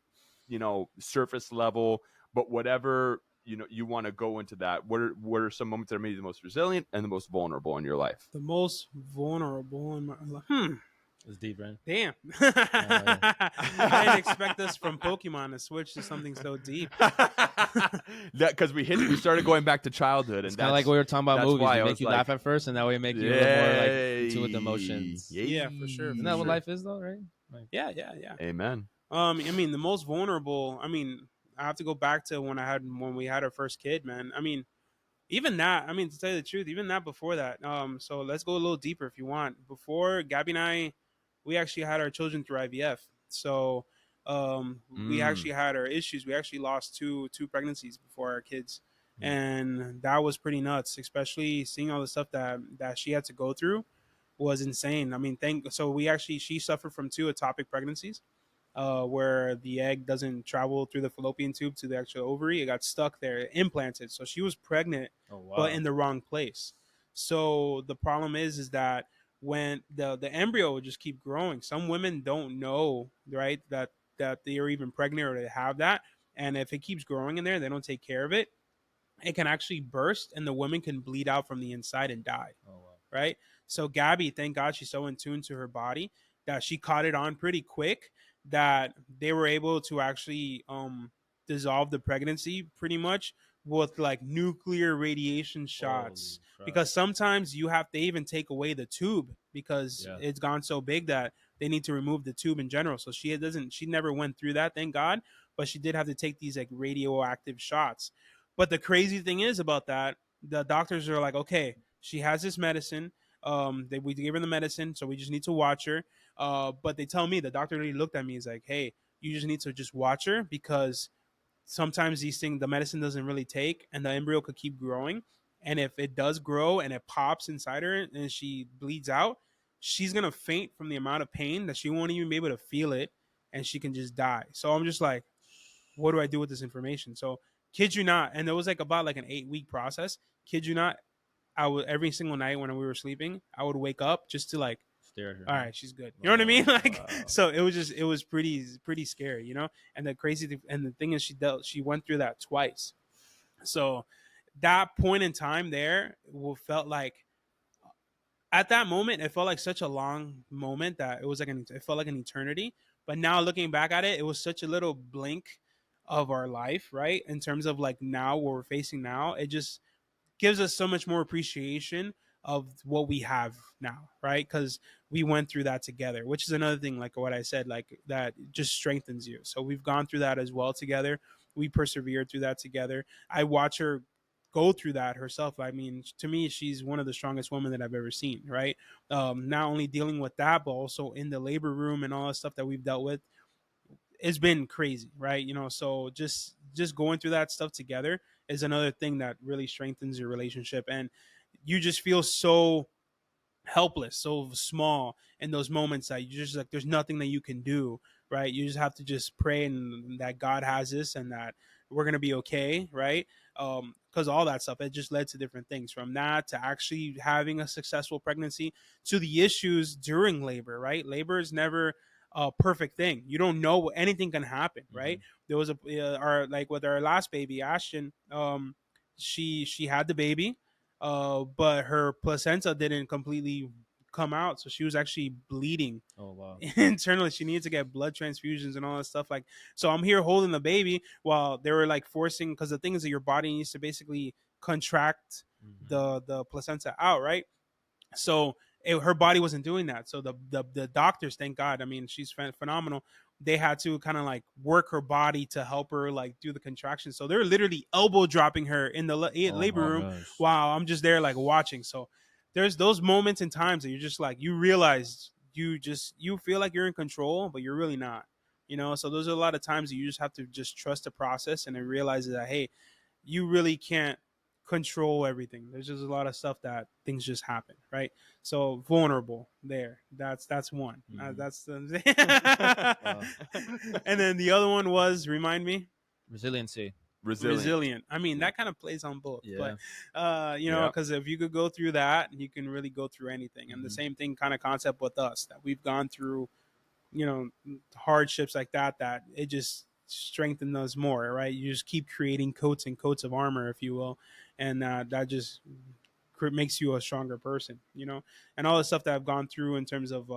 surface level, but whatever, you want to go into that. What are some moments that have made you the most resilient and the most vulnerable in your life? The most vulnerable in my life. It's deep, right? Damn. I didn't expect this from Pokemon to switch to something so deep. Because we started going back to childhood. It's and kind of like we were talking about movies. They make you laugh at first, and that way make you a little more like into with emotions. Yeah, for sure. Isn't that what life is, though, right? Like, yeah. Amen. I mean, the most vulnerable, I have to go back to when we had our first kid, man. Even that, to tell you the truth, even that before that. So let's go a little deeper if you want. Before Gabby and I, we actually had our children through IVF. So we actually had our issues. We actually lost two pregnancies before our kids. And that was pretty nuts, especially seeing all the stuff that she had to go through was insane. She suffered from 2 ectopic pregnancies. Where the egg doesn't travel through the fallopian tube to the actual ovary. It got stuck there, implanted. So she was pregnant, but in the wrong place. So the problem is that when the embryo will just keep growing. Some women don't know, right, that they are even pregnant or they have that, and if it keeps growing in there, they don't take care of it. It can actually burst, and the woman can bleed out from the inside and die. Oh wow. Right. So Gabby, thank God, she's so in tune to her body that she caught it on pretty quick, that they were able to actually dissolve the pregnancy pretty much with like nuclear radiation shots, Holy crap. because sometimes you have to even take away the tube because Yeah. it's gone so big that they need to remove the tube in general. So she never went through that, thank God, but she did have to take these like radioactive shots. But the crazy thing is about that, the doctors are like, okay, she has this medicine. We gave her the medicine, so we just need to watch her. But they tell me, the doctor really looked at me, he's like, hey, you just need to just watch her, because sometimes these things, the medicine doesn't really take, and the embryo could keep growing. And if it does grow and it pops inside her and she bleeds out, she's gonna faint from the amount of pain that she won't even be able to feel it, and she can just die. So I'm just like, what do I do with this information? So kid you not, and it was like about like an 8-week process. Kid you not, I would every single night when we were sleeping, I would wake up just to like, Stare at her. all right, she's good. You know what I mean? Like, Wow. so it was pretty scary, you know. And the crazy thing, and the thing is, she went through that twice. So that point in time there felt like, at that moment, it felt like such a long moment that it felt like an eternity. But now looking back at it, it was such a little blink of our life, right? In terms of like now what we're facing now, it just gives us so much more appreciation of what we have now, right? Because we went through that together, which is another thing, like what I said, like that just strengthens you. So we've gone through that as well together. We persevered through that together. I watch her go through that herself. I mean, to me, she's one of the strongest women that I've ever seen, right? Not only dealing with that, but also in the labor room and all the stuff that we've dealt with. It's been crazy, right? You know, so just going through that stuff together is another thing that really strengthens your relationship, and you just feel so helpless, so small in those moments that you just like there's nothing that you can do, right? You just have to just pray and that God has this and that we're gonna be okay, right? Because all that stuff, it just led to different things, from that to actually having a successful pregnancy to the issues during labor, right? Labor is never a perfect thing. You don't know, anything can happen, right? There was our like with our last baby, Ashton. She had the baby, but her placenta didn't completely come out, so she was actually bleeding. Oh wow. Internally. She needed to get blood transfusions and all that stuff. Like, so I'm here holding the baby while they were like forcing, because the thing is that your body needs to basically contract the placenta out, right? So her body wasn't doing that. So the doctors, thank God, I mean, she's phenomenal. They had to kind of like work her body to help her like do the contractions. So they're literally elbow dropping her in the labor room while I'm just there like watching. So there's those moments and times that you're just like, you realize you feel like you're in control, but you're really not. You know, so those are a lot of times that you just have to just trust the process and then realize that, hey, you really can't control everything. There's just a lot of stuff that things just happen, right? So vulnerable there. That's one. That's the And then the other one was, remind me. Resiliency. Resilient. I mean, that kind of plays on both. Yeah. But you know, because if you could go through that, you can really go through anything. And the same thing kind of concept with us, that we've gone through, you know, hardships like that it just strengthen us more, right? You just keep creating coats and coats of armor, if you will, and that just makes you a stronger person, you know. And all the stuff that I've gone through in terms of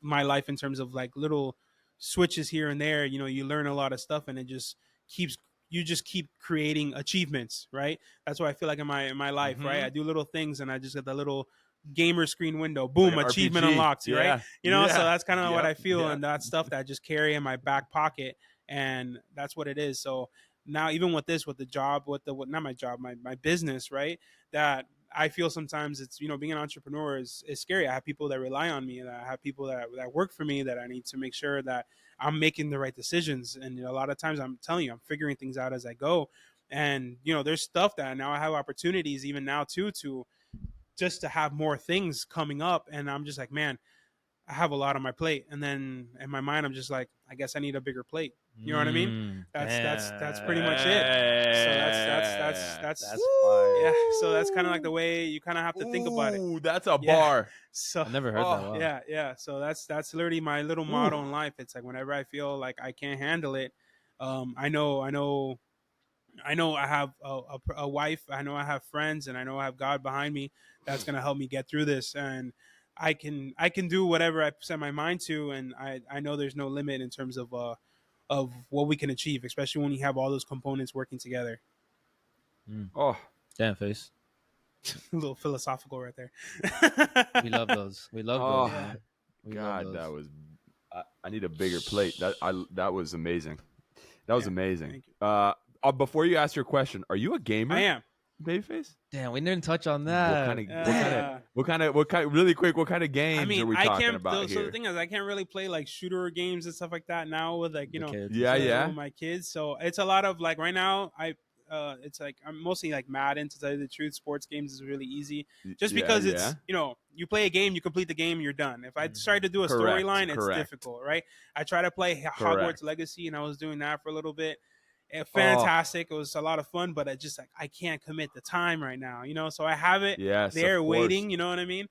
my life, in terms of like little switches here and there, you know, you learn a lot of stuff, and it just keep creating achievements, right? That's what I feel like in my life, right? I do little things, and I just get the little gamer screen window, boom, like achievement RPG. unlocked, right? You know, so that's kind of what I feel, Yeah. and that stuff that I just carry in my back pocket, and that's what it is. So now, even with this, with the job, not my job, my business, right? That I feel sometimes it's, you know, being an entrepreneur is scary. I have people that rely on me, and I have people that work for me, that I need to make sure that I'm making the right decisions. And you know, a lot of times, I'm telling you, I'm figuring things out as I go. And you know, there's stuff that now I have opportunities even now too, to just to have more things coming up, and I'm just like, man, I have a lot on my plate. And then in my mind, I'm just like, I guess I need a bigger plate. You know what I mean? That's pretty much it. So that's fire. yeah. So that's kind of like the way you kind of have to think about it. Ooh, that's a Yeah. bar. So I never heard that. Wow. yeah. So that's literally my little motto in life. It's like whenever I feel like I can't handle it, I know I have a wife. I know I have friends, and I know I have God behind me that's gonna help me get through this. And I can do whatever I set my mind to, and I know there's no limit in terms of what we can achieve, especially when you have all those components working together. Oh, Damn face. A little philosophical right there. We love those. We love Oh, those. Man. We love God, those. that was. I need a bigger plate. That was amazing. That was Yeah, amazing. thank you. Before you ask your question, are you a gamer? I am. Babyface. Damn, we didn't touch on What that. kind of really quick? What kind of games I mean, are we I talking can't. about So here? the thing is, I can't really play like shooter games and stuff like that now with like The kids. Yeah. with my kids. So it's a lot of like right now. It's like I'm mostly like Madden, to tell you the truth. Sports games is really easy, just because it's you play a game, you complete the game, you're done. If I try to do a Correct, storyline, it's correct. difficult, right? I try to play Correct. Hogwarts Legacy, and I was doing that for a little bit. Oh. Fantastic. It was a lot of fun, but I just like I can't commit the time right now, So I have it Yes, there of course. waiting. You know what I mean?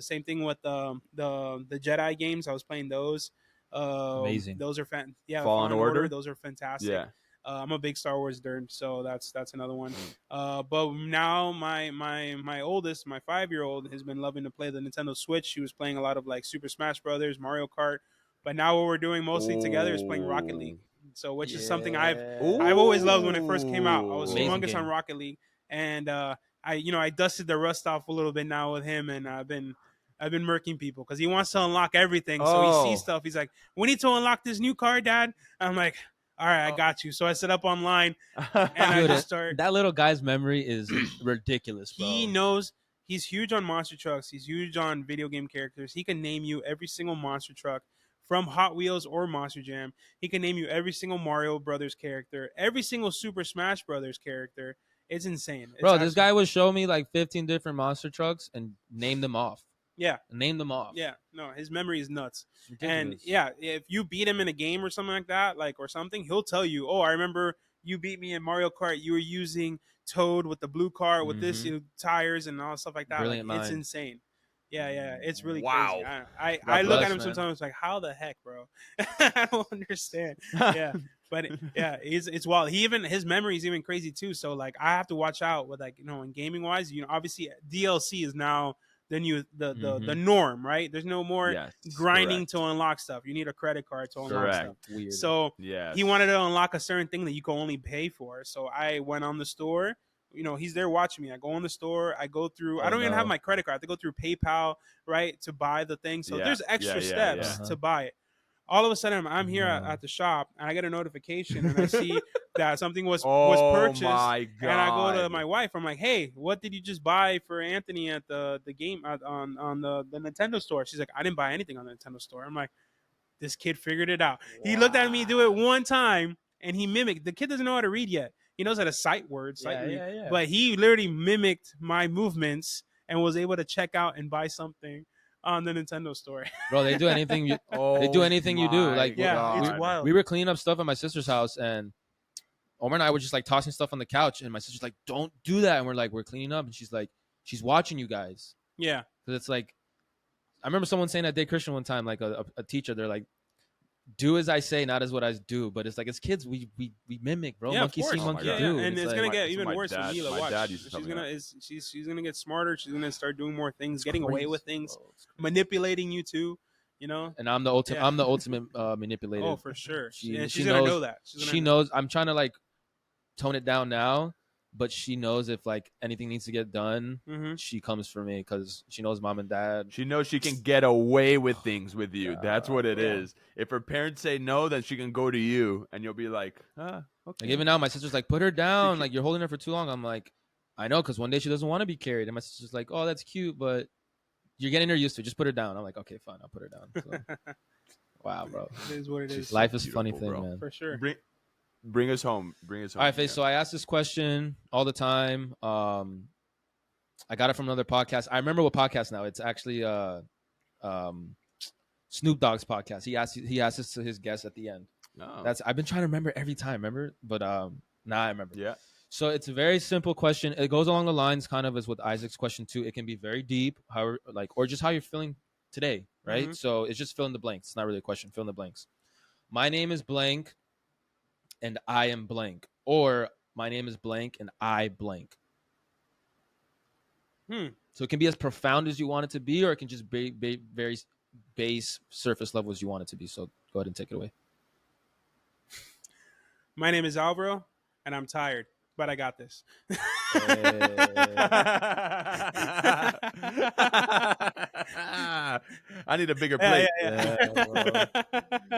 Same thing with the Jedi games. I was playing those. Amazing. Those are Fallen Order? Those are fantastic. Yeah. I'm a big Star Wars nerd, so that's another one. But now my oldest, my 5-year-old, has been loving to play the Nintendo Switch. She was playing a lot of like Super Smash Brothers, Mario Kart. But now what we're doing mostly together is playing Rocket League. So which is something I've always loved when it first came out. I was Amazing humongous game. on Rocket League, and I dusted the rust off a little bit now with him, and I've been murking people because he wants to unlock everything. So he sees stuff. He's like, "We need to unlock this new car, Dad." I'm like, "All right, I got you." So I set up online, and I Dude, just start. that little guy's memory is ridiculous, bro. He knows. He's huge on monster trucks. He's huge on video game characters. He can name you every single monster truck from Hot Wheels or Monster Jam. He can name you every single Mario Brothers character, every single Super Smash Brothers character. It's insane. Bro, this guy would show me like 15 different monster trucks and name them off. Yeah. Name them off. Yeah. No, his memory is nuts. It's And ridiculous. yeah, if you beat him in a game or something like that, or something, he'll tell you, "Oh, I remember you beat me in Mario Kart. You were using Toad with the blue car with this tires and all stuff like that." Brilliant It's mind. insane. Yeah, it's really Wow. crazy. God I look bless, at him man. sometimes like, how the heck, bro? I don't understand. Yeah, but yeah, it's wild. His memory is even crazy too. So like, I have to watch out with in gaming wise. Obviously DLC is now the new the norm, right? There's no more grinding to unlock stuff. You need a credit card to unlock stuff. Weird. So Yes. he wanted to unlock a certain thing that you can only pay for. So I went on the store. He's there watching me. I go in the store. I go through. I don't even have my credit card. I have to go through PayPal, right, to buy the thing. So there's extra steps to buy it. All of a sudden, I'm here at the shop, and I get a notification, and I see that something was purchased. My God. And I go to my wife. I'm like, "Hey, what did you just buy for Anthony at the game on the Nintendo store?" She's like, "I didn't buy anything on the Nintendo store." I'm like, "This kid figured it out." Wow. He looked at me do it one time, and he mimicked. The kid doesn't know how to read yet. He knows how to sight words, but he literally mimicked my movements and was able to check out and buy something on the Nintendo store. Bro, they do anything you they do anything you do. Like it's wild. We were cleaning up stuff at my sister's house, and Omar and I were just like tossing stuff on the couch, and my sister's like, "Don't do that." And we're like, "We're cleaning up," and she's like, "She's watching you guys." Yeah, because it's like, I remember someone saying at Day Christian one time, like a teacher, they're like, "Do as I say, not as what I do." But it's like, as kids, we mimic, bro. Yeah, monkey see, monkey do. And it's like, gonna get even worse for Mila. My dad Watch. used to tell me that. She's gonna get smarter. She's gonna start doing more things, getting away with things, manipulating you too. And I'm the ultimate. I'm the ultimate manipulator. Oh, for sure. She's she gonna knows, know that. She knows. I'm trying to like tone it down now, but she knows if like anything needs to get done, she comes for me because she knows mom and dad. She knows she can get away with things with you. That's what it is. If her parents say no, then she can go to you, and you'll be like, okay. Like even now, my sister's like, "Put her down. Like you're holding her for too long." I'm like, "I know, because one day she doesn't want to be carried." And my sister's like, "Oh, that's cute, but you're getting her used to it. Just put her down." I'm like, "Okay, fine, I'll put her down." So, wow, bro. It is what it is. Life is a funny thing, bro. man. For sure. Bring us home. Bring us home. All right, Face. So I ask this question all the time. I got it from another podcast. I remember what podcast now. It's actually Snoop Dogg's podcast. He asks this to his guests at the end. Oh. I've been trying to remember every time. Remember, but now I remember. Yeah. So it's a very simple question. It goes along the lines kind of as with Isaac's question too. It can be very deep, how like, or just how you're feeling today, right? Mhm. So it's just fill in the blanks. It's not really a question. Fill in the blanks. My name is blank, and I am blank, or my name is blank and I blank. So it can be as profound as you want it to be, or it can just be very base surface level as you want it to be. So go ahead and take it away. My name is Alvaro, and I'm tired, but I got this. I need a bigger Yeah, plate. yeah.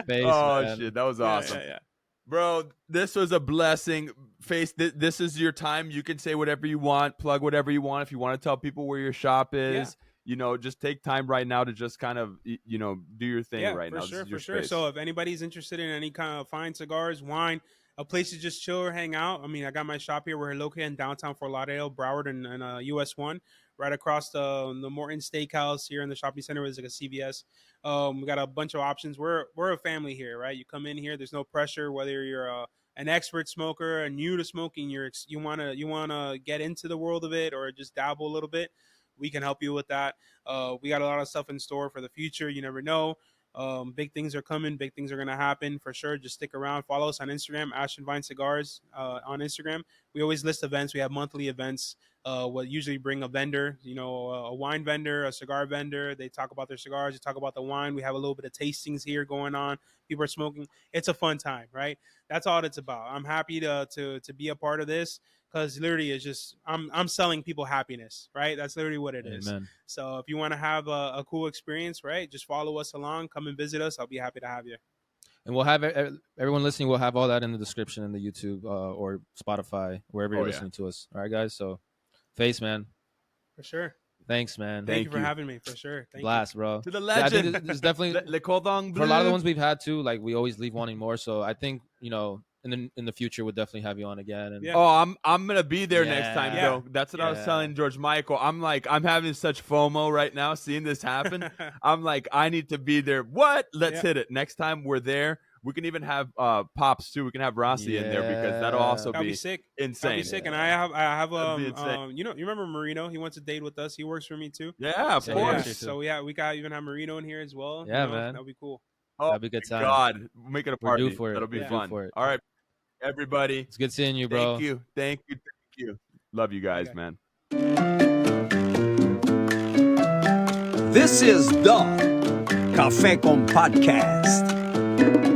Face, Oh man. shit, that was awesome. Yeah. Bro, this was a blessing. Face, this is your time. You can say whatever you want, plug whatever you want. If you want to tell people where your shop is, you know, just take time right now to just kind of, you know, do your thing right now. Sure, This is your for sure. space. So if anybody's interested in any kind of fine cigars, wine, a place to just chill or hang out, I mean, I got my shop here. We're located in downtown Fort Lauderdale, Broward, and US 1, right across the Morton Steakhouse here in the shopping center. It's like a CVS. We got a bunch of options. We're a family here, right? You come in here, there's no pressure whether you're an expert smoker, a new to smoking, you wanna get into the world of it or just dabble a little bit. We can help you with that. We got a lot of stuff in store for the future. You never know. Big things are coming. Big things are going to happen for sure. Just stick around. Follow us on Instagram, Ash and Vine Cigars on Instagram. We always list events. We have monthly events. We'll usually bring a vendor, you know, a wine vendor, a cigar vendor. They talk about their cigars. They talk about the wine. We have a little bit of tastings here going on. People are smoking. It's a fun time, right? That's all it's about. I'm happy to be a part of this. Because literally it's just I'm selling people happiness, right? That's literally what it is. Amen. So if you want to have a cool experience, right, just follow us along, come and visit us. I'll be happy to have you. And we'll have everyone listening. We'll have all that in the description in the YouTube or Spotify, wherever you're listening to us. All right, guys. So, Face, man. For sure. Thanks, man. Thank you for having me. For sure. Thank Blast, bro. To the Yeah, I think legend. there's definitely Le Cordon Bleu. for a lot of the ones we've had too. Like we always leave wanting more. So I think, you know, in the future we'll definitely have you on again. And Oh, I'm gonna be there next time, Yeah. though. That's what I was telling George Michael. I'm like, I'm having such FOMO right now, seeing this happen. I'm like, I need to be there. What? Let's hit it. Next time we're there, we can even have Pops too. We can have Rossi in there because that'll also That'll be sick. insane. That'll be sick. And I have That'd be insane. you remember Marino? He wants to date with us. He works for me too. Yeah, of So, course. So we got even have Marino in here as well. Yeah, you know, man. That'll be cool. Oh, that'd be a good time. God, we'll make it a We're party. due for it. That'll be We're due fun. for it. All right, everybody. It's good seeing you, bro. Thank you. Love you guys, man. This is the Café con Podcast.